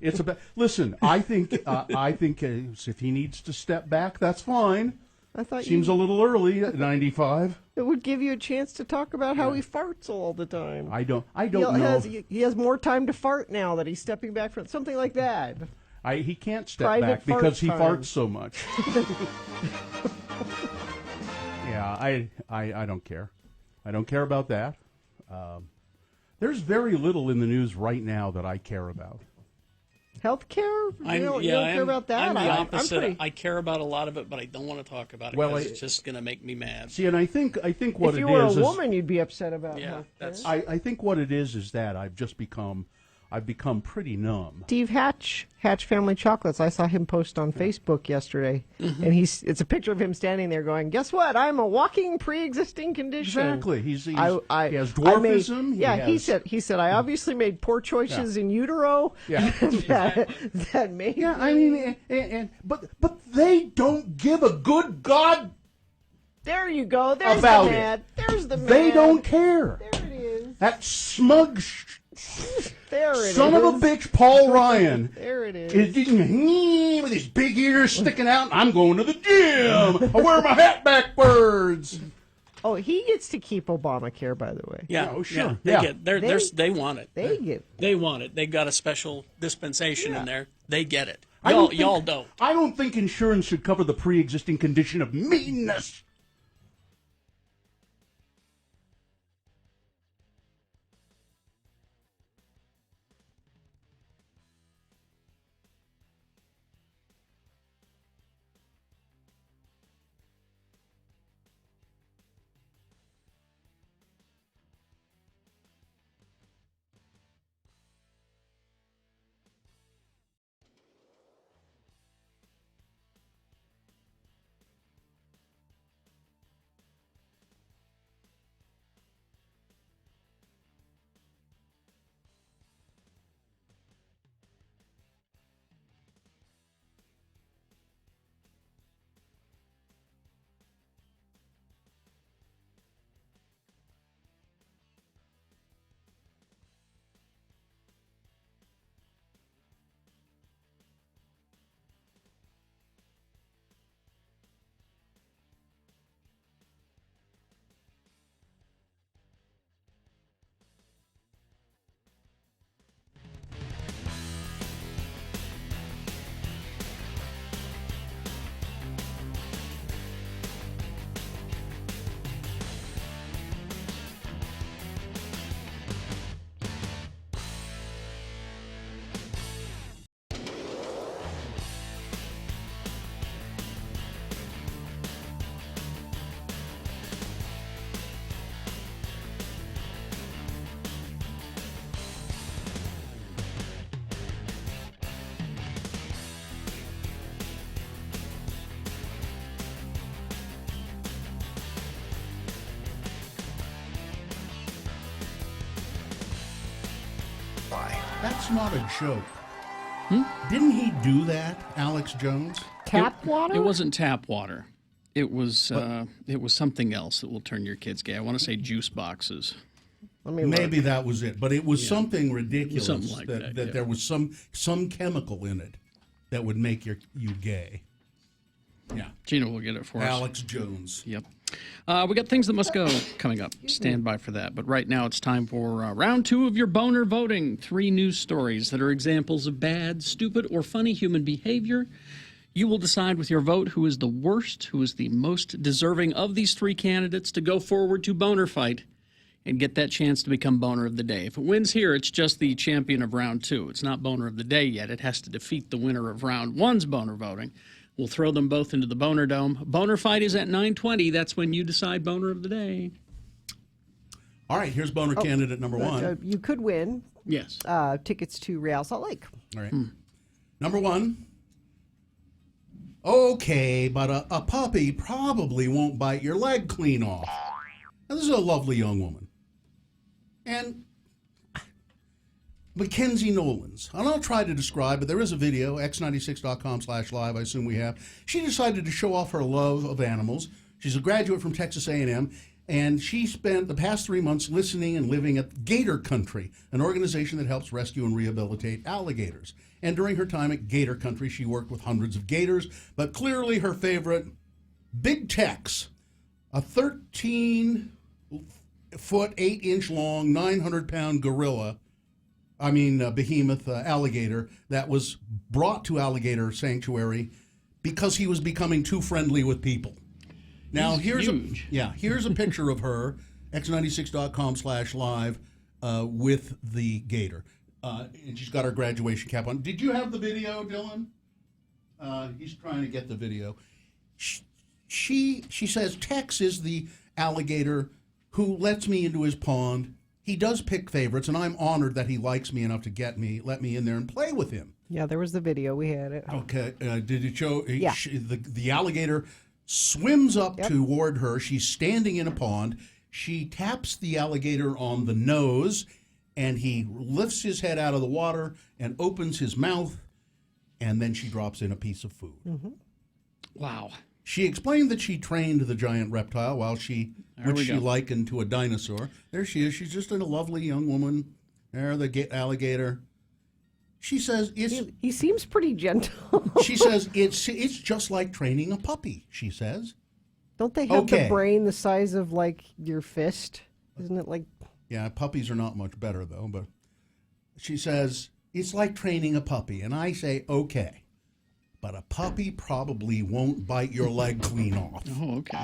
It's about. Listen, I think if he needs to step back, that's fine. I thought seems a little early at 95. It would give you a chance to talk about how he farts all the time. I don't know. He has more time to fart now that he's stepping back from something like that. He can't step back because he farts so much. Yeah, I don't care. I don't care about that. There's very little in the news right now that I care about. Healthcare? You don't care about that? I'm the opposite. I'm I care about a lot of it, but I don't want to talk about it because it's just going to make me mad. See, and I think what it is. If you were a woman, you'd be upset about healthcare. I think what it is that I've become pretty numb. Steve Hatch Family Chocolates. I saw him post on Facebook yesterday, and it's a picture of him standing there going, "Guess what? I'm a walking pre-existing condition." Exactly. He has dwarfism. He said I obviously made poor choices in utero. Yeah. that made. Yeah. I mean, but they don't give a good God. There you go. There's about the mad. There's the mad. They don't care. There it is. That smug. There it Son is. of a bitch, Paul Ryan. There it is. With his big ears sticking out. I'm going to the gym. I wear my hat backwards. Oh, he gets to keep Obamacare, by the way. Yeah, oh, sure. They want it. They want it. They got a special dispensation in there. They get it. Y'all don't. I don't think insurance should cover the pre-existing condition of meanness. That's not a joke. Didn't he do that, Alex Jones? Tap water? It wasn't tap water. It was something else that will turn your kids gay. I want to say juice boxes. Maybe that was it, but it was something ridiculous. Something like that, yeah. There was some chemical in it that would make you gay. Yeah. Gina will get it for us. Alex Jones. Yep. We got things that must go coming up. Stand by for that. But right now it's time for round 2 of your boner voting. 3 news stories that are examples of bad, stupid, or funny human behavior. You will decide with your vote who is the worst, who is the most deserving of these 3 candidates to go forward to boner fight and get that chance to become boner of the day. If it wins here, it's just the champion of round 2. It's not boner of the day yet. It has to defeat the winner of round 1's boner voting. We'll throw them both into the Boner Dome. Boner fight is at 9:20. That's when you decide boner of the day. All right, here's boner candidate number 1. You could win. Yes. Tickets to Real Salt Lake. All right. Number 1. Okay, but a puppy probably won't bite your leg clean off. Now, this is a lovely young woman. And Mackenzie Nolans. And I'll try to describe, but there is a video, x96.com/live, I assume we have. She decided to show off her love of animals. She's a graduate from Texas A&M, and she spent the past 3 months listening and living at Gator Country, an organization that helps rescue and rehabilitate alligators. And during her time at Gator Country, she worked with hundreds of gators, but clearly her favorite, Big Tex, a 13-foot, 8-inch long, 900-pound behemoth alligator that was brought to Alligator Sanctuary because he was becoming too friendly with people. Now, here's a picture of her, x96.com/live, with the gator. And she's got her graduation cap on. Did you have the video, Dylan? He's trying to get the video. She says, Tex is the alligator who lets me into his pond. He does pick favorites, and I'm honored that he likes me enough to let me in there and play with him. Yeah, there was the video. We had it. Okay. Did it show? Yeah. The alligator swims up toward her. She's standing in a pond. She taps the alligator on the nose, and he lifts his head out of the water and opens his mouth, and then she drops in a piece of food. Mm-hmm. Wow. She explained that she trained the giant reptile which she likened to a dinosaur. There she is. She's just a lovely young woman. There, the alligator. She says he seems pretty gentle. She says it's just like training a puppy. She says. Don't they have the brain the size of like your fist? Isn't it like? Yeah, puppies are not much better though. But she says it's like training a puppy, and I say okay. But a puppy probably won't bite your leg clean off. Oh, okay.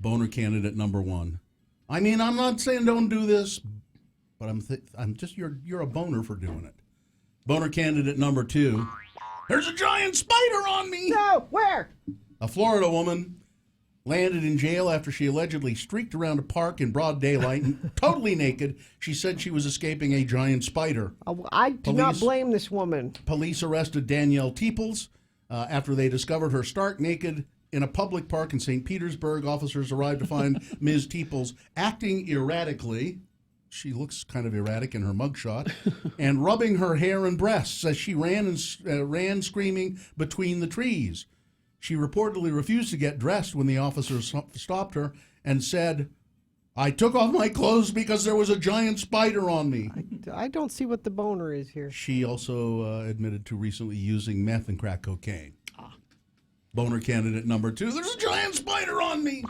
Boner candidate number 1. I mean, I'm not saying don't do this, but I'm just you're a boner for doing it. Boner candidate number 2. There's a giant spider on me. No, where? A Florida woman landed in jail after she allegedly streaked around a park in broad daylight and totally naked. She said she was escaping a giant spider. I do not blame this woman. Police arrested Danielle Teeples after they discovered her stark naked in a public park in St. Petersburg. Officers arrived to find Ms. Teeples acting erratically. She looks kind of erratic in her mugshot, and rubbing her hair and breasts as she ran screaming between the trees. She reportedly refused to get dressed when the officers stopped her and said, I took off my clothes because there was a giant spider on me. I don't see what the boner is here. She also admitted to recently using meth and crack cocaine. Boner candidate number 2, there's a giant spider on me.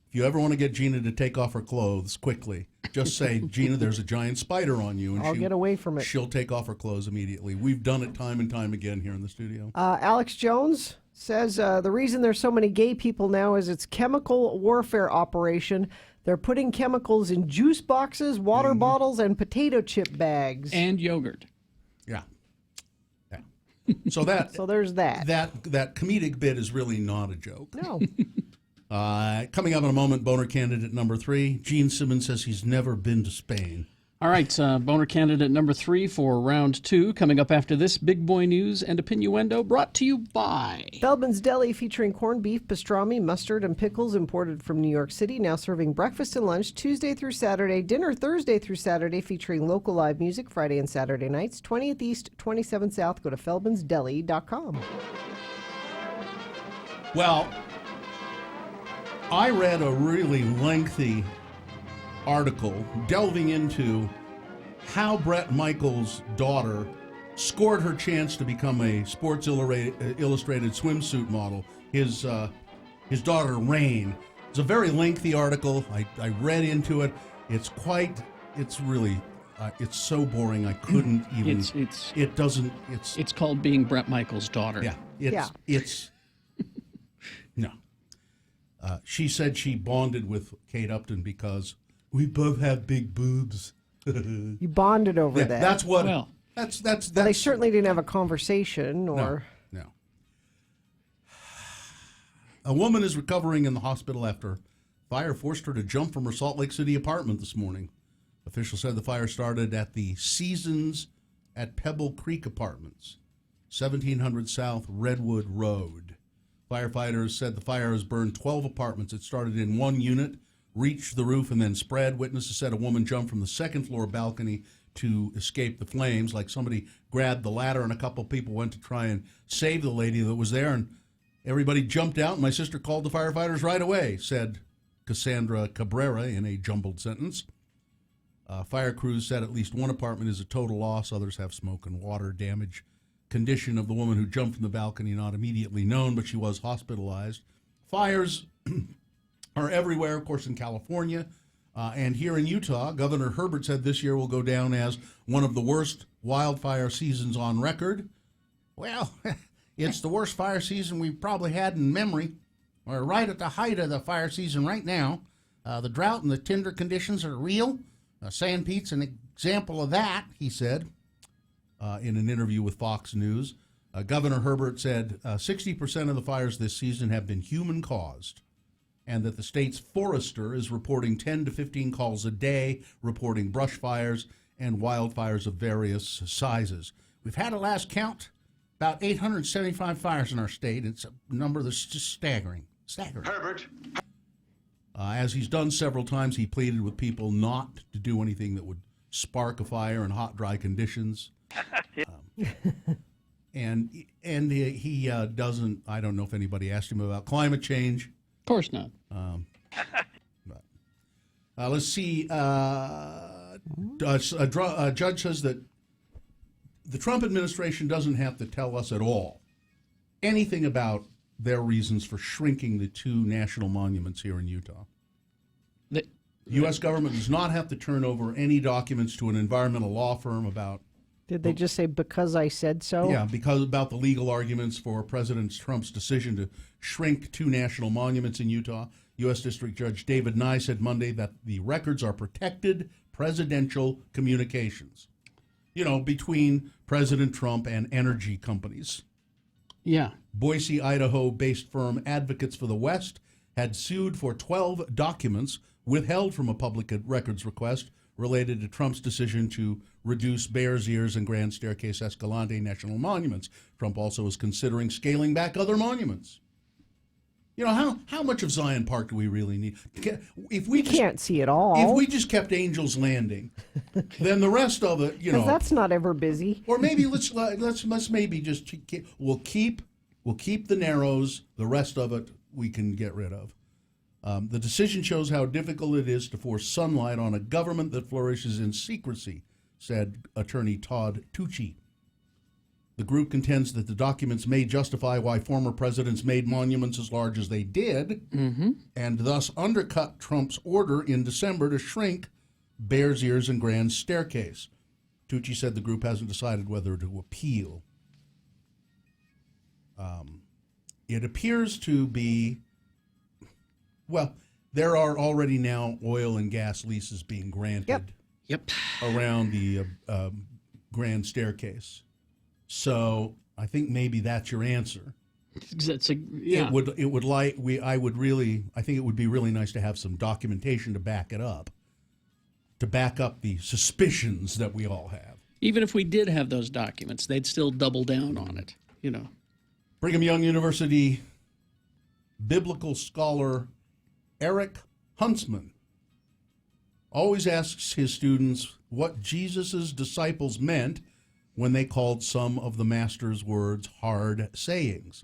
If you ever want to get Gina to take off her clothes quickly, just say, Gina, there's a giant spider on you. And I'll get away from it. She'll take off her clothes immediately. We've done it time and time again here in the studio. Alex Jones says the reason there's so many gay people now is it's chemical warfare operation. They're putting chemicals in juice boxes, water bottles, and potato chip bags. And yogurt. Yeah. So there's that. That comedic bit is really not a joke. No. Coming up in a moment, boner candidate number 3. Gene Simmons says he's never been to Spain. All right, boner candidate number 3 for round 2. Coming up after this, big boy news and opinioendo brought to you by Feldman's Deli, featuring corned beef, pastrami, mustard, and pickles imported from New York City. Now serving breakfast and lunch Tuesday through Saturday, dinner Thursday through Saturday, featuring local live music Friday and Saturday nights. 20th East, 27th South. Go to feldmansdeli.com. Well, I read a really lengthy article delving into how Bret Michaels' daughter scored her chance to become a Sports Illustrated swimsuit model. His daughter, Rain. It's a very lengthy article. I read into it. It's really, it's so boring. I couldn't even. It's called being Bret Michaels' daughter. Yeah. It's no. She said she bonded with Kate Upton because we both have big boobs. You bonded over that. That's what. Well, that's. They certainly didn't have a conversation or. No. A woman is recovering in the hospital after fire forced her to jump from her Salt Lake City apartment this morning. Officials said the fire started at the Seasons at Pebble Creek Apartments, 1700 South Redwood Road. Firefighters said the fire has burned 12 apartments. It started in one unit, reached the roof, and then spread. Witnesses said a woman jumped from the second-floor balcony to escape the flames, like somebody grabbed the ladder, and a couple people went to try and save the lady that was there, and everybody jumped out. My sister called the firefighters right away, said Cassandra Cabrera in a jumbled sentence. Fire crews said at least one apartment is a total loss. Others have smoke and water damage. Condition of the woman who jumped from the balcony not immediately known, but she was hospitalized. Fires are everywhere, of course, in California. And here in Utah, Governor Herbert said this year will go down as one of the worst wildfire seasons on record. Well, it's the worst fire season we've probably had in memory. We're right at the height of the fire season right now. The drought and the tinder conditions are real. San Pete's an example of that, he said in an interview with Fox News. Governor Herbert said 60% of the fires this season have been human-caused, and that the state's forester is reporting 10 to 15 calls a day, reporting brush fires and wildfires of various sizes. We've had a last count, about 875 fires in our state. It's a number that's just staggering. Herbert. As he's done several times, he pleaded with people not to do anything that would spark a fire in hot, dry conditions. And he doesn't, I don't know if anybody asked him about climate change. Of course not. Let's see. A judge says that the Trump administration doesn't have to tell us at all anything about their reasons for shrinking the 2 national monuments here in Utah. The U.S. government does not have to turn over any documents to an environmental law firm about. Did they just say, because I said so? Yeah, because about the legal arguments for President Trump's decision to shrink 2 national monuments in Utah. U.S. District Judge David Nye said Monday that the records are protected presidential communications, between President Trump and energy companies. Yeah. Boise, Idaho-based firm Advocates for the West had sued for 12 documents withheld from a public records request related to Trump's decision to reduce Bears Ears and Grand Staircase Escalante national monuments. Trump also is considering scaling back other monuments. How much of Zion Park do we really need? If we can't see it all. If we just kept Angels Landing, then the rest of it, because that's not ever busy. Or maybe let's maybe just we'll keep the Narrows. The rest of it we can get rid of. The decision shows how difficult it is to force sunlight on a government that flourishes in secrecy, said attorney Todd Tucci. The group contends that the documents may justify why former presidents made monuments as large as they did, and thus undercut Trump's order in December to shrink Bears Ears and Grand Staircase. Tucci said the group hasn't decided whether to appeal. It appears to be, there are already now oil and gas leases being granted around the Grand Staircase. So I think maybe that's your answer. Yeah. I think it would be really nice to have some documentation to back it up. to back up the suspicions that we all have. Even if we did have those documents, they'd still double down on it, Brigham Young University biblical scholar Eric Huntsman always asks his students what Jesus' disciples meant when they called some of the Master's words hard sayings.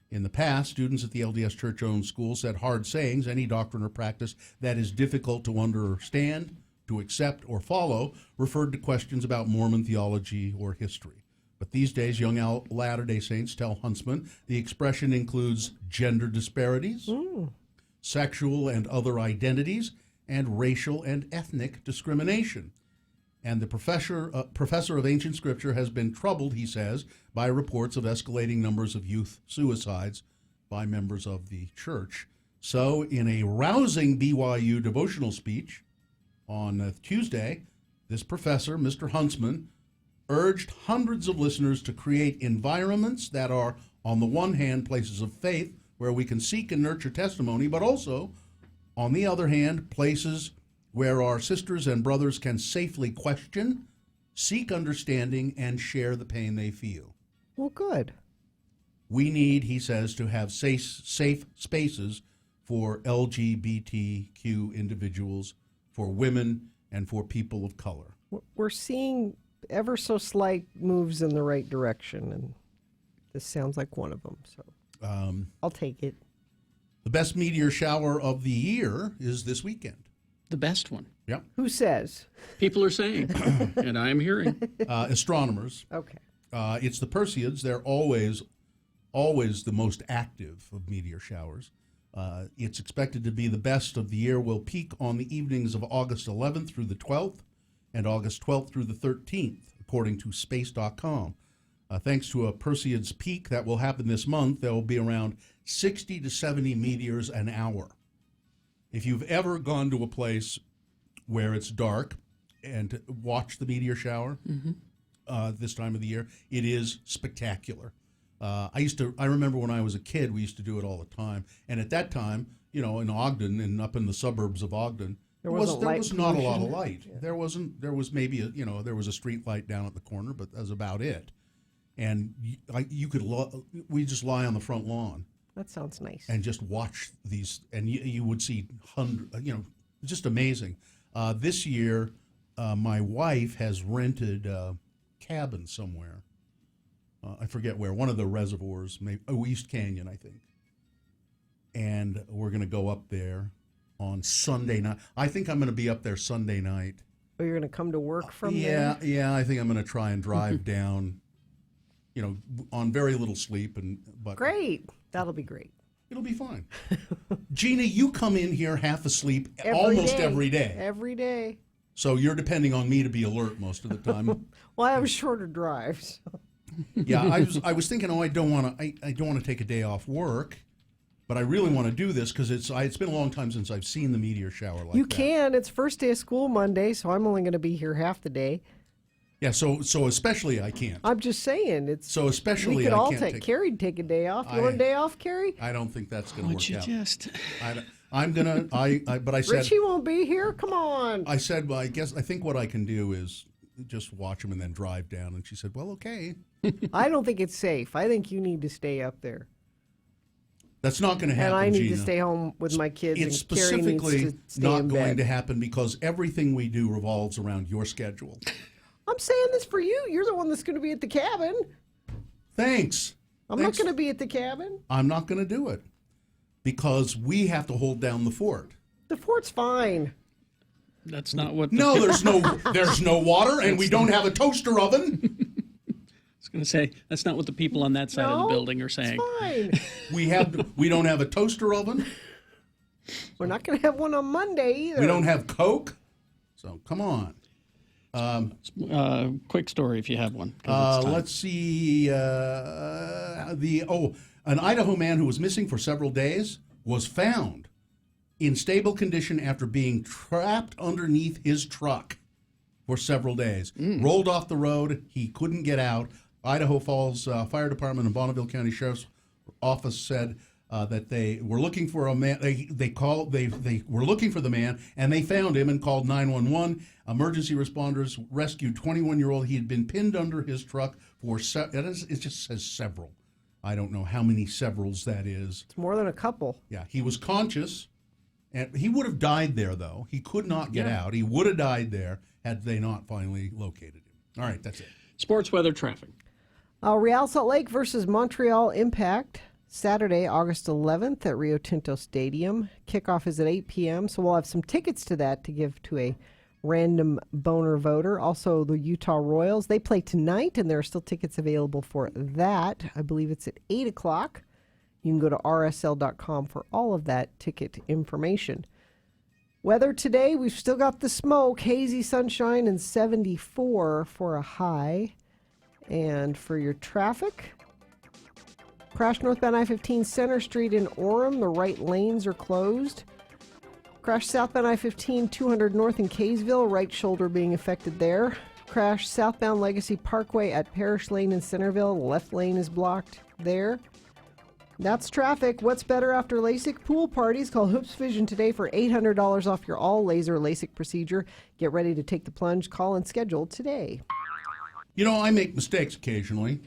In the past, students at the LDS Church-owned school said hard sayings, any doctrine or practice that is difficult to understand, to accept, or follow, referred to questions about Mormon theology or history. But these days, young Latter-day Saints tell Huntsman the expression includes gender disparities, sexual and other identities, and racial and ethnic discrimination. And the professor of ancient scripture has been troubled, he says, by reports of escalating numbers of youth suicides by members of the church. So in a rousing BYU devotional speech on Tuesday, this professor, Mr. Huntsman, urged hundreds of listeners to create environments that are, on the one hand, places of faith where we can seek and nurture testimony, but also, on the other hand, places where our sisters and brothers can safely question, seek understanding, and share the pain they feel. Well, good. We need, he says, to have safe spaces for LGBTQ individuals, for women, and for people of color. We're seeing ever so slight moves in the right direction, and this sounds like one of them. So I'll take it. The best meteor shower of the year is this weekend. The best one. Yep. Who says? People are saying, and I'm hearing. Astronomers. Okay. It's the Perseids. They're always the most active of meteor showers. It's expected to be the best of the year. Will peak on the evenings of August 11th through the 12th and August 12th through the 13th, according to space.com. Thanks to a Perseids peak that will happen this month, there will be around 60 to 70 meteors an hour. If you've ever gone to a place where it's dark and watched the meteor shower this time of the year, it is spectacular. I remember when I was a kid, we used to do it all the time. And at that time, in Ogden and up in the suburbs of Ogden, there was not a lot of light. Yeah. There was maybe there was a street light down at the corner, but that was about it. And we just lie on the front lawn. That sounds nice. And just watch these, and you would see just amazing. This year, my wife has rented a cabin somewhere. I forget where, one of the reservoirs, maybe East Canyon, I think. And we're going to go up there on Sunday night. I think I'm going to be up there Sunday night. Oh, you're going to come to work from there? Yeah, I think I'm going to try and drive down, on very little sleep. But great. That'll be great. It'll be fine. Gina, you come in here half asleep almost every day. Every day. So you're depending on me to be alert most of the time. Well, I have shorter drives. Yeah, I was thinking, I don't want to take a day off work, but I really want to do this because it's been a long time since I've seen the meteor shower like that. You can. It's first day of school Monday, so I'm only going to be here half the day. Yeah, so especially I can't. I'm just saying it's. So especially we could I all can't take. Carrie'd take a day off. You want a day off, Carrie? I don't think that's going to work out. Just? I'm gonna. But I said. Richie won't be here. Come on. I said, well, I think what I can do is just watch him and then drive down. And she said, well, okay. I don't think it's safe. I think you need to stay up there. That's not going to happen, and I need Gina. to stay home with my kids. It's and Carrie needs specifically to stay not in going bed. to happen because everything we do revolves around your schedule. I'm saying this for you. You're the one that's going to be at the cabin. Thanks. I'm not going to be at the cabin. I'm not going to do it because we have to hold down the fort. The fort's fine. That's not what. No, there's no water, and we don't have a toaster oven. I was going to say that's not what the people on that side of the building are saying. It's fine. We don't have a toaster oven. We're not going to have one on Monday either. We don't have Coke. So come on. Quick story if you have one. Let's see. An Idaho man who was missing for several days was found in stable condition after being trapped underneath his truck for several days. Rolled off the road. He couldn't get out. Idaho Falls Fire Department and Bonneville County Sheriff's Office said that they were looking for a man. They were looking for the man, and they found him and called 911. Emergency responders rescued 21-year-old. He had been pinned under his truck for it just says several. I don't know how many severals that is. It's more than a couple. Yeah, he was conscious, and he would have died there, though. He could not get out. He would have died there had they not finally located him. All right, that's it. Sports weather traffic. Real Salt Lake versus Montreal Impact, Saturday, August 11th at Rio Tinto Stadium. Kickoff is at 8 p.m., so we'll have some tickets to that to give to a random boner voter. Also, the Utah Royals, they play tonight, and there are still tickets available for that. I believe it's at 8 o'clock. You can go to rsl.com for all of that ticket information. Weather today, we've still got the smoke, hazy sunshine, and 74 for a high. And for your traffic, crash northbound I-15 Center Street in Orem. The right lanes are closed. Crash southbound I-15 200 North in Kaysville. Right shoulder being affected there. Crash southbound Legacy Parkway at Parish Lane in Centerville. Left lane is blocked there. That's traffic. What's better after LASIK? Pool parties. Call Hoops Vision today for $800 off your all-laser LASIK procedure. Get ready to take the plunge. Call and schedule today. You know, I make mistakes occasionally,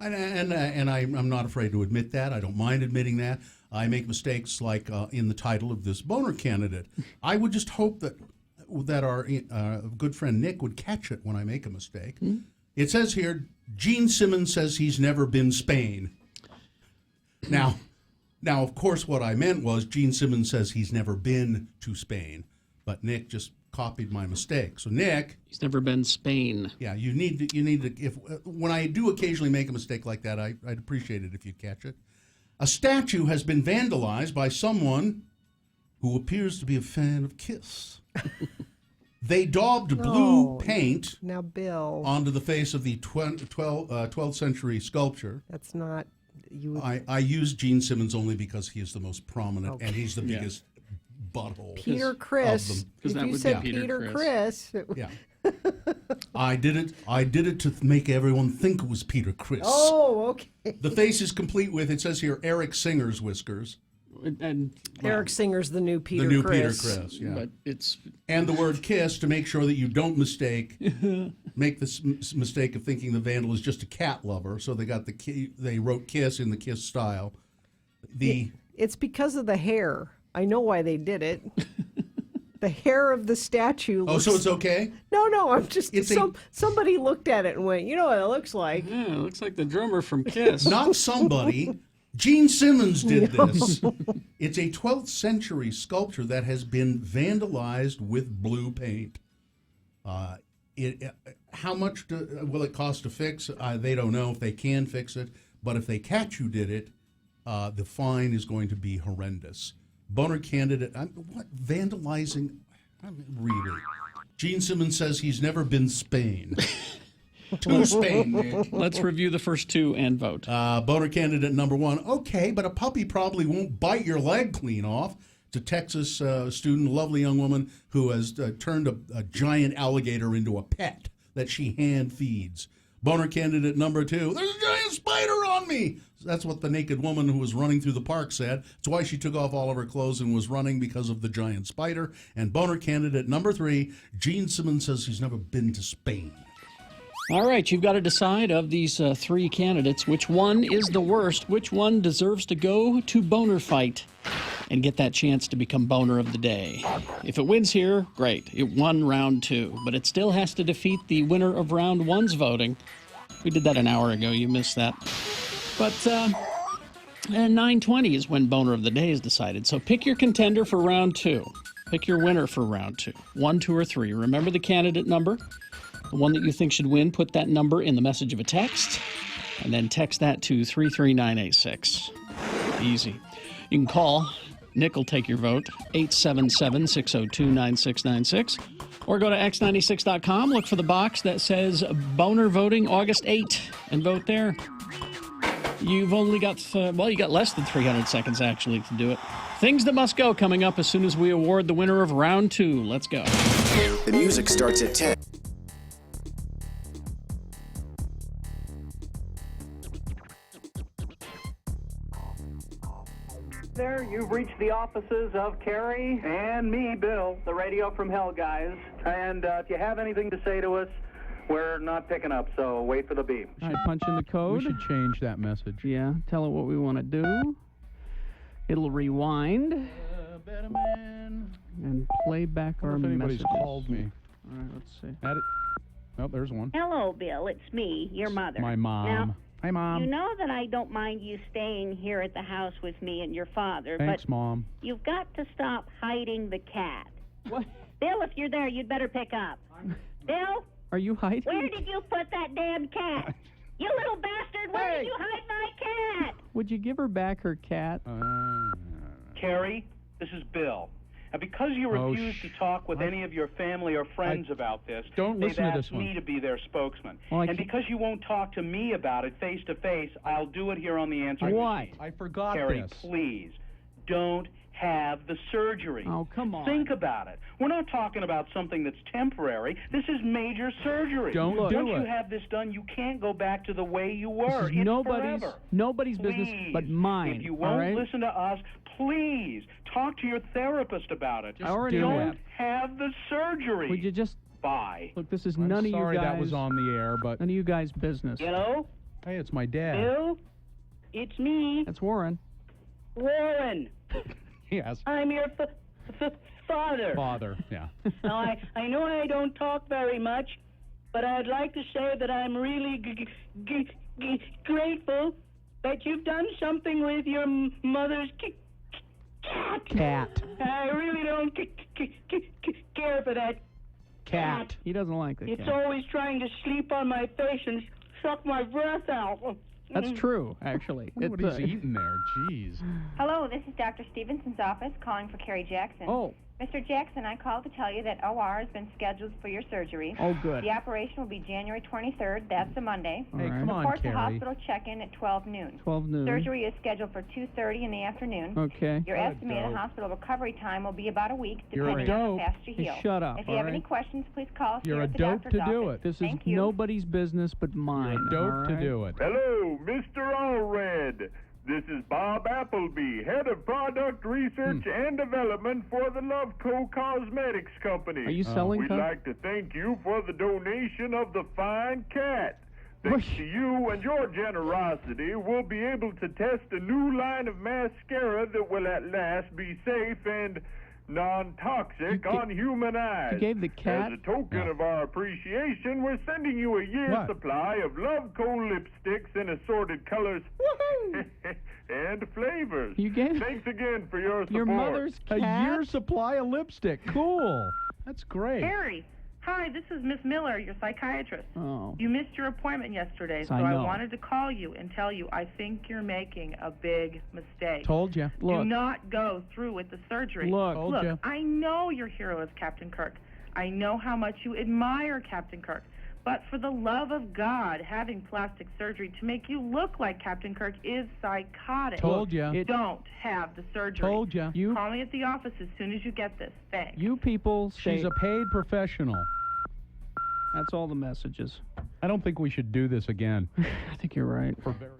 and I'm not afraid to admit that. I don't mind admitting that. I make mistakes like in the title of this boner candidate. I would just hope that our good friend Nick would catch it when I make a mistake. Mm-hmm. It says here, Gene Simmons says he's never been Spain. Now, of course, what I meant was Gene Simmons says he's never been to Spain, but Nick just copied my mistake. So Nick, he's never been Spain. Yeah, you need to if when I do occasionally make a mistake like that, I'd appreciate it if you catch it. A statue has been vandalized by someone who appears to be a fan of Kiss. They daubed blue paint now, Bill, onto the face of the 12th century sculpture. That's not you. I use Gene Simmons only because he is the most prominent and he's the biggest butthole. Peter Chris. If you said Peter Chris. Yeah. I did it to make everyone think it was Peter Chris. Oh, okay. The face is complete with, it says here, Eric Singer's whiskers. And Eric Singer's the new Peter Peter Chris, yeah. But it's and the word kiss to make sure that you don't make this mistake of thinking the vandal is just a cat lover. So they wrote kiss in the Kiss style. It's because of the hair. I know why they did it. The hair of the statue. So it's okay? No. I'm just somebody looked at it and went, you know what it looks like? Yeah, it looks like the drummer from Kiss. Not somebody. Gene Simmons did this. It's a 12th century sculpture that has been vandalized with blue paint. How much will it cost to fix? They don't know if they can fix it, but if they catch who did it, the fine is going to be horrendous. Boner candidate, what vandalizing? Really? Gene Simmons says he's never been Spain. To Spain, Nick. Let's review the first two and vote. Boner candidate number one. Okay, but a puppy probably won't bite your leg clean off. It's a Texas student, a lovely young woman who has turned a giant alligator into a pet that she hand feeds. Boner candidate number two. There's a giant spider on me. That's what the naked woman who was running through the park said. That's why she took off all of her clothes and was running, because of the giant spider. And boner candidate number three. Gene Simmons says he's never been to Spain. All right, you've got to decide of these three candidates which one is the worst, which one deserves to go to Boner Fight and get that chance to become Boner of the Day. If it wins here, great. It won round two, but it still has to defeat the winner of round one's voting. We did that an hour ago. You missed that. But 9:20 is when Boner of the Day is decided. So pick your contender for round two. Pick your winner for round two. 1, 2, or 3. Remember the candidate number. The one that you think should win, put that number in the message of a text, and then text that to 33986. Easy. You can call. Nick will take your vote, 877-602-9696. Or go to x96.com, look for the box that says Boner Voting August 8, and vote there. You've only got, you got less than 300 seconds, actually, to do it. Things that must go coming up as soon as we award the winner of round two. Let's go. The music starts at 10. you've reached the offices of Carrie and me, Bill, the Radio from Hell guys. And if you have anything to say to us, we're not picking up, so wait for the beep. All right, punch in the code. We should change that message. Yeah, tell it what we want to do. It'll rewind Better man. and play back our If anybody's messages. called me. All right, let's see. Add it. Oh, there's one. Hello, Bill. It's me, your mother. My mom. Now, Hi, Mom. you know that I don't mind you staying here at the house with me and your father, Thanks, but Mom. you've got to stop hiding the cat. What? Bill, if you're there, you'd better pick up. Bill, Are you hiding? where did you put that damn cat? You little bastard, where did you hide my cat? Would you give her back her cat? Carrie, this is Bill. And because you refuse to talk with any of your family or friends about this, don't they've listen to asked this one. me to be their spokesman. Well, I and can't- because you won't talk to me about it face to face, I'll do it here on the answering What? machine. I forgot Carrie, this. please, don't have the surgery. Oh, come on. Think about it. We're not talking about something that's temporary. This is major surgery. Don't do Once you it. have this done, you can't go back to the way you were. This is It's nobody's forever. business but Please, mine. If you all won't right? listen to us, please talk to your therapist about it. I already do Don't it. have the surgery. Would you just Bye. look? This is I'm none of sorry you guys. that was on the air, but None of you guys' business. Hello? hey, it's my dad. Bill, it's me, That's Warren. Warren. Yes. I'm your father. Father. Yeah. Now, I know I don't talk very much, but I'd like to say that I'm really grateful that you've done something with your mother's Cat. I really don't care for that Cat. He doesn't like the It's cat. always trying to sleep on my face and suck my breath out. That's true, actually. I wonder what he's eating there. Jeez. Hello, this is Dr. Stevenson's office calling for Carrie Jackson. Oh. Mr. Jackson, I called to tell you that OR has been scheduled for your surgery. Oh, good. The operation will be January 23rd. That's a Monday. Hey, come on, Report to Carrie. hospital check-in at 12 noon. 12 noon. Surgery is scheduled for 2:30 in the afternoon. Okay. Your You're a estimated dope. hospital recovery time will be about a week, You're a depending on dope. how fast you Hey, heal. shut up, If you all have any right? questions, please call us You're here a at the dope doctor's to do office. it. This is Thank you. nobody's business but mine. You're a dope all to right? do it. Hello, Mr. Allred. This is Bob Appleby, head of product research and development for the Loveco Cosmetics Company. Are you selling We'd co- like to thank you for the donation of the fine cat. Thanks to you and your generosity, we'll be able to test a new line of mascara that will at last be safe and non-toxic on human eyes. you gave the cat- As a token of our appreciation, we're sending you a year's What? supply of Loveco lipsticks in assorted colors and flavors. You gave Thanks again for your support. your mother's A cat. year's supply of lipstick. Cool. That's great. Harry, hi, this is Miss Miller, your psychiatrist. Oh. You missed your appointment yesterday, so I I know. wanted to call you and tell you I think you're making a big mistake. Told you. Do Look. not go through with the surgery. Look. Told Look, ya. I know your hero is Captain Kirk. I know how much you admire Captain Kirk. But for the love of God, having plastic surgery to make you look like Captain Kirk is psychotic. Told ya. It- Don't have the surgery. Told ya. You- Call me at the office as soon as you get this. Thanks. You people say She's a paid professional. that's all the messages. I don't think we should do this again. I think you're right. For very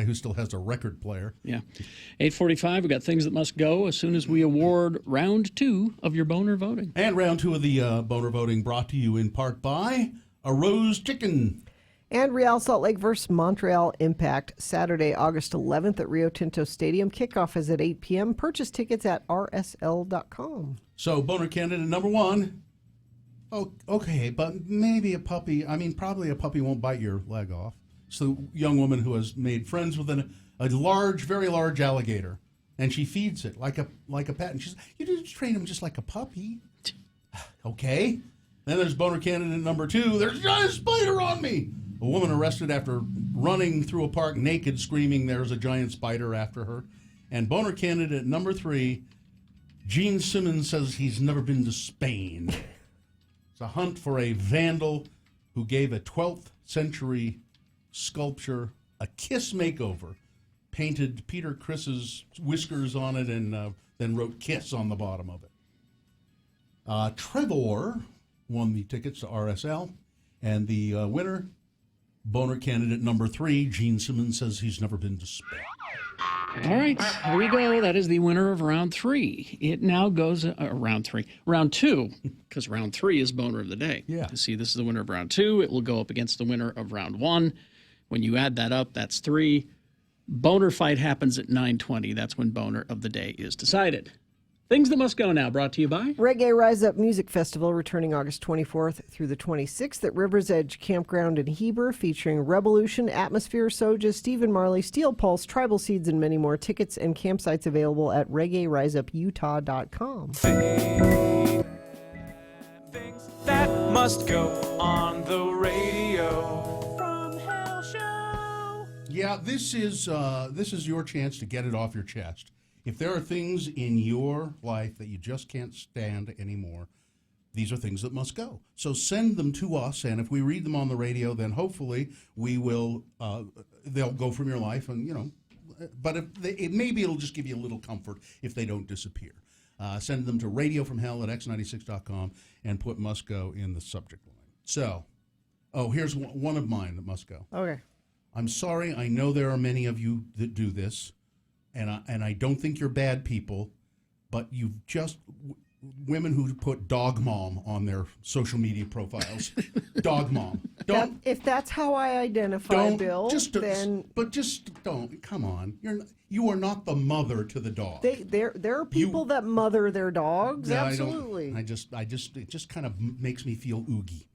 who still has a record player. Yeah. 8:45, we got things that must go as soon as we award round 2 of your boner voting. And round 2 of the boner voting brought to you in part by A Rose Chicken. And Real Salt Lake versus Montreal Impact, Saturday, August 11th at Rio Tinto Stadium. Kickoff is at 8 p.m. Purchase tickets at rsl.com. So, boner candidate number 1. Oh, okay, but maybe a puppy, probably a puppy won't bite your leg off. So, a young woman who has made friends with a large, very large alligator, and she feeds it like a pet. And she says, you didn't train him just like a puppy. Okay. Then there's boner candidate number 2. There's a giant spider on me. A woman arrested after running through a park naked, screaming there's a giant spider after her. And boner candidate number 3, Gene Simmons says he's never been to Spain. It's a hunt for a vandal who gave a 12th century sculpture a kiss makeover, painted Peter Criss's whiskers on it, and then wrote "kiss" on the bottom of it. Trevor won the tickets to RSL, and the winner, boner candidate number 3, Gene Simmons says he's never been to Spain. All right, here we go. That is the winner of round 3. It now goes round 2, because round 3 is boner of the day. Yeah. You see, this is the winner of round 2. It will go up against the winner of round 1. When you add that up, that's 3. Boner fight happens at 9:20. That's when boner of the day is decided. Things that must go now, brought to you by Reggae Rise Up Music Festival, returning August 24th through the 26th at River's Edge Campground in Heber, featuring Revolution, Atmosphere, Soja, Stephen Marley, Steel Pulse, Tribal Seeds, and many more. Tickets and campsites available at reggaeriseuputah.com. Things that must go on the radio. Yeah, this is your chance to get it off your chest. If there are things in your life that you just can't stand anymore, these are things that must go. So send them to us, and if we read them on the radio, then hopefully we will. They'll go from your life, and But maybe it'll just give you a little comfort if they don't disappear. Send them to radiofromhell@x96.com and put "must go" in the subject line. So, here's one of mine that must go. Okay. I'm sorry. I know there are many of you that do this. And I don't think you're bad people, but you've just women who put dog mom on their social media profiles. Dog mom. Don't. If that's how I identify, Bill, then don't. Come on. You are not the mother to the dog. There are people that mother their dogs. No, absolutely. I don't. It just kind of makes me feel oogie.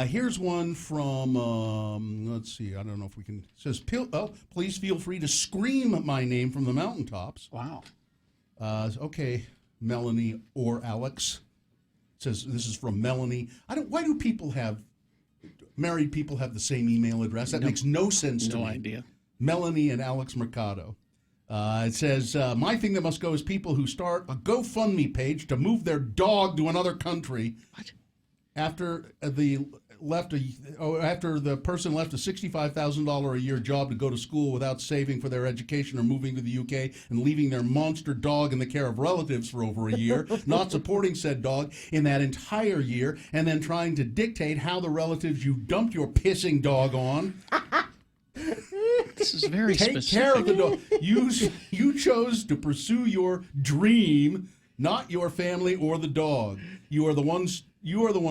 Here's one from, let's see, I don't know if we can, it says, please feel free to scream my name from the mountaintops. Wow. Okay, Melanie or Alex. It says, this is from Melanie. Why do married people have the same email address? That makes no sense to me. No idea. Melanie and Alex Mercado. It says, my thing that must go is people who start a GoFundMe page to move their dog to another country. What? After the person left a $65,000 a year job to go to school without saving for their education or moving to the UK and leaving their monster dog in the care of relatives for over a year, not supporting said dog in that entire year, and then trying to dictate how the relatives you dumped your pissing dog on. This is very Take specific. care of the dog. You chose to pursue your dream, not your family or the dog. You are the one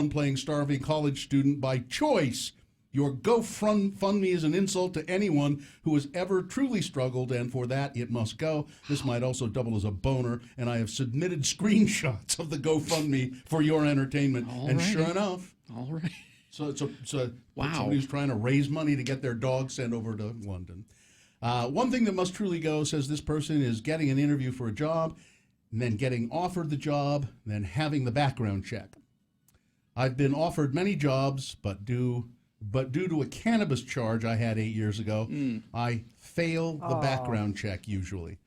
playing starving college student by choice. Your GoFundMe is an insult to anyone who has ever truly struggled, and for that it must go. This might also double as a boner, and I have submitted screenshots of the GoFundMe for your entertainment. And sure enough, all right. So Wow. Somebody who's trying to raise money to get their dog sent over to London. One thing that must truly go, says this person, is getting an interview for a job, and then getting offered the job, and then having the background check. I've been offered many jobs, but due to a cannabis charge I had 8 years ago, I fail the background check usually.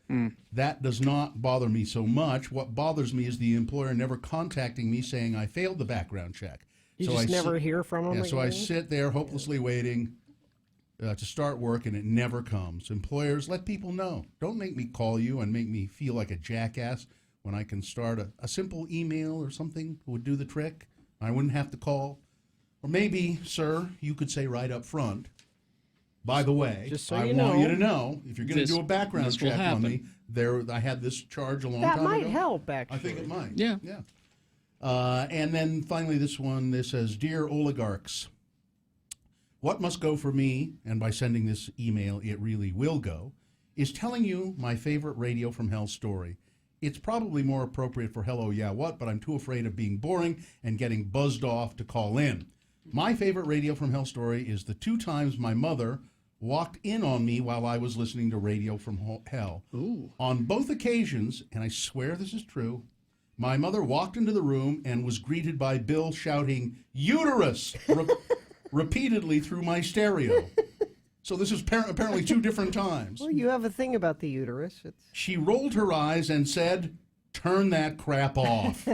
That does not bother me so much. What bothers me is the employer never contacting me saying I failed the background check. You just never hear from them? Yeah, so I sit there hopelessly waiting to start work, and it never comes. Employers, let people know. Don't make me call you and make me feel like a jackass when I can start a simple email or something would do the trick. I wouldn't have to call. Or maybe, sir, you could say right up front, By the way, Just so I you want know. you to know, if you're going to This- do a background this will check on happen. me, I had this charge a long That time might ago. help, actually. I think it might. Yeah. Yeah. And then finally this one, this says, Dear Oligarchs, what must go for me, and by sending this email it really will go, is telling you my favorite Radio from Hell story. It's probably more appropriate for Hello Yeah What, but I'm too afraid of being boring and getting buzzed off to call in. My favorite Radio from Hell story is the 2 times my mother walked in on me while I was listening to Radio from Hell. Ooh. On both occasions, and I swear this is true, my mother walked into the room and was greeted by Bill shouting, uterus, repeatedly through my stereo. So this is apparently 2 different times. Well, you have a thing about the uterus. She rolled her eyes and said, turn that crap off.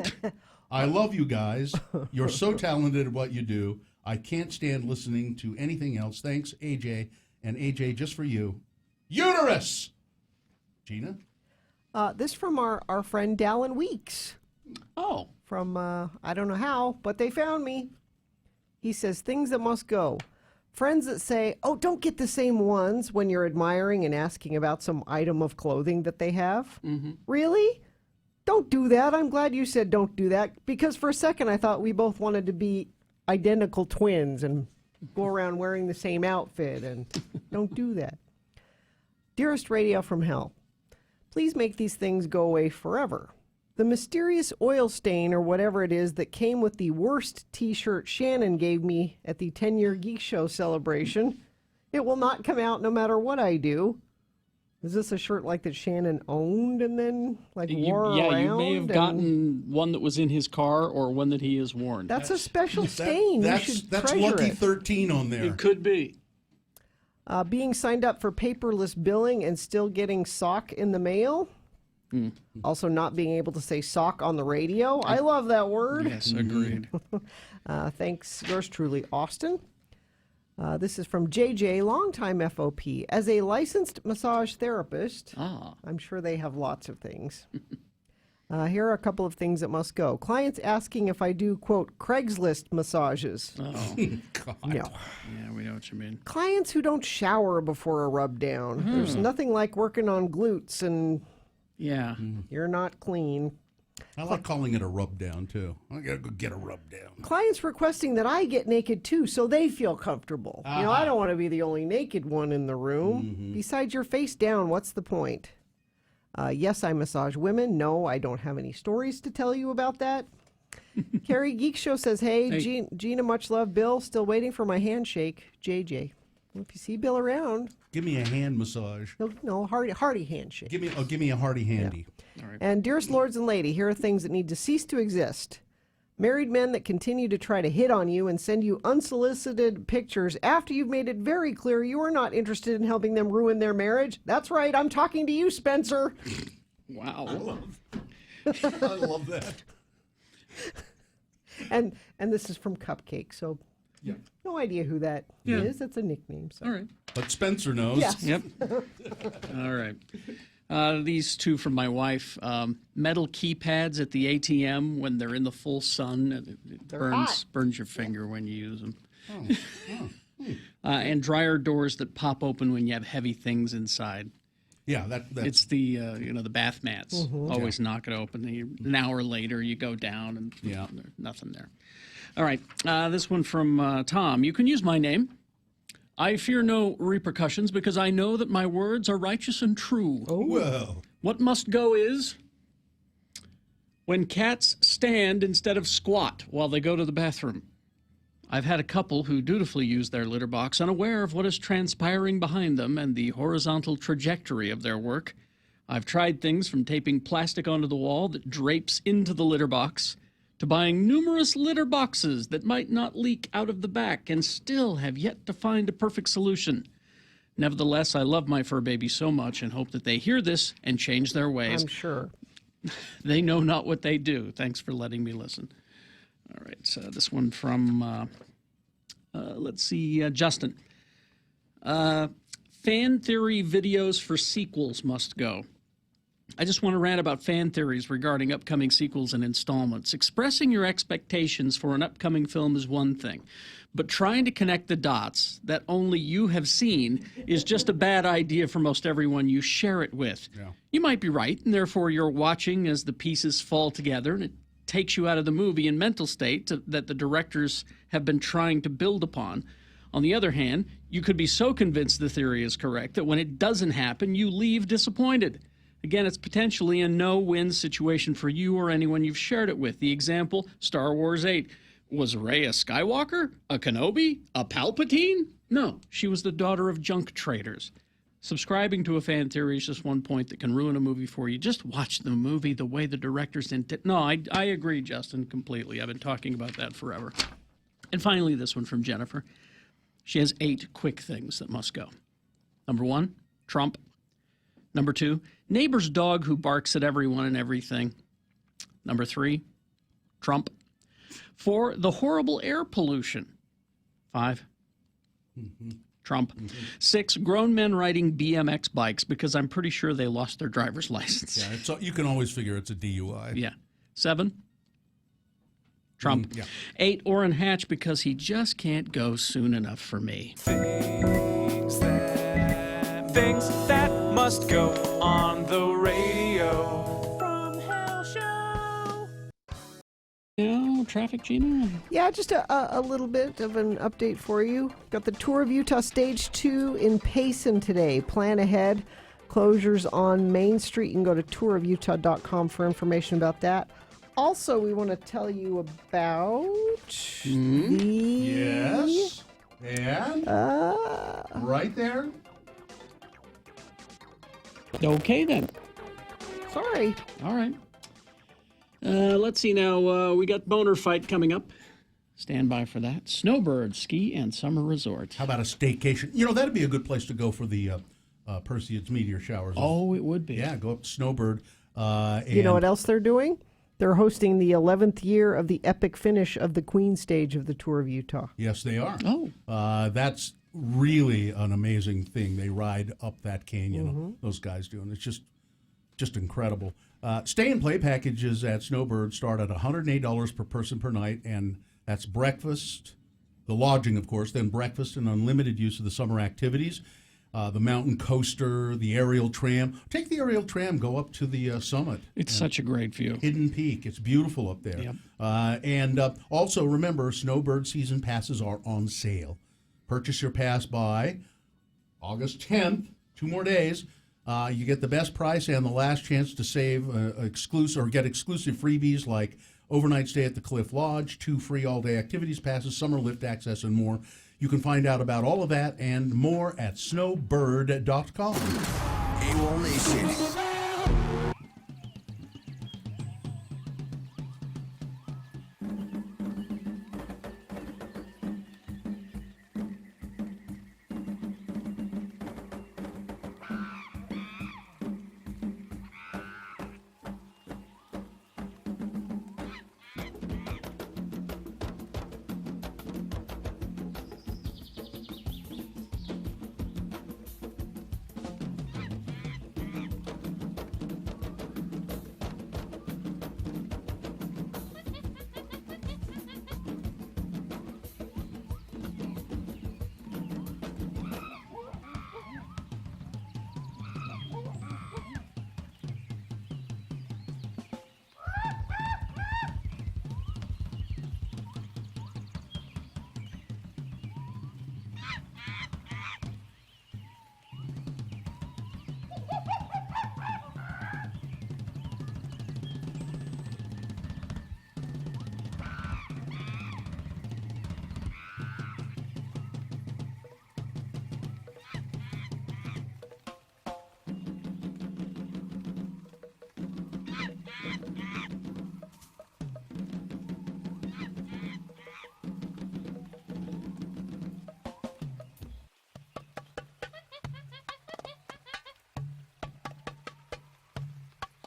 I love you guys. You're so talented at what you do. I can't stand listening to anything else. Thanks, AJ. And AJ, just for you, uterus! Gina? This from our friend Dallin Weeks. Oh. From, I don't know how, but they found me. He says, things that must go. Friends that say, oh, don't get the same ones when you're admiring and asking about some item of clothing that they have. Mm-hmm. Really? Don't do that. I'm glad you said don't do that, because for a second I thought we both wanted to be identical twins and go around wearing the same outfit, and don't do that. Dearest Radio from Hell, please make these things go away forever. The mysterious oil stain or whatever it is that came with the worst t-shirt Shannon gave me at the 10-year Geek Show celebration, it will not come out no matter what I do. Is this a shirt like that Shannon owned and then wore around? You may have and- gotten one that was in his car or one that he has worn. That's a special stain. You should That's treasure lucky it. 13 on there. It could be. Being signed up for paperless billing and still getting sock in the mail. Also not being able to say sock on the radio. I love that word. Yes, agreed. Thanks, yours truly, Austin. This is from JJ, longtime FOP. As a licensed massage therapist, I'm sure they have lots of things. Here are a couple of things that must go. Clients asking if I do, quote, Craigslist massages. Oh, God. No. Yeah, we know what you mean. Clients who don't shower before a rub down. There's nothing like working on glutes and Yeah. you're not clean. I like calling it a rub down, too. I got to go get a rub down. Clients requesting that I get naked too so they feel comfortable. You know, I don't want to be the only naked one in the room. Besides, you're face down. What's the point? Yes, I massage women. No, I don't have any stories to tell you about that. Carrie Geek Show says, hey. Gina, much love. Bill, still waiting for my handshake. JJ. Well, if you see Bill around. Give me a hand massage. No, hearty handshake. Give me a hearty handy. All right. And dearest lords and lady, here are things that need to cease to exist. Married men that continue to try to hit on you and send you unsolicited pictures after you've made it very clear you are not interested in helping them ruin their marriage. That's right, I'm talking to you, Spencer. Wow. I love that. And this is from Cupcake, so Yeah. no idea who that Yeah. is. That's a nickname. So. All right. But Spencer knows. Yes. Yep. All right. These two from my wife. Metal keypads at the ATM when they're in the full sun. It They're hot. burns your finger when you use them. Oh. And dryer doors that pop open when you have heavy things inside. Yeah, that's It's the the bath mats. Always knock it open. An hour later, you go down and there's nothing there. All right, this one from Tom. You can use my name. I fear no repercussions because I know that my words are righteous and true. Oh, well. What must go is when cats stand instead of squat while they go to the bathroom. I've had a couple who dutifully use their litter box, unaware of what is transpiring behind them and the horizontal trajectory of their work. I've tried things from taping plastic onto the wall that drapes into the litter box to buying numerous litter boxes that might not leak out of the back and still have yet to find a perfect solution. Nevertheless, I love my fur baby so much and hope that they hear this and change their ways. I'm sure. They know not what they do. Thanks for letting me listen. All right, so this one from, let's see, Justin. Fan theory videos for sequels must go. I just want to rant about fan theories regarding upcoming sequels and installments. Expressing your expectations for an upcoming film is one thing, but trying to connect the dots that only you have seen is just a bad idea for most everyone you share it with. Yeah. You might be right, and therefore you're watching as the pieces fall together, and it takes you out of the movie and mental state that the directors have been trying to build upon. On the other hand, you could be so convinced the theory is correct that when it doesn't happen, you leave disappointed. Again, it's potentially a no-win situation for you or anyone you've shared it with. The example, Star Wars 8. Was Rey a Skywalker? A Kenobi? A Palpatine? No, she was the daughter of junk traders. Subscribing to a fan theory is just one point that can ruin a movie for you. Just watch the movie the way the directors intended. No, I agree, Justin, completely. I've been talking about that forever. And finally, this one from Jennifer. She has 8 quick things that must go. Number 1, Trump. Number 2, neighbor's dog who barks at everyone and everything. Number 3, Trump. 4, the horrible air pollution. 5, Trump. 6, grown men riding BMX bikes because I'm pretty sure they lost their driver's license. Yeah, you can always figure it's a DUI. Yeah. 7, Trump. Yeah. 8, Orrin Hatch because he just can't go soon enough for me. Things that must go on the radio. From Hell Show. No traffic, Gina? Yeah, just a little bit of an update for you. Got the Tour of Utah Stage 2 in Payson today. Plan ahead. Closures on Main Street. You can go to tourofutah.com for information about that. Also, we want to tell you about the... Yes. And? Right there. Okay, then. Sorry. All right. Let's see now. We got Boner Fight coming up. Stand by for that. Snowbird Ski and Summer Resort. How about a staycation? You know, that'd be a good place to go for the Perseids meteor showers. Oh, it would be. Yeah, go up to Snowbird. You know what else they're doing? They're hosting the 11th year of the epic finish of the Queen stage of the Tour of Utah. Yes, they are. Oh. That's really an amazing thing. They ride up that canyon, those guys do, and it's just incredible. Stay and play packages at Snowbird start at $108 per person per night, and that's breakfast, the lodging, of course, then breakfast and unlimited use of the summer activities. The mountain coaster, the aerial tram. Take the aerial tram, go up to the summit. It's such a great view. Hidden Peak. It's beautiful up there. Yep. And also, remember, Snowbird season passes are on sale. Purchase your pass by August 10th, 2 more days. You get the best price and the last chance to save exclusive or get exclusive freebies like overnight stay at the Cliff Lodge, 2 free all-day activities passes, summer lift access, and more. You can find out about all of that and more at snowbird.com. AWOL Nation.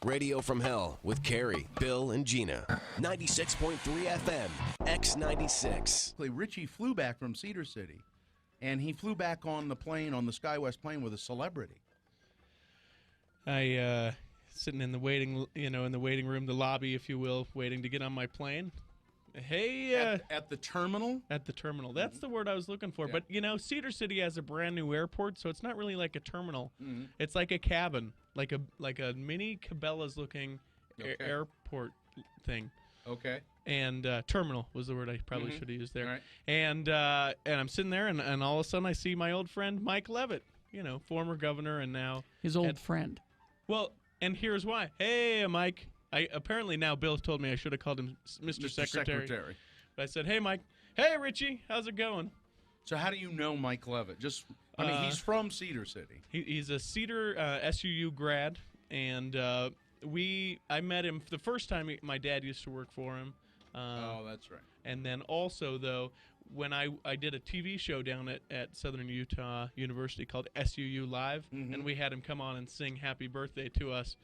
Radio from Hell with Carrie, Bill, and Gina. 96.3 FM, X96. Richie flew back from Cedar City, and he flew back on the plane, on the SkyWest plane, with a celebrity. I sitting in the waiting room, the lobby, if you will, waiting to get on my plane. Hey, at the terminal? At the terminal. That's the word I was looking for. Yeah. But, Cedar City has a brand new airport, so it's not really like a terminal. Mhm. It's like a cabin, like a mini Cabela's looking airport thing. Okay. And terminal was the word I probably Mhm. should have used there. All right. And I'm sitting there, and all of a sudden I see my old friend Mike Levitt, former governor and now His old friend. Well, and here's why. Hey, Mike. Apparently now Bill told me I should have called him Mr. Secretary. But I said, hey, Mike. Hey, Richie. How's it going? So how do you know Mike Levitt? He's from Cedar City. He's a Cedar SUU grad, and I met him the first time my dad used to work for him. Oh, that's right. And then also, though, when I did a TV show down at Southern Utah University called SUU Live, and we had him come on and sing Happy Birthday to us,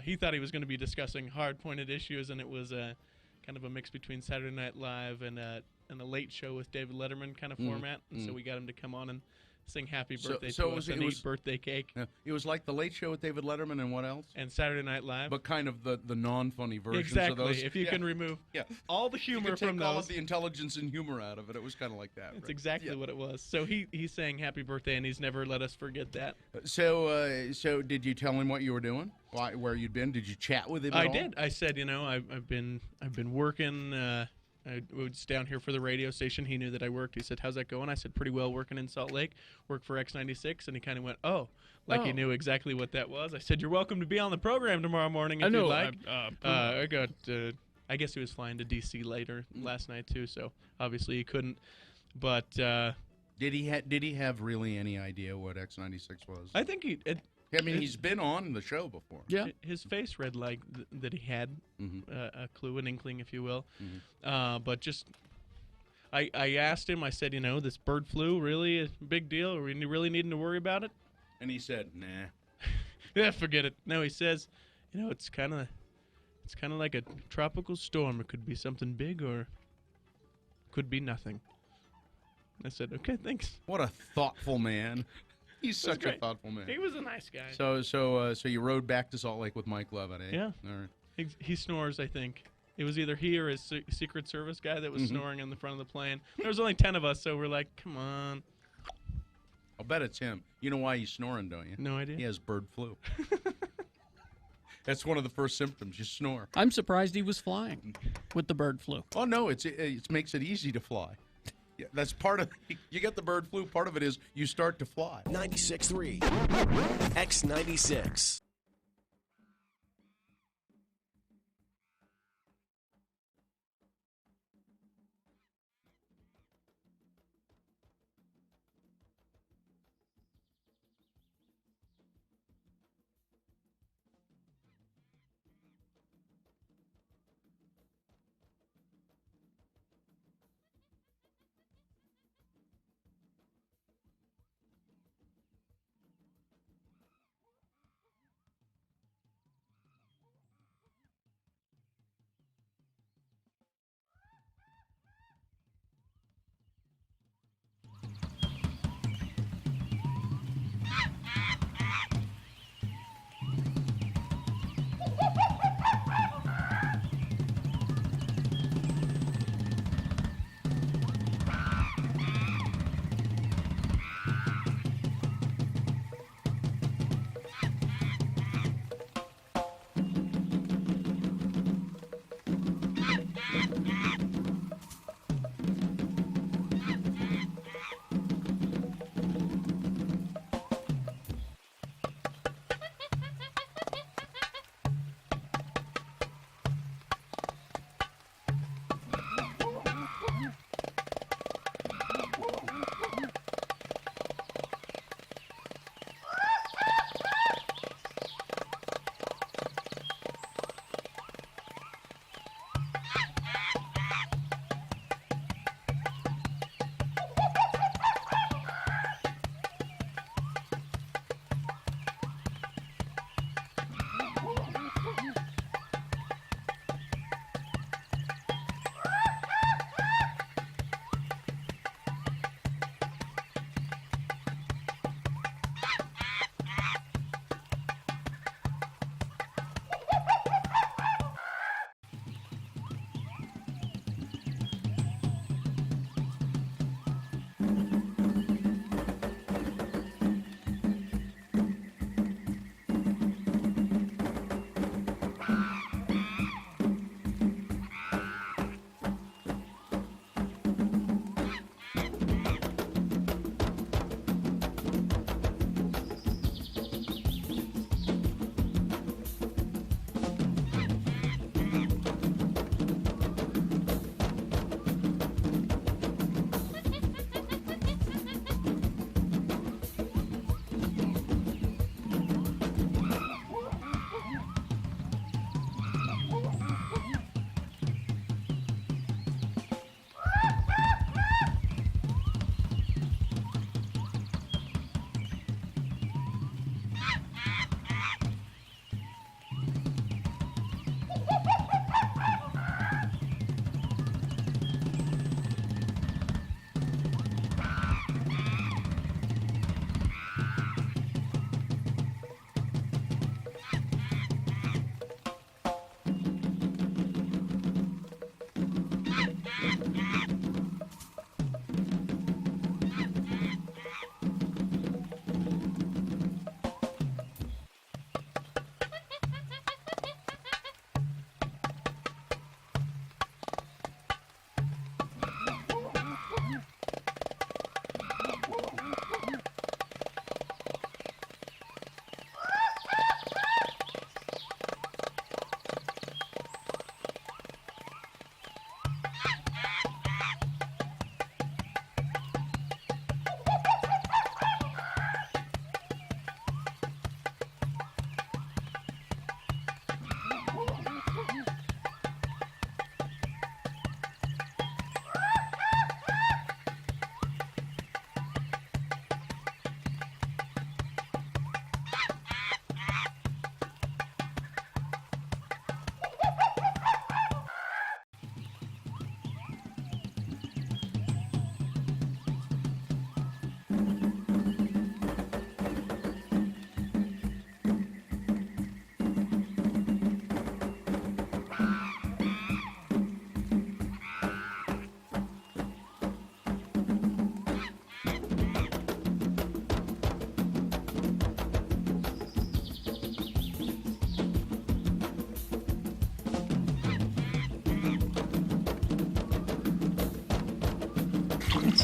he thought he was going to be discussing hard-pointed issues, and it was kind of a mix between Saturday Night Live and a late show with David Letterman kind of format. And so we got him to come on and sing Happy Birthday to us and eat birthday cake. Yeah, it was like the Late Show with David Letterman and what else? And Saturday Night Live. But kind of the non-funny versions Exactly. of those. If you can remove all the humor you could from take all those. of the intelligence and humor out of it. It was kind of like that. That's right? exactly what it was. So he sang Happy Birthday, and he's never let us forget that. So did you tell him what you were doing? Where you'd been? Did you chat with him at all? I did. I said, I've been working. I was down here for the radio station. He knew that I worked. He said, how's that going? I said, pretty well, working in Salt Lake. Work for X96. And he kind of went, he knew exactly what that was. I said, you're welcome to be on the program tomorrow morning if you'd like. I guess he was flying to D.C. later last night, too, so obviously he couldn't. But did he have really any idea what X96 was? I think he's been on the show before. Yeah. His face read like that he had a clue, an inkling, if you will. But just, I asked him, I said, this bird flu, really a big deal? Are we really needing to worry about it? And he said, nah. Yeah, forget it. No, he says, it's kind of like a tropical storm. It could be something big or could be nothing. I said, okay, thanks. What a thoughtful man. He's such a great. thoughtful man. He was a nice guy. So you rode back to Salt Lake with Mike Levitt, eh? Yeah. All right. He snores, I think. It was either he or his Secret Service guy that was snoring in the front of the plane. There was only 10 of us, so we're like, come on. I'll bet it's him. You know why he's snoring, don't you? No idea. He has bird flu. That's one of the first symptoms. You snore. I'm surprised he was flying with the bird flu. Oh, no. It makes it easy to fly. Yeah, that's part of you get the bird flu. Part of it is you start to fly. 96.3 X96.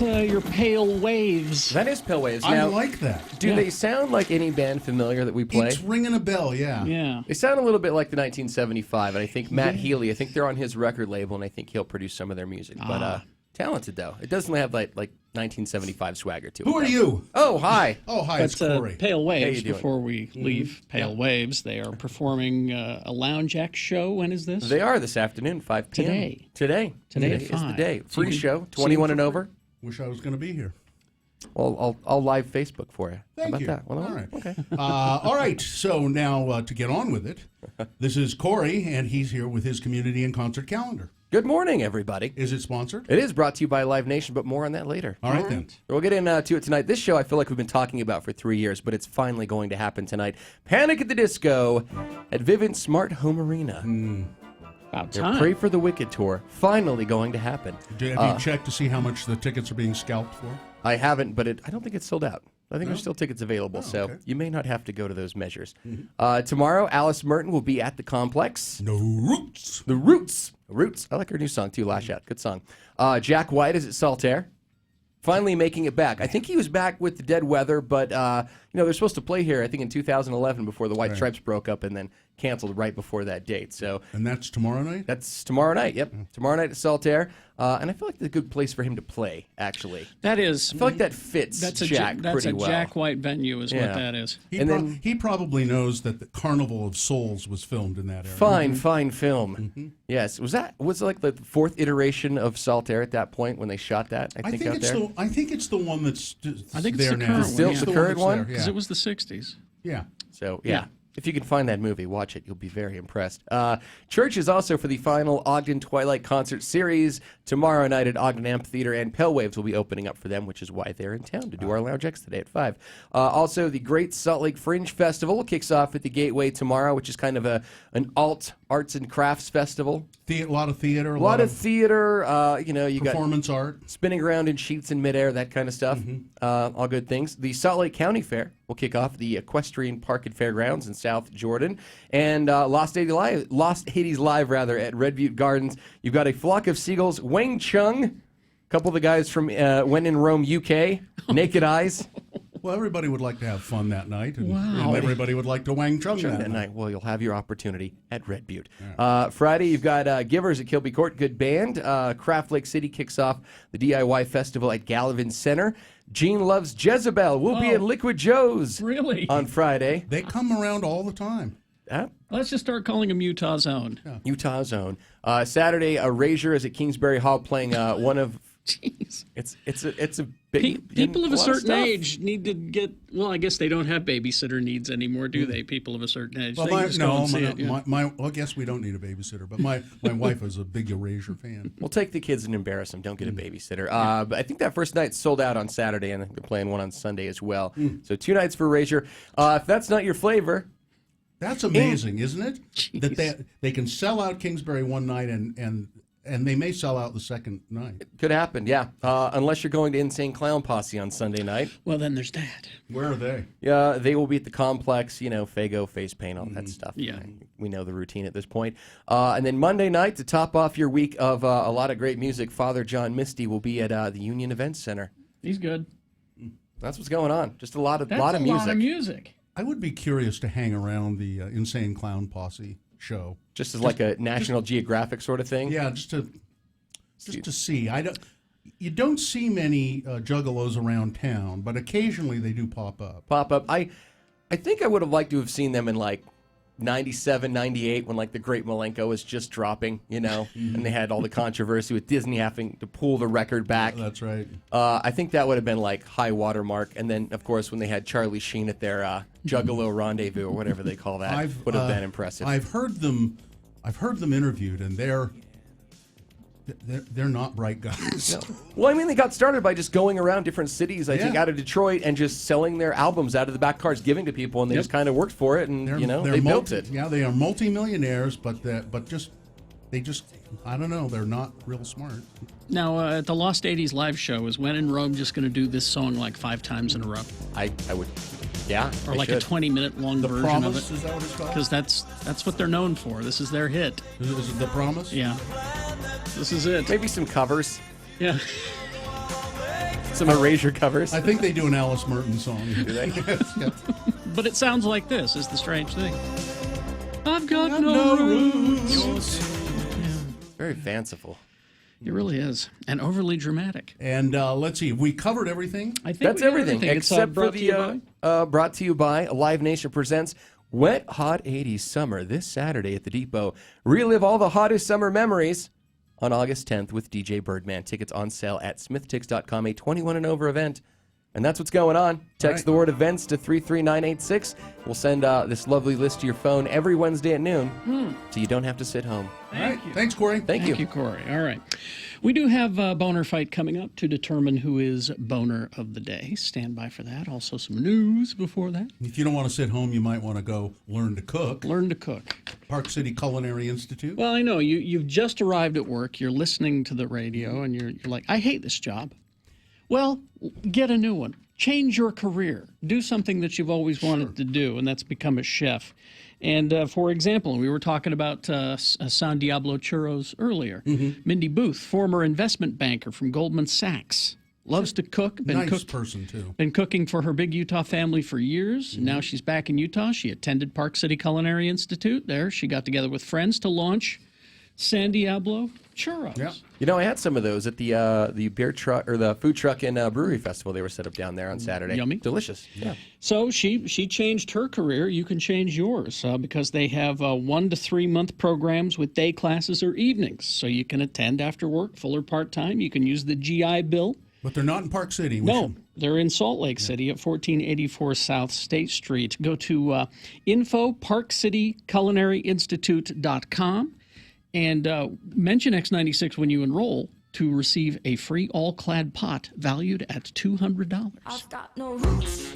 about your Pale Waves? That is Pale Waves. I Now, like that. Do they sound like any band familiar that we play? It's ringing a bell, yeah. Yeah. They sound a little bit like the 1975, and I think Matt Healy, I think they're on his record label, and I think he'll produce some of their music. But talented, though. It doesn't have like 1975 swagger to it. Who are you? Oh, hi. Oh, hi, it's Corey. Pale Waves, you doing? before we leave Pale Waves, they are performing a Lounge Act show. When is this? They are this afternoon, 5 p.m. Today is at the 5. day. So you Free can show, see 21 them and for over. Wish I was going to be here. Well, I'll live Facebook for you. Thank How about you. that? Well, all right. Okay. All right. So now to get on with it, this is Corey, and he's here with his community and concert calendar. Good morning, everybody. Is it sponsored? It is brought to you by Live Nation, but more on that later. All right, then. We'll get into it tonight. This show I feel like we've been talking about for 3 years, but it's finally going to happen tonight. Panic at the Disco at Vivint Smart Home Arena. About Their time. Pray for the Wicked tour finally going to happen. Have you checked to see how much the tickets are being scalped for? I haven't, but I don't think it's sold out. I think there's still tickets available, so okay. you may not have to go to those measures. Tomorrow, Alice Merton will be at the Complex. No Roots. The Roots. Roots. I like her new song, too, Lash Out. Good song. Jack White is at Saltaire. Finally making it back. I think he was back with the Dead Weather, but they're supposed to play here, I think, in 2011 before the White Stripes broke up and then canceled right before that date. So, and that's tomorrow night? That's tomorrow night, yep. Tomorrow night at Saltaire. And I feel like it's a good place for him to play, actually. That is. I feel like that fits Jack pretty well. Jack White venue is what that is. He probably knows that the Carnival of Souls was filmed in that area. Fine film. Yes. Was it like the fourth iteration of Saltaire at that point when they shot that? I think it's the one that's I think there it's the now. current Still one. the current one? Because it was the 60s. Yeah. So, yeah. If you can find that movie, watch it. You'll be very impressed. Church is also for the final Ogden Twilight Concert Series tomorrow night at Ogden Amphitheater, and Pale Waves will be opening up for them, which is why they're in town to do our Lounge X today at 5. Also, the Great Salt Lake Fringe Festival kicks off at the Gateway tomorrow, which is kind of an alt arts and crafts festival. A lot of theater. A lot of theater. You performance got art. Spinning around in sheets in midair, that kind of stuff. All good things. The Salt Lake County Fair will kick off at the Equestrian Park and Fairgrounds in South Jordan. And Lost Hades Live at Red Butte Gardens. You've got a flock of seagulls, Wang Chung, a couple of the guys from When in Rome, UK, Naked Eyes. Well, everybody would like to have fun that night, and everybody would like to Wang Chung that night. Well, you'll have your opportunity at Red Butte. Friday, you've got Givers at Kilby Court, good band. Craft Lake City kicks off the DIY Festival at Gallivan Center. Gene Loves Jezebel will be at Liquid Joe's on Friday. They come around all the time. Let's just start calling them Utah Zone. Yeah. Utah Zone. Saturday, Erasure is at Kingsbury Hall playing one of. Jeez. It's a big. People of a certain stuff. age need to get. Well, I guess they don't have babysitter needs anymore, do they? People of a certain age. Well, I guess we don't need a babysitter, but my wife is a big Erasure fan. We'll take the kids and embarrass them. Don't get a babysitter. But I think that first night sold out on Saturday, and they're playing one on Sunday as well. So 2 nights for Erasure. If that's not your flavor. That's amazing, isn't it? Jeez. That they can sell out Kingsbury one night and they may sell out the second night. Could happen, yeah. Unless you're going to Insane Clown Posse on Sunday night. Well, then there's that. Where are they? Yeah, they will be at the Complex, Fago, face paint, all that stuff. Yeah. We know the routine at this point. And then Monday night, to top off your week of a lot of great music, Father John Misty will be at the Union Events Center. He's good. That's what's going on. Just a lot of That's lot of music. A lot of music. I would be curious to hang around the Insane Clown Posse show. Just as like a National Geographic sort of thing? Yeah, just to see. You don't see many juggalos around town, but occasionally they do pop up. I think I would have liked to have seen them in like 97, 98 when like the Great Malenko was just dropping, and they had all the controversy with Disney having to pull the record back. That's right. I think that would have been like high watermark. And then, of course, when they had Charlie Sheen at their Juggalo Rendezvous or whatever they call that, would have been impressive. I've heard them interviewed, and they're not bright guys. No. Well, I mean, they got started by just going around different cities, I think, out of Detroit, and just selling their albums out of the back cars, giving to people, and they just kind of worked for it, and they built it. Yeah, they are multimillionaires, but they I don't know, they're not real smart. Now, at the Lost 80s live show, is When in Rome just going to do this song like 5 times in a row? I would. Yeah, or like a 20-minute long version Promise, of it. Is that what it's called? Because that's what they're known for. This is their hit. Is it The Promise? Yeah. This is it. Maybe some covers. Yeah. Some Erasure covers. I think they do an Alice Merton song. Do they? Yeah. But it sounds like this is the strange thing. I've got no roots. Very fanciful. It really is. And overly dramatic. And let's see, we covered everything? I think That's we got everything, It's, except for brought to you the by- brought to you by Live Nation presents Wet Hot 80s Summer this Saturday at the Depot. Relive all the hottest summer memories on August 10th with DJ Birdman. Tickets on sale at smithtix.com, a 21 and over event. And that's what's going on. Text the word events to 33986. We'll send this lovely list to your phone every Wednesday at noon, so you don't have to sit home. Thank you. Thanks, Corey. Thank you. Thank you, Corey. All right. We do have a boner fight coming up to determine who is boner of the day. Stand by for that. Also some news before that. If you don't want to sit home, you might want to go learn to cook. Learn to cook. Park City Culinary Institute. Well, I know. You've just arrived at work. You're listening to the radio, and you're like, I hate this job. Well, get a new one. Change your career. Do something that you've always wanted to do, and that's become a chef. And for example, we were talking about San Diablo Churros earlier. Mindy Booth, former investment banker from Goldman Sachs, loves to cook. Nice person, too. Been cooking for her big Utah family for years. Now she's back in Utah. She attended Park City Culinary Institute. There, she got together with friends to launch San Diablo Churros. Yeah. You know, I had some of those at the beer truck or the food truck and brewery festival. They were set up down there on Saturday. Yummy. Delicious. Yeah. So she changed her career. You can change yours because they have 1 to 3 month programs with day classes or evenings. So you can attend after work, full or part-time. You can use the GI Bill. But they're not in Park City. No, they're in Salt Lake City at 1484 South State Street. Go to info.parkcityculinaryinstitute.com. And mention X96 when you enroll to receive a free all-clad pot valued at $200. I've got no roots.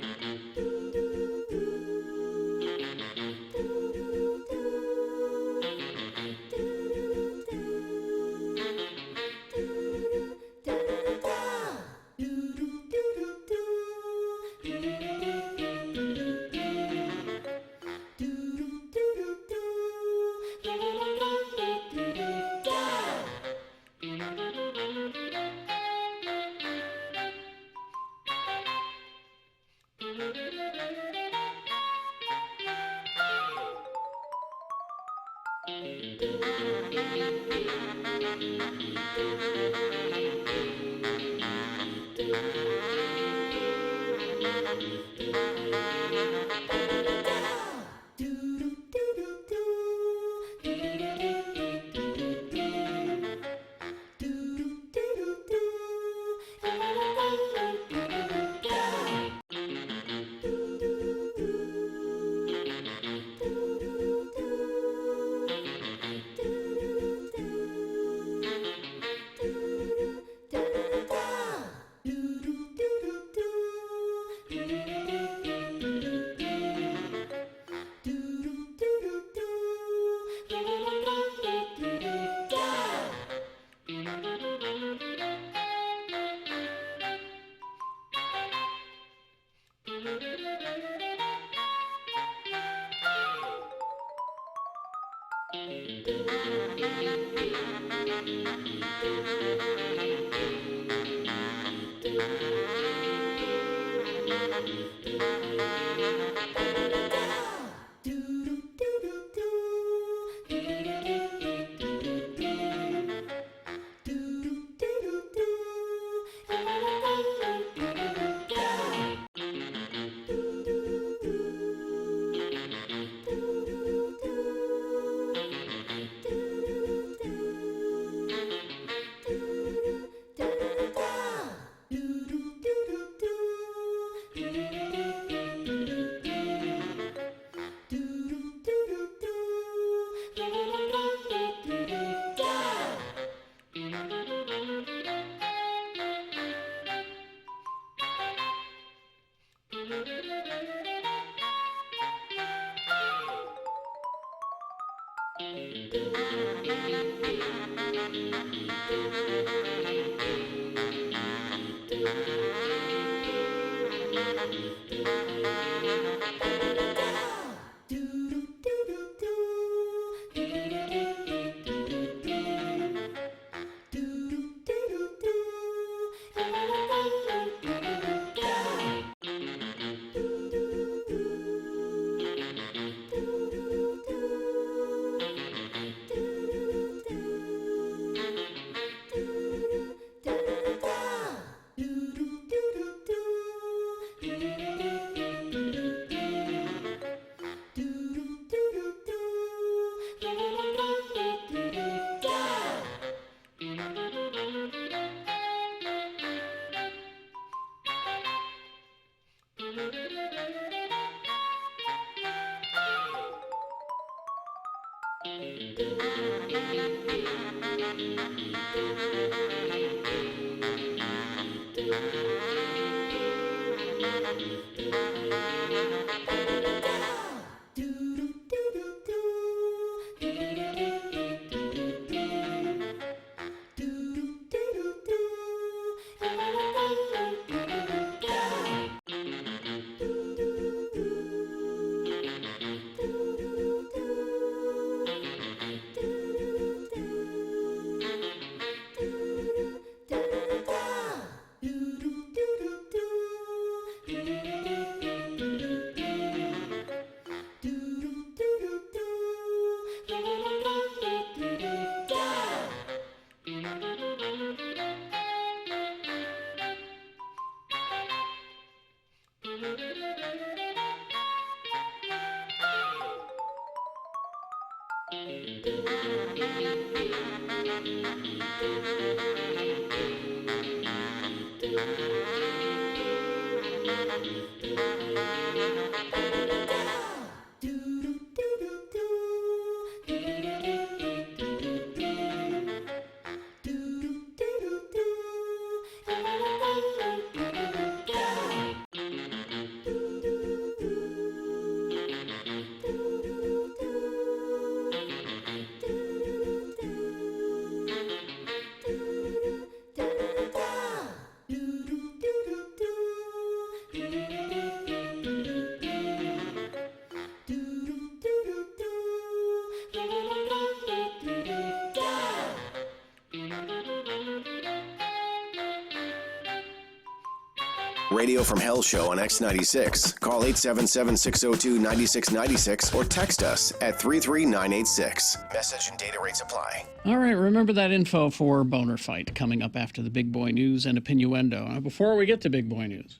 Radio from Hell Show on X96. Call 877-602-9696 or text us at 33986. Message and data rates apply. All right, remember that info for Boner Fight coming up after the Big Boy News and Opinioendo. Now, before we get to Big Boy News,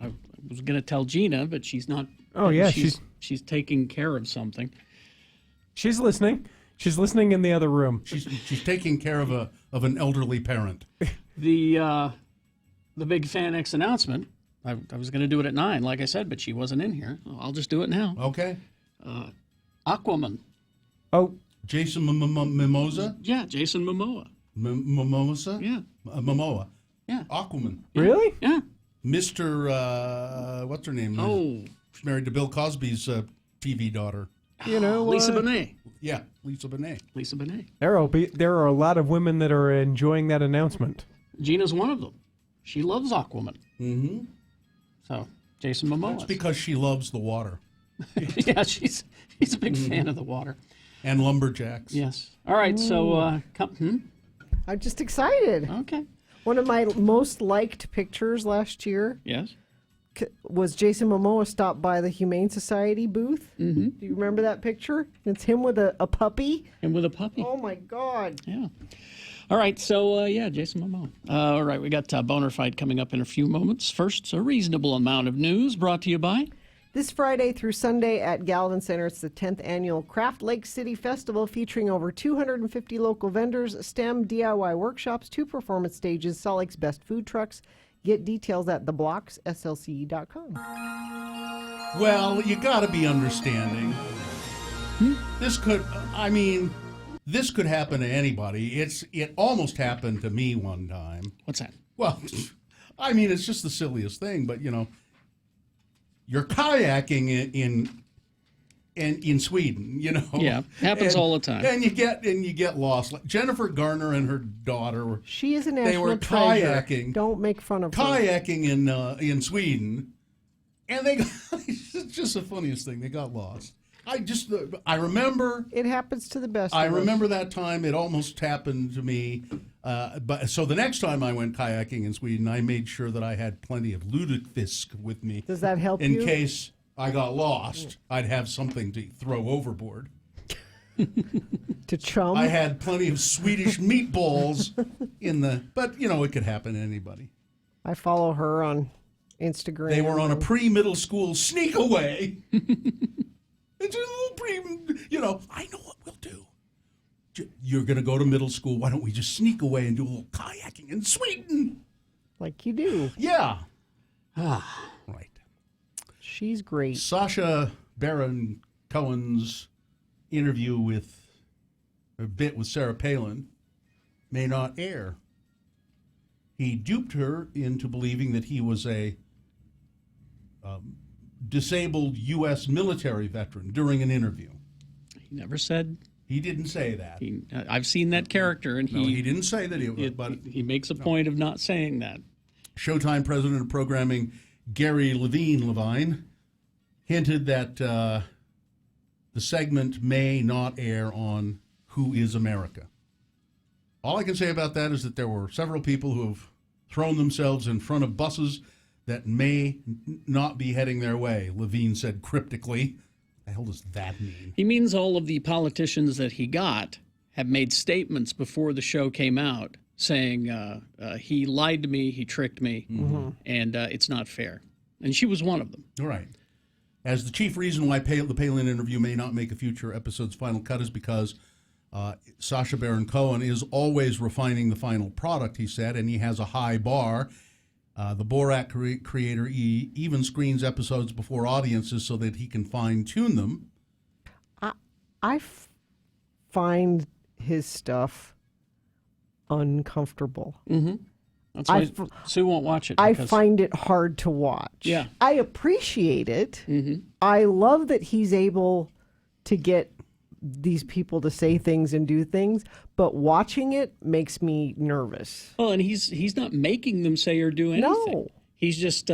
I was going to tell Gina, but she's not. Oh, yeah, she's taking care of something. She's listening. She's listening in the other room. She's taking care of an elderly parent. The big Fan X announcement. I was going to do it at 9, like I said, but she wasn't in here. I'll just do it now. Okay. Aquaman. Oh, Jason Mimosa? Yeah, Jason Momoa. Mimosa? Yeah. Momoa. Yeah. Aquaman. Really? Yeah. Mr. What's her name? Oh. She's married to Bill Cosby's TV daughter. You know, Lisa Bonet. Yeah, Lisa Bonet. Lisa Bonet. There are a lot of women that are enjoying that announcement. Gina's one of them. She loves Aquaman. Mm-hmm. So, Jason Momoa. That's because she loves the water. Yeah, she's a big fan of the water. And lumberjacks. Yes. All right, so, I'm just excited. Okay. One of my most liked pictures last year Yes. was Jason Momoa stopped by the Humane Society booth. Mm-hmm. Do you remember that picture? It's him with a puppy. And with a puppy. Oh, my God. Yeah. All right, so, Jason Momoa. All right, we got Boner Fight coming up in a few moments. First, a reasonable amount of news brought to you by... This Friday through Sunday at Galvin Center, it's the 10th annual Craft Lake City Festival featuring over 250 local vendors, STEM, DIY workshops, 2 performance stages, Salt Lake's best food trucks. Get details at theblocksslce.com. Well, you got to be understanding. This could happen to anybody. It almost happened to me one time. What's that? Well, it's just the silliest thing, but you're kayaking in Sweden, Yeah, happens all the time. And you get lost. Like Jennifer Garner and her daughter. She is a They national were treasure. kayaking. Don't make fun of her. Kayaking in Sweden, and they got, it's just the funniest thing. They got lost. I remember. It happens to the best. I of us. remember that time. It almost happened to me. But so the next time I went kayaking in Sweden, I made sure that I had plenty of lutefisk with me. Does that help in you? case I got lost? I'd have something to throw overboard. To chum. I had plenty of Swedish meatballs but it could happen to anybody. I follow her on Instagram. They were on a pre-middle school sneak away. It's a little I know what we'll do. You're going to go to middle school. Why don't we just sneak away and do a little kayaking in Sweden? Like you do. Yeah. She's great. Sacha Baron Cohen's interview with a bit with Sarah Palin may not air. He duped her into believing that he was a disabled U.S. military veteran during an interview. He never said. He didn't say that. I've seen that character, and he didn't say that he was. But he makes a point of not saying that. Showtime president of programming Gary Levine hinted that the segment may not air on Who is America. All I can say about that is that there were several people who have thrown themselves in front of buses that may not be heading their way, Levine said cryptically. The hell does that mean? He means all of the politicians that he got have made statements before the show came out saying he lied to me, he tricked me, and it's not fair. And she was one of them. All right. As the chief reason why the Palin interview may not make a future episode's final cut is because Sacha Baron Cohen is always refining the final product, he said, and he has a high bar. The Borat creator even screens episodes before audiences so that he can fine-tune them. I find his stuff uncomfortable. Mm-hmm. That's why Sue won't watch it. I find it hard to watch. Yeah. I appreciate it. Mm-hmm. I love that he's able to get these people to say things and do things, but watching it makes me nervous. Well, and he's not making them say or do anything. No. He's just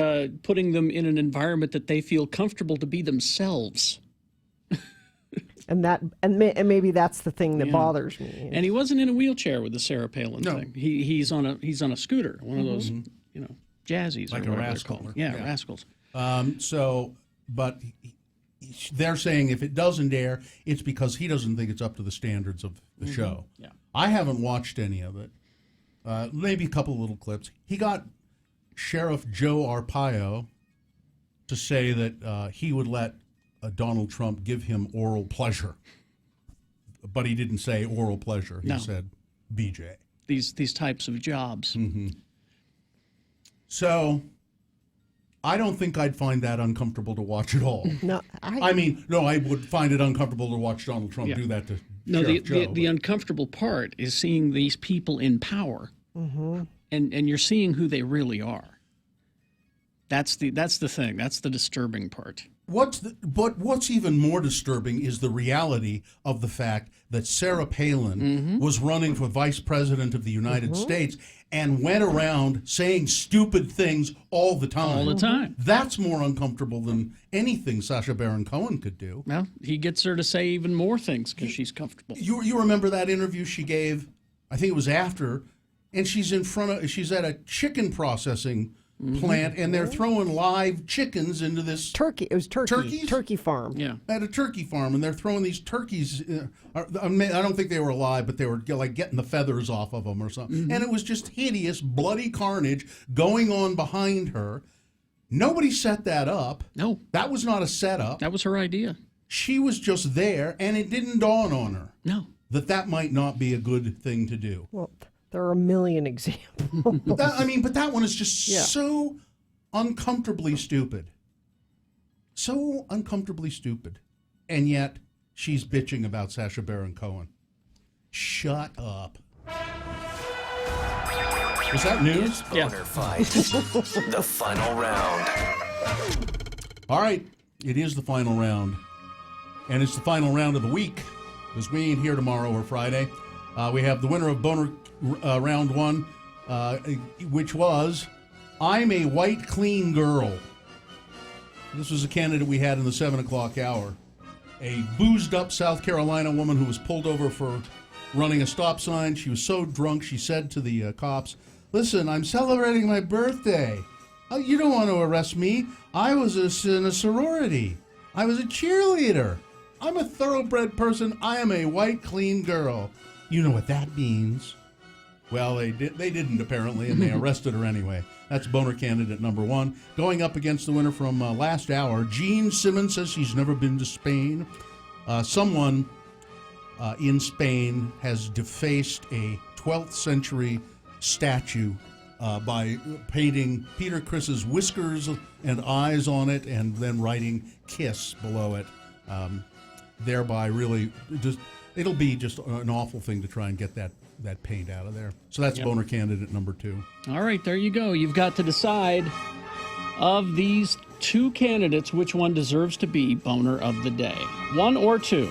putting them in an environment that they feel comfortable to be themselves. And maybe that's the thing that bothers me. And he wasn't in a wheelchair with the Sarah Palin thing. He's on a scooter, one of those, jazzies, like or a whatever rascal. they're called. Yeah, rascals. But they're saying if it doesn't air, it's because he doesn't think it's up to the standards of the show. Yeah. I haven't watched any of it. Maybe a couple of little clips. He got Sheriff Joe Arpaio to say that he would let Donald Trump give him oral pleasure. But he didn't say oral pleasure. He said BJ. These types of jobs. Mm-hmm. So I don't think I'd find that uncomfortable to watch at all. No, I would find it uncomfortable to watch Donald Trump do that to Sheriff Joe. The uncomfortable part is seeing these people in power, and you're seeing who they really are. That's the thing. That's the disturbing part. But what's even more disturbing is the reality of the fact that Sarah Palin was running for vice president of the United States and went around saying stupid things all the time. All the time. That's more uncomfortable than anything Sacha Baron Cohen could do. Well, he gets her to say even more things because she's comfortable. You remember that interview she gave? I think it was after, and she's at a chicken processing plant, and they're throwing live chickens into this turkey. It was turkey farm. Yeah, at a turkey farm, and they're throwing these turkeys. I don't think they were alive, but they were like getting the feathers off of them or something. And it was just hideous, bloody carnage going on behind her. Nobody set that up. No, that was not a setup. That was her idea. She was just there, and it didn't dawn on her. No, that might not be a good thing to do. Well, there are a million examples. but that one is just so uncomfortably stupid. So uncomfortably stupid. And yet, she's bitching about Sacha Baron Cohen. Shut up. Was that news? Boner fight. The final round. All right, it is the final round. And it's the final round of the week, because we ain't here tomorrow or Friday. We have the winner of Boner round one, which was, I'm a white clean girl. This was a candidate we had in the 7 o'clock hour. A boozed up South Carolina woman who was pulled over for running a stop sign. She was so drunk, she said to the cops, listen, I'm celebrating my birthday. You don't want to arrest me. I was in a sorority. I was a cheerleader. I'm a thoroughbred person. I am a white clean girl. You know what that means. Well, they didn't apparently, and they arrested her anyway. That's Boner candidate number one. Going up against the winner from last hour, Gene Simmons says she's never been to Spain. Someone in Spain has defaced a 12th century statue by painting Peter Criss's whiskers and eyes on it and then writing "Kiss" below it. thereby really it'll be just an awful thing to try and get that paint out of there. So that's boner candidate number 2. All right, there you go. You've got to decide of these 2 candidates which one deserves to be boner of the day. 1 or 2.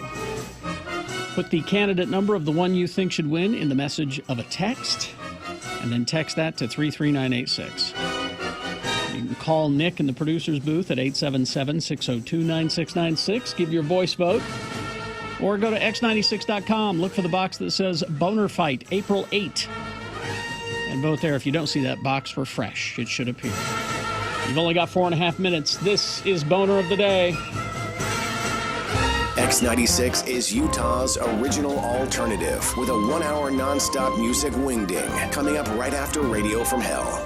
Put the candidate number of the one you think should win in the message of a text, and then text that to 33986. You can call Nick in the producer's booth at 877-602-9696. Give your voice vote. Or go to x96.com. Look for the box that says Boner Fight, April 8. And vote there. If you don't see that box, refresh. It should appear. You've only got 4.5 minutes. This is Boner of the Day. X96 is Utah's original alternative with a 1-hour nonstop music wingding coming up right after Radio from Hell.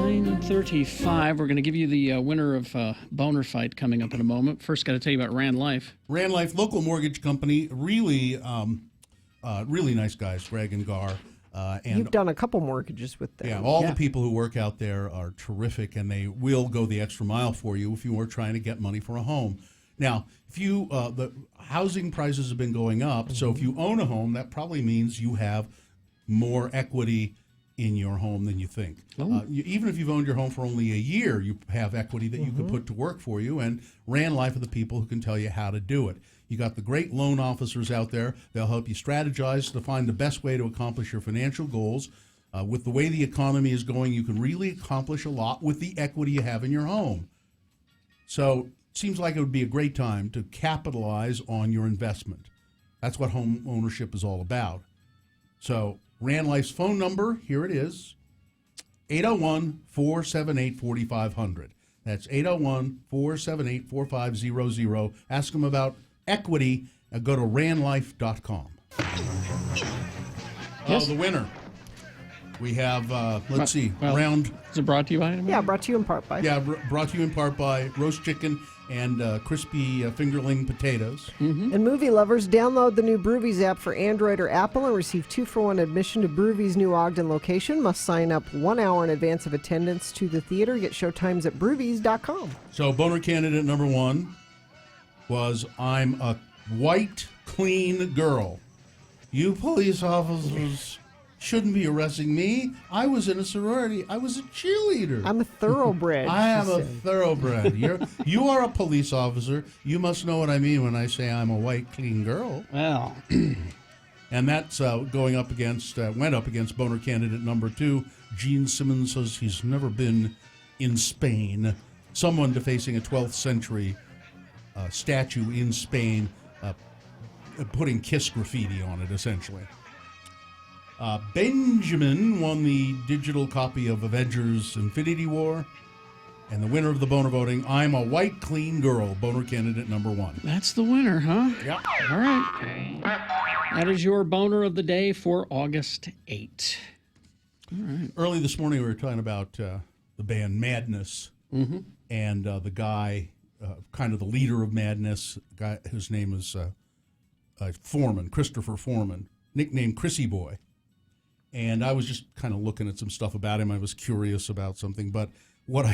9:35. We're going to give you the winner of Boner Fight coming up in a moment. First, got to tell you about Rand Life. Rand Life, local mortgage company, really nice guys, Greg and Gar. And You've done a couple mortgages with them. yeah, all the people who work out there are terrific, and they will go the extra mile for you if you are trying to get money for a home. Now, if you the housing prices have been going up, so if you own a home, that probably means you have more equity in your home than you think. Even if you've owned your home for only a year, you have equity that you can put to work for you, and Rand Life are the people who can tell you how to do it. You got the great loan officers out there. They'll help you strategize to find the best way to accomplish your financial goals. With the way the economy is going, you can really accomplish a lot with the equity you have in your home. So it seems like it would be a great time to capitalize on your investment. That's what home ownership is all about. So Rand Life's phone number, here it is, 801-478-4500. That's 801-478-4500. Ask them about equity and go to randlife.com. Yes. The winner. We have, let's see, Well, round. Is it brought to you by anybody? Yeah, brought to you in part by. Yeah, brought to you in part by roast chicken and crispy fingerling potatoes. And movie lovers, download the new Broovies app for Android or Apple and receive 2-for-1 admission to Broovies' new Ogden location. Must sign up 1 hour in advance of attendance to the theater. Get showtimes at broovies.com. So boner candidate number one was, I'm a white, clean girl. You police officers shouldn't be arresting me. I was in a sorority. I was a cheerleader. I'm a thoroughbred. I am she a said. thoroughbred. You are a police officer. You must know what I mean when I say I'm a white, clean girl. Well, and that's going up against, went up against boner candidate number two. Gene Simmons says he's never been in Spain. Someone defacing a 12th century statue in Spain, putting Kiss graffiti on it, essentially. Benjamin won the digital copy of Avengers Infinity War. And the winner of the boner voting, I'm a white, clean girl, boner candidate number one. that's the winner, huh? Yep. All right. That is your boner of the day for August 8. All right. Early this morning, we were talking about the band Madness. And the guy, kind of the leader of Madness, guy whose name is Foreman, Christopher Foreman, nicknamed Chrissy Boy. And I was just kind of looking at some stuff about him. I was curious about something, but what I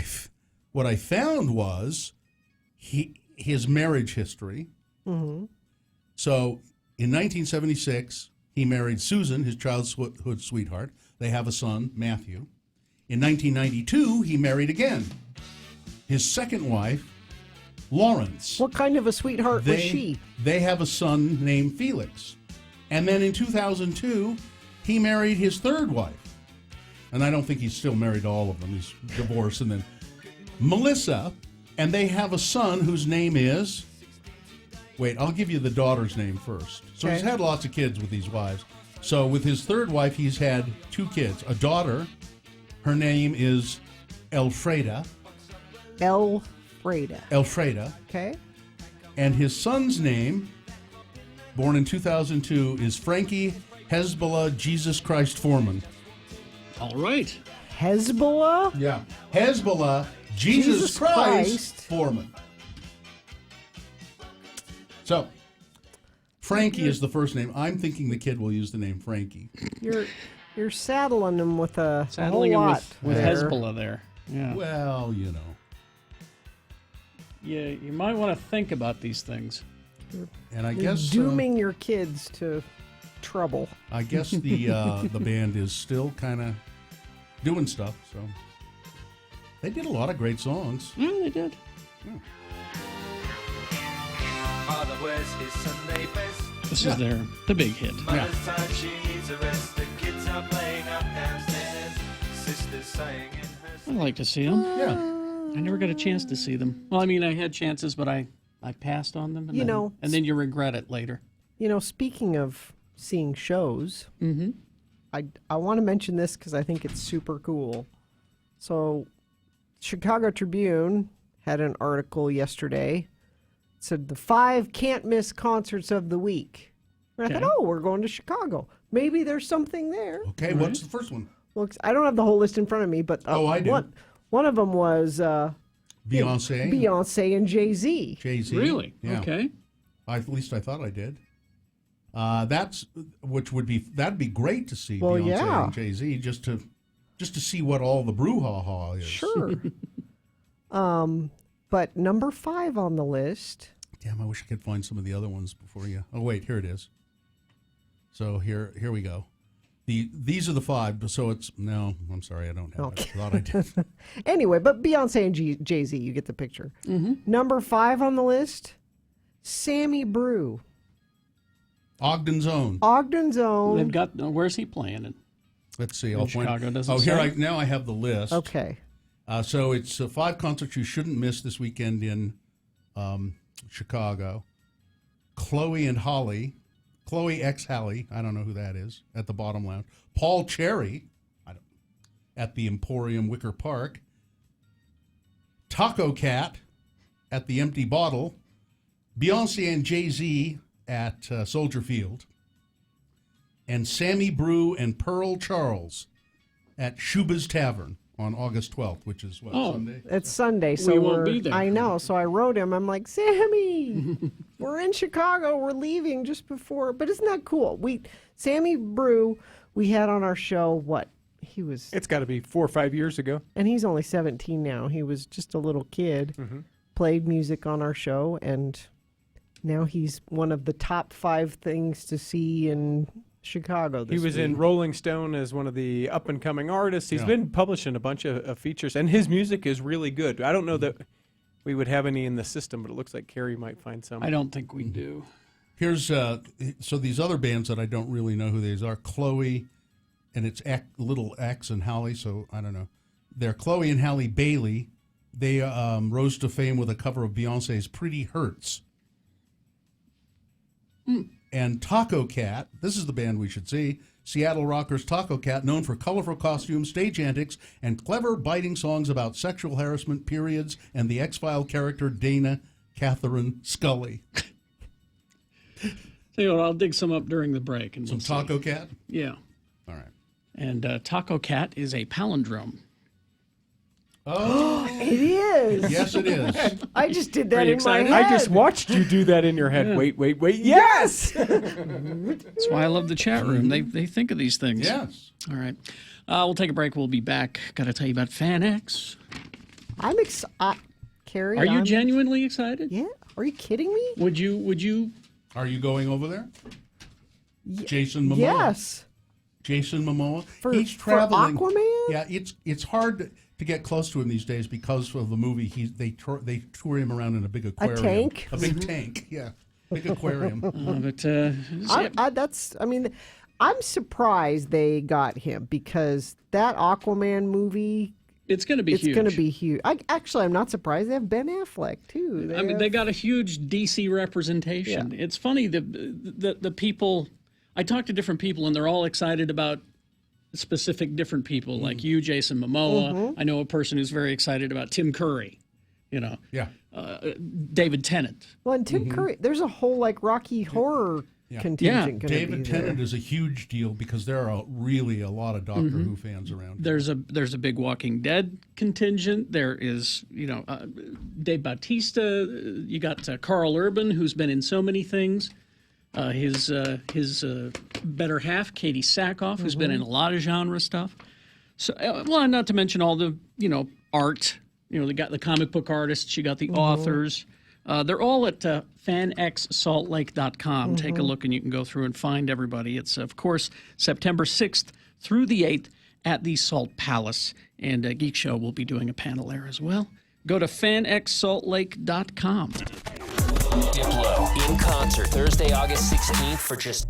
found was his marriage history. So in 1976, he married Susan, his childhood sweetheart. They have a son, Matthew. In 1992, he married again. His second wife, Lawrence. What kind of a sweetheart was she? They have a son named Felix. And then in 2002, he married his third wife. And I don't think he's still married to all of them. He's divorced. And then Melissa, and they have a son whose name is... Wait, I'll give you the daughter's name first. So he's had lots of kids with these wives. So with his third wife, he's had 2 kids. A daughter, her name is Elfreda. Elfreda. Okay. And his son's name, born in 2002, is Frankie Hezbollah Jesus Christ Foreman. All right. Hezbollah? Yeah. Hezbollah Jesus Christ Foreman. So, Frankie is the first name. I'm thinking the kid will use the name Frankie. You're saddling him with a Saddling whole him lot with there. Hezbollah there. Yeah. Well, you know. Yeah, you might want to think about these things. And I You're guess dooming your kids to trouble. I guess the band is still kind of doing stuff. So they did a lot of great songs. Yeah, they did. Yeah. Father wears his Sunday best. This is the big hit. Mother's tired, she needs a rest. The kids are playing up downstairs. Sister's saying in her... I'd like to see them. Yeah. I never got a chance to see them. Well, I mean, I had chances, but I passed on them. And then you regret it later. Speaking of seeing shows, I want to mention this because I think it's super cool. So, Chicago Tribune had an article yesterday. It said the 5 can't-miss concerts of the week. And I thought, we're going to Chicago. Maybe there's something there. Okay, what's the first one? Well, I don't have the whole list in front of me, but I do. One of them was Beyonce. Beyonce and Jay-Z. Jay-Z. Really? Yeah. Okay. At least I thought I did. That'd be great to see Well, Beyonce yeah. and Jay-Z just to see what all the brouhaha is. Sure. But number 5 on the list. Damn, I wish I could find some of the other ones before you. Oh wait, here it is. So here we go. These are the 5. So it's no. I'm sorry, I don't have it. I thought I did. Anyway, but Beyonce and Jay-Z, you get the picture. Number 5 on the list, Sammy Brew. Ogden's Own. Ogden's Own. They've got. Where's he playing? Let's see. In Chicago, doesn't Oh, say? now I have the list. Okay. So it's 5 concerts you shouldn't miss this weekend in Chicago. Chloe and Holly. Chloe X Hallie, I don't know who that is, at the Bottom Lounge. Paul Cherry at the Emporium Wicker Park. Taco Cat at the Empty Bottle. Beyonce and Jay-Z at Soldier Field. And Sammy Brew and Pearl Charles at Shuba's Tavern on August 12th, which is what, Sunday? It's Sunday, so We won't be there. I know, so I wrote him. I'm like, Sammy, we're in Chicago. We're leaving just before. But isn't that cool? Sammy Brew, we had on our show, what? It's got to be 4 or 5 years ago. And he's only 17 now. He was just a little kid, played music on our show, and now he's one of the top 5 things to see in Chicago this He was week. in Rolling Stone as one of the up-and-coming artists. He's Yeah. been publishing a bunch of features, and his music is really good. I don't know that we would have any in the system, but it looks like Carrie might find some. I don't think we do. Here's so these other bands that I don't really know who these are. Chloe, and it's little X and Hallie, so I don't know. They're Chloe and Halle Bailey. They rose to fame with a cover of Beyonce's Pretty Hurts. And Taco Cat, this is the band we should see. Seattle rockers Taco Cat, known for colorful costumes, stage antics, and clever, biting songs about sexual harassment, periods, and the X-File character Dana Catherine Scully. So, I'll dig some up during the break. And Some Taco Cat? Yeah. All right. And Taco Cat is a palindrome. Oh, it is. Yes, it is. I just did that Are you in excited? my head. I just watched you do that in your head. Yeah. Wait. Yes! That's why I love the chat room. They think of these things. Yes. All right. We'll take a break. We'll be back. Got to tell you about FanX. I'm excited. Carrie, Are you I'm- genuinely excited? Yeah. Are you kidding me? Would you? Are you going over there? Jason Momoa. Yes. Jason Momoa. For He's traveling. Aquaman? Yeah, it's hard to get close to him these days because of the movie. They tour him around in a big aquarium. tank? A big tank. Yeah, big aquarium. I'm surprised they got him because that Aquaman movie. It's going to be huge. It's going to be huge. I'm not surprised they have Ben Affleck too. They got a huge DC representation. Yeah. It's funny the people. I talk to different people and they're all excited about specific different people, like you, Jason Momoa. I know a person who's very excited about Tim Curry. Yeah. David Tennant. Well, and Tim Curry, there's a whole Rocky Horror contingent. gonna David be there. Tennant is a huge deal because there are really a lot of Doctor Who fans around. There's a big Walking Dead contingent. There is Dave Bautista. You got Carl Urban, who's been in so many things. His better half, Katie Sackhoff, who's been in a lot of genre stuff. So, not to mention all the art. They got the comic book artists. You got the authors. They're all at fanxsaltlake.com. Take a look, and you can go through and find everybody. It's of course September 6th through the 8th at the Salt Palace, and Geek Show will be doing a panel there as well. Go to fanxsaltlake.com. Diplo in concert Thursday, August 16th for just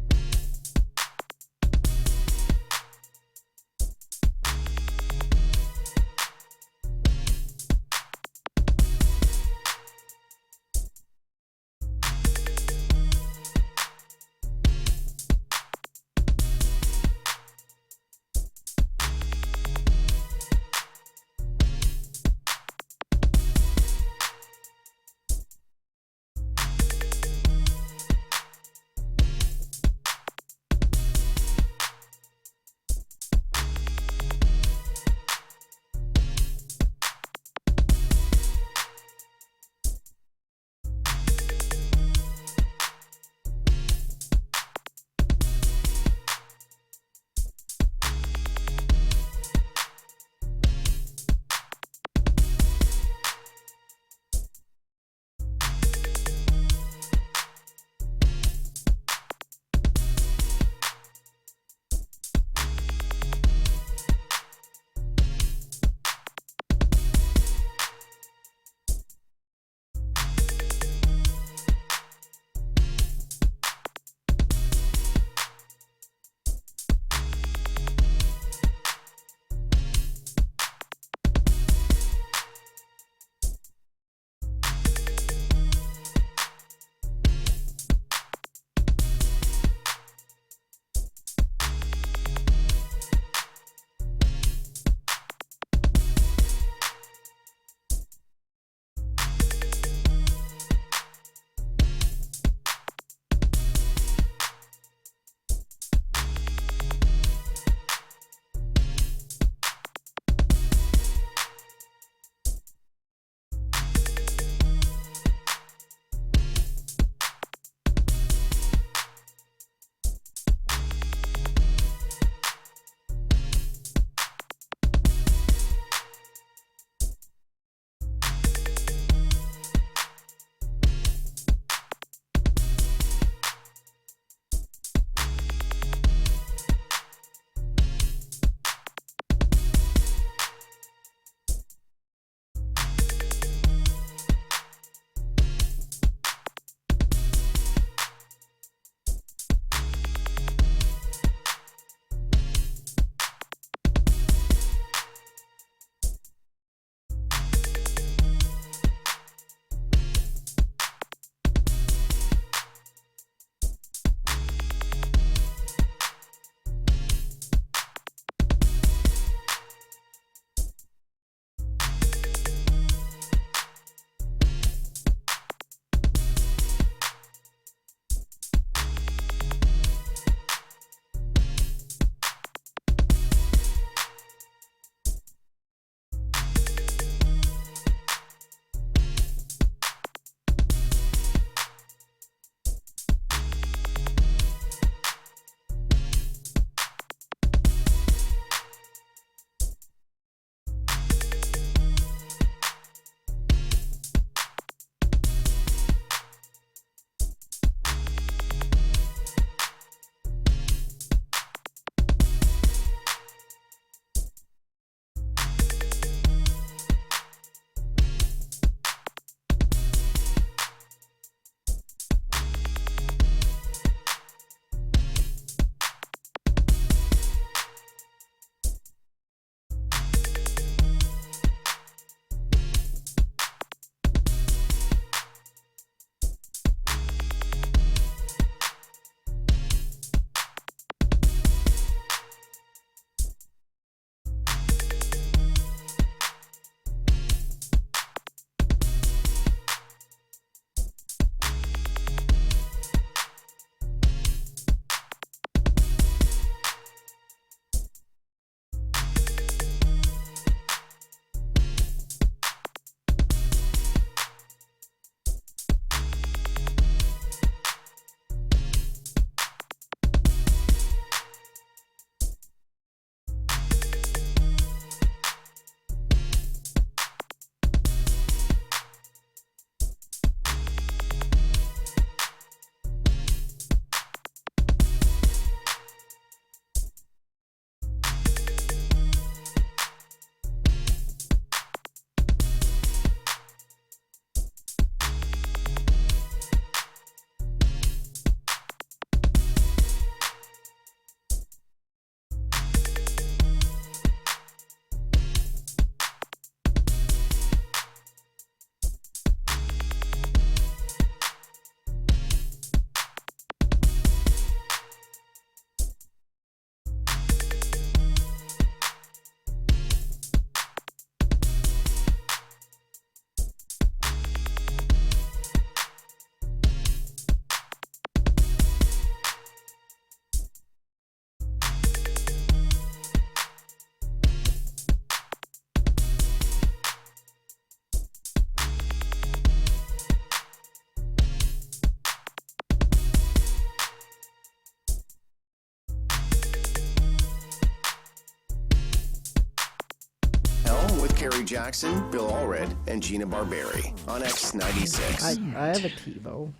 Kerry Jackson, Bill Allred, and Gina Barberi on X96. I have a TiVo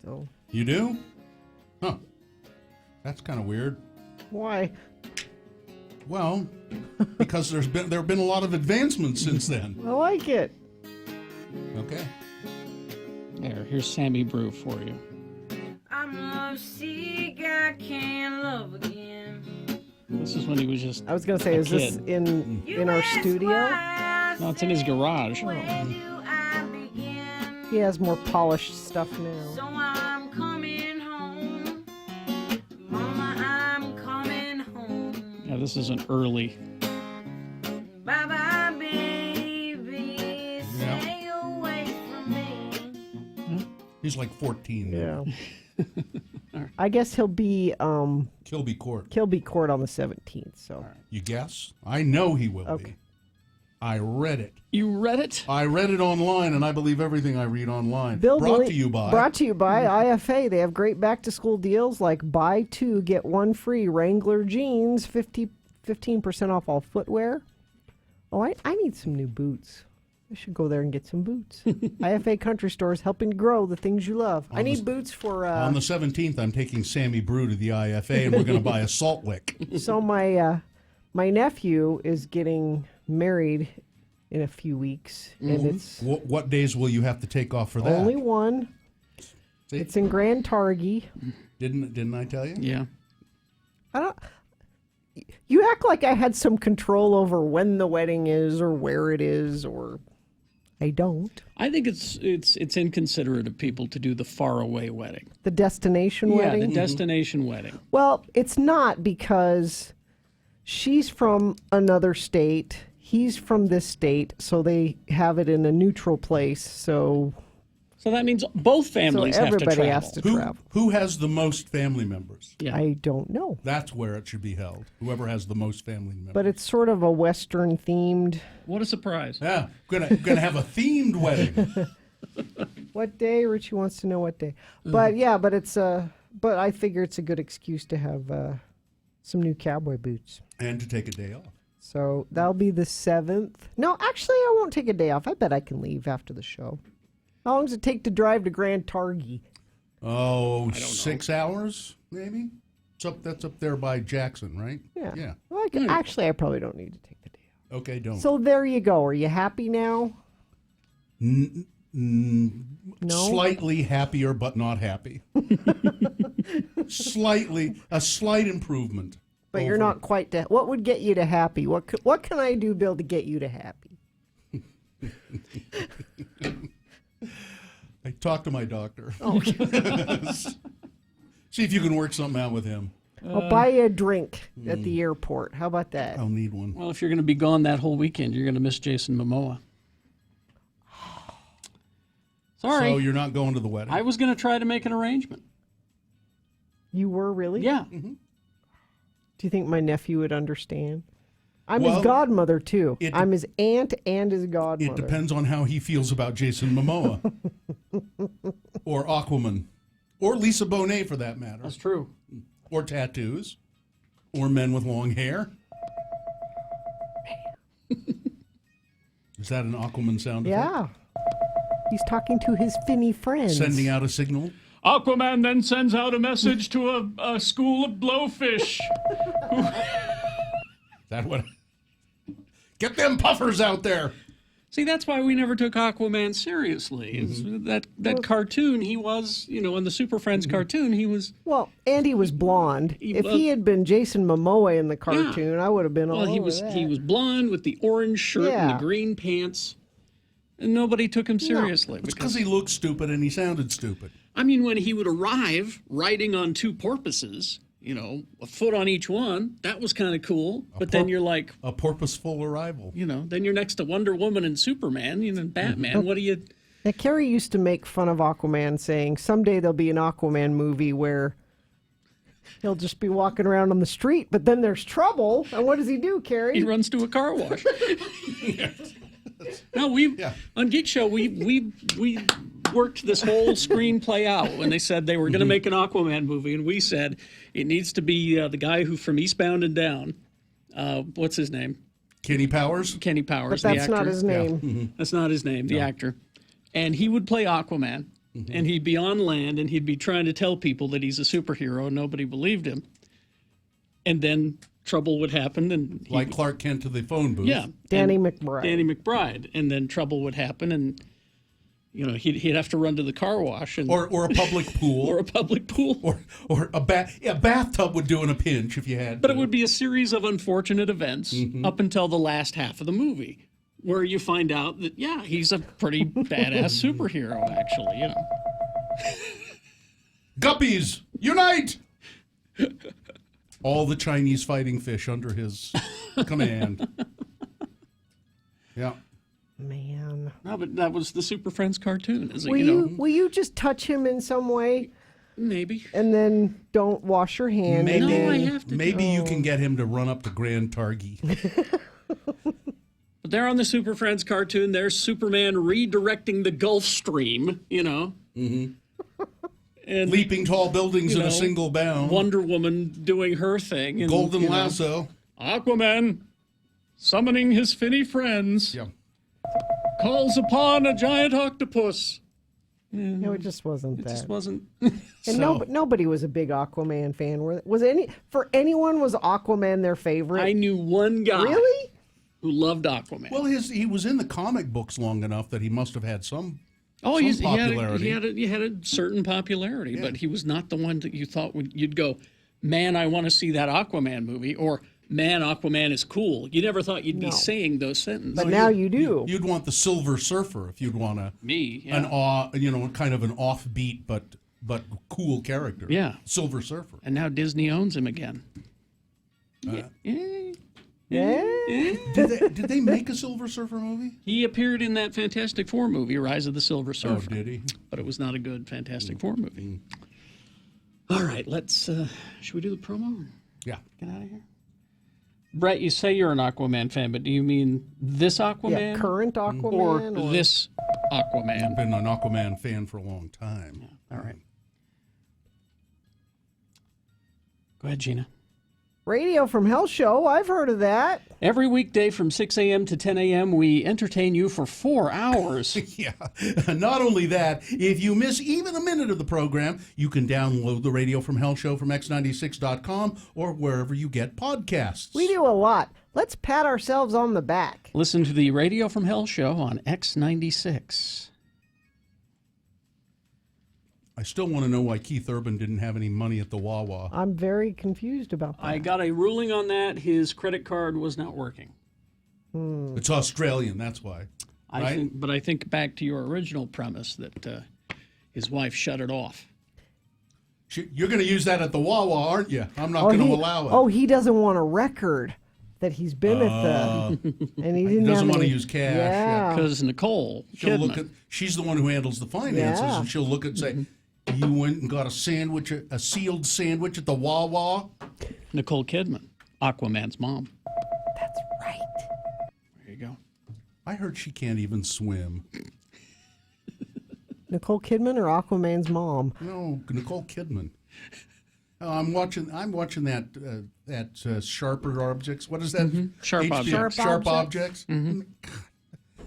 still. You do? Huh. That's kind of weird. Why? Well, because there have been a lot of advancements since then. I like it. Okay. Here's Sammy Brew for you. I'm lovesick, I can't love again. This is when he was just. I was gonna say, a is this kid. in our studio? No, it's in his garage. He has more polished stuff now. So I'm coming home. Mama, I'm coming home. Yeah, this is an early. Bye-bye, baby. Stay away from me. He's like 14 now. Yeah. I guess he'll be Kilby Court. Kilby Court on the 17th. So You guess? I know he will be. I read it. You read it? I read it online, and I believe everything I read online. Bill Brought to you by IFA. They have great back-to-school deals like buy two, get one free Wrangler jeans, 15% off all footwear. Oh, I need some new boots. I should go there and get some boots. IFA Country Stores, helping grow the things you love. I need boots for... on the 17th, I'm taking Sammy Brew to the IFA, and we're going to buy a salt lick. So my nephew is getting married in a few weeks, and it's What days will you have to take off for that? only one. See? It's in Grand Targhee. Didn't I tell you? Yeah. I don't. You act like I had some control over when the wedding is or where it is, or I don't. I think it's inconsiderate of people to do the faraway wedding. The destination wedding? Yeah, the destination wedding. Well, it's not, because she's from another state, he's from this state, so they have it in a neutral place. So that means both families have to travel. everybody has to travel. Who has the most family members? Yeah. I don't know. That's where it should be held. Whoever has the most family members. But it's sort of a Western themed. What a surprise. Yeah, gonna have a themed wedding. What day? Richie wants to know what day. But yeah, but it's but I figure it's a good excuse to have some new cowboy boots. And to take a day off. So that'll be the 7th. No, actually, I won't take a day off. I bet I can leave after the show. How long does it take to drive to Grand Targhee? Oh, 6 hours, maybe? That's up there by Jackson, right? Yeah. Well, actually, I probably don't need to take the day off. Okay, don't. So there you go. Are you happy now? No? Slightly happier, but not happy. A slight improvement. But you're not quite to... What would get you to happy? What can I do, Bill, to get you to happy? I talked to my doctor. Oh. See if you can work something out with him. I'll buy you a drink at the airport. How about that? I'll need one. Well, if you're going to be gone that whole weekend, you're going to miss Jason Momoa. Sorry. So you're not going to the wedding? I was going to try to make an arrangement. You were really? Yeah. Mm-hmm. Do you think my nephew would understand? I'm Well, his godmother, too. I'm his aunt and his godmother. It depends on how he feels about Jason Momoa. Or Aquaman. Or Lisa Bonet, for that matter. That's true. Or tattoos. Or men with long hair. Is that an Aquaman sound effect? Yeah. He's talking to his finny friends. Sending out a signal? Aquaman then sends out a message to a school of blowfish. That what? Get them puffers out there. See, that's why we never took Aquaman seriously. That cartoon, he was, in the Super Friends cartoon, he was... Well, and he was blonde. If he had been Jason Momoa in the cartoon, I would have been all over that. He was blonde with the orange shirt and the green pants, and nobody took him seriously. It's because he looked stupid and he sounded stupid. I mean, when he would arrive riding on two porpoises, a foot on each one, that was kind of cool. But then you're like... A porpoiseful arrival. Then you're next to Wonder Woman and Superman, and Batman. What do you... Now, Carrie used to make fun of Aquaman, saying someday there'll be an Aquaman movie where he'll just be walking around on the street, but then there's trouble. And what does he do, Carrie? He runs to a car wash. No, on Geek Show, we worked this whole screenplay out when they said they were going to make an Aquaman movie, and we said it needs to be the guy who from Eastbound and Down. What's his name? Kenny Powers? Kenny Powers, But the that's actor. not his name. Mm-hmm. That's not his name, the actor. And he would play Aquaman, and he'd be on land, and he'd be trying to tell people that he's a superhero, and nobody believed him. And then trouble would happen, and Like Clark Kent to the phone booth. yeah, Danny and McBride. Danny McBride, and then trouble would happen, and he'd have to run to the car wash, and Or a public pool. or a public pool, or a bathtub would do in a pinch if you had. but to. it would be a series of unfortunate events up until the last half of the movie, where you find out that he's a pretty badass superhero, actually. Guppies, unite! All the Chinese fighting fish under his command. Yeah. Man. No, but that was the Super Friends cartoon. Will you just touch him in some way? Maybe. And then don't wash your hand. Maybe, to. You can get him to run up to Grand Targhee. But there on the Super Friends cartoon, there's Superman redirecting the Gulf Stream, Mm-hmm. and leaping tall buildings in a single bound. Wonder Woman doing her thing. And, Golden lasso. Aquaman summoning his finny friends. Yeah. Calls upon a giant octopus. No, it just wasn't that. It just wasn't. And nobody was a big Aquaman fan. Was Aquaman their favorite? I knew one guy. Really? Who loved Aquaman. Well, he was in the comic books long enough that he must have had some. Oh, some he popularity. he had a certain popularity, but he was not the one that you thought you'd go, man, I want to see that Aquaman movie, or man, Aquaman is cool. You never thought you'd be saying those sentences. But now you do. You'd want the Silver Surfer if you'd want an kind of an offbeat but cool character. Yeah, Silver Surfer. And now Disney owns him again. Did they make a Silver Surfer movie? He appeared in that Fantastic Four movie, Rise of the Silver Surfer. Oh, did he? But it was not a good Fantastic Four movie. All right, let's. Should we do the promo? Yeah. Get out of here. Brett, you say you're an Aquaman fan, but do you mean this Aquaman? Yeah, current Aquaman? Or this Aquaman? I've been an Aquaman fan for a long time. Yeah. All right. Go ahead, Gina. Radio from Hell show. I've heard of that. Every weekday from 6 a.m. to 10 a.m., we entertain you for 4 hours. Yeah. Not only that, if you miss even a minute of the program, you can download the Radio from Hell show from x96.com or wherever you get podcasts. We do a lot. Let's pat ourselves on the back. Listen to the Radio from Hell show on X96. I still want to know why Keith Urban didn't have any money at the Wawa. I'm very confused about that. I got a ruling on that. His credit card was not working. It's Australian, that's why. I think back to your original premise that his wife shut it off. You're going to use that at the Wawa, aren't you? I'm not going to allow it. Oh, he doesn't want a record that he's been at the... And he doesn't want to use cash. Yeah. Because Nicole Kidman. She's the one who handles the finances, Yeah. and she'll look and say, you went and got a sealed sandwich at the Wawa? Nicole Kidman, Aquaman's mom. That's right. There you go. I heard she can't even swim. Nicole Kidman or Aquaman's mom? No, Nicole Kidman. I'm watching that Sharper Objects. What is that? Sharp Objects. Sharp Objects.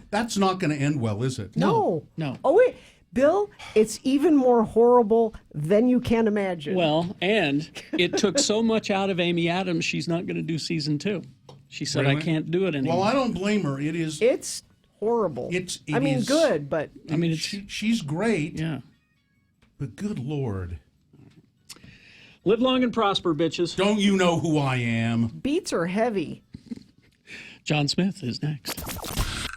That's not going to end well, is it? No. No. Oh, wait. Bill, it's even more horrible than you can imagine. Well, and it took so much out of Amy Adams, she's not going to do season 2. She said, Really? I can't do it anymore. Well, I don't blame her. It's horrible. It I mean, is- good, but... I mean, she's great. Yeah. But good Lord. Live long and prosper, bitches. Don't you know who I am? Beats are heavy. John Smith is next.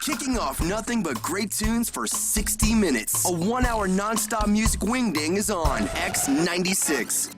Kicking off nothing but great tunes for 60 minutes. A 1-hour nonstop music wingding is on X96.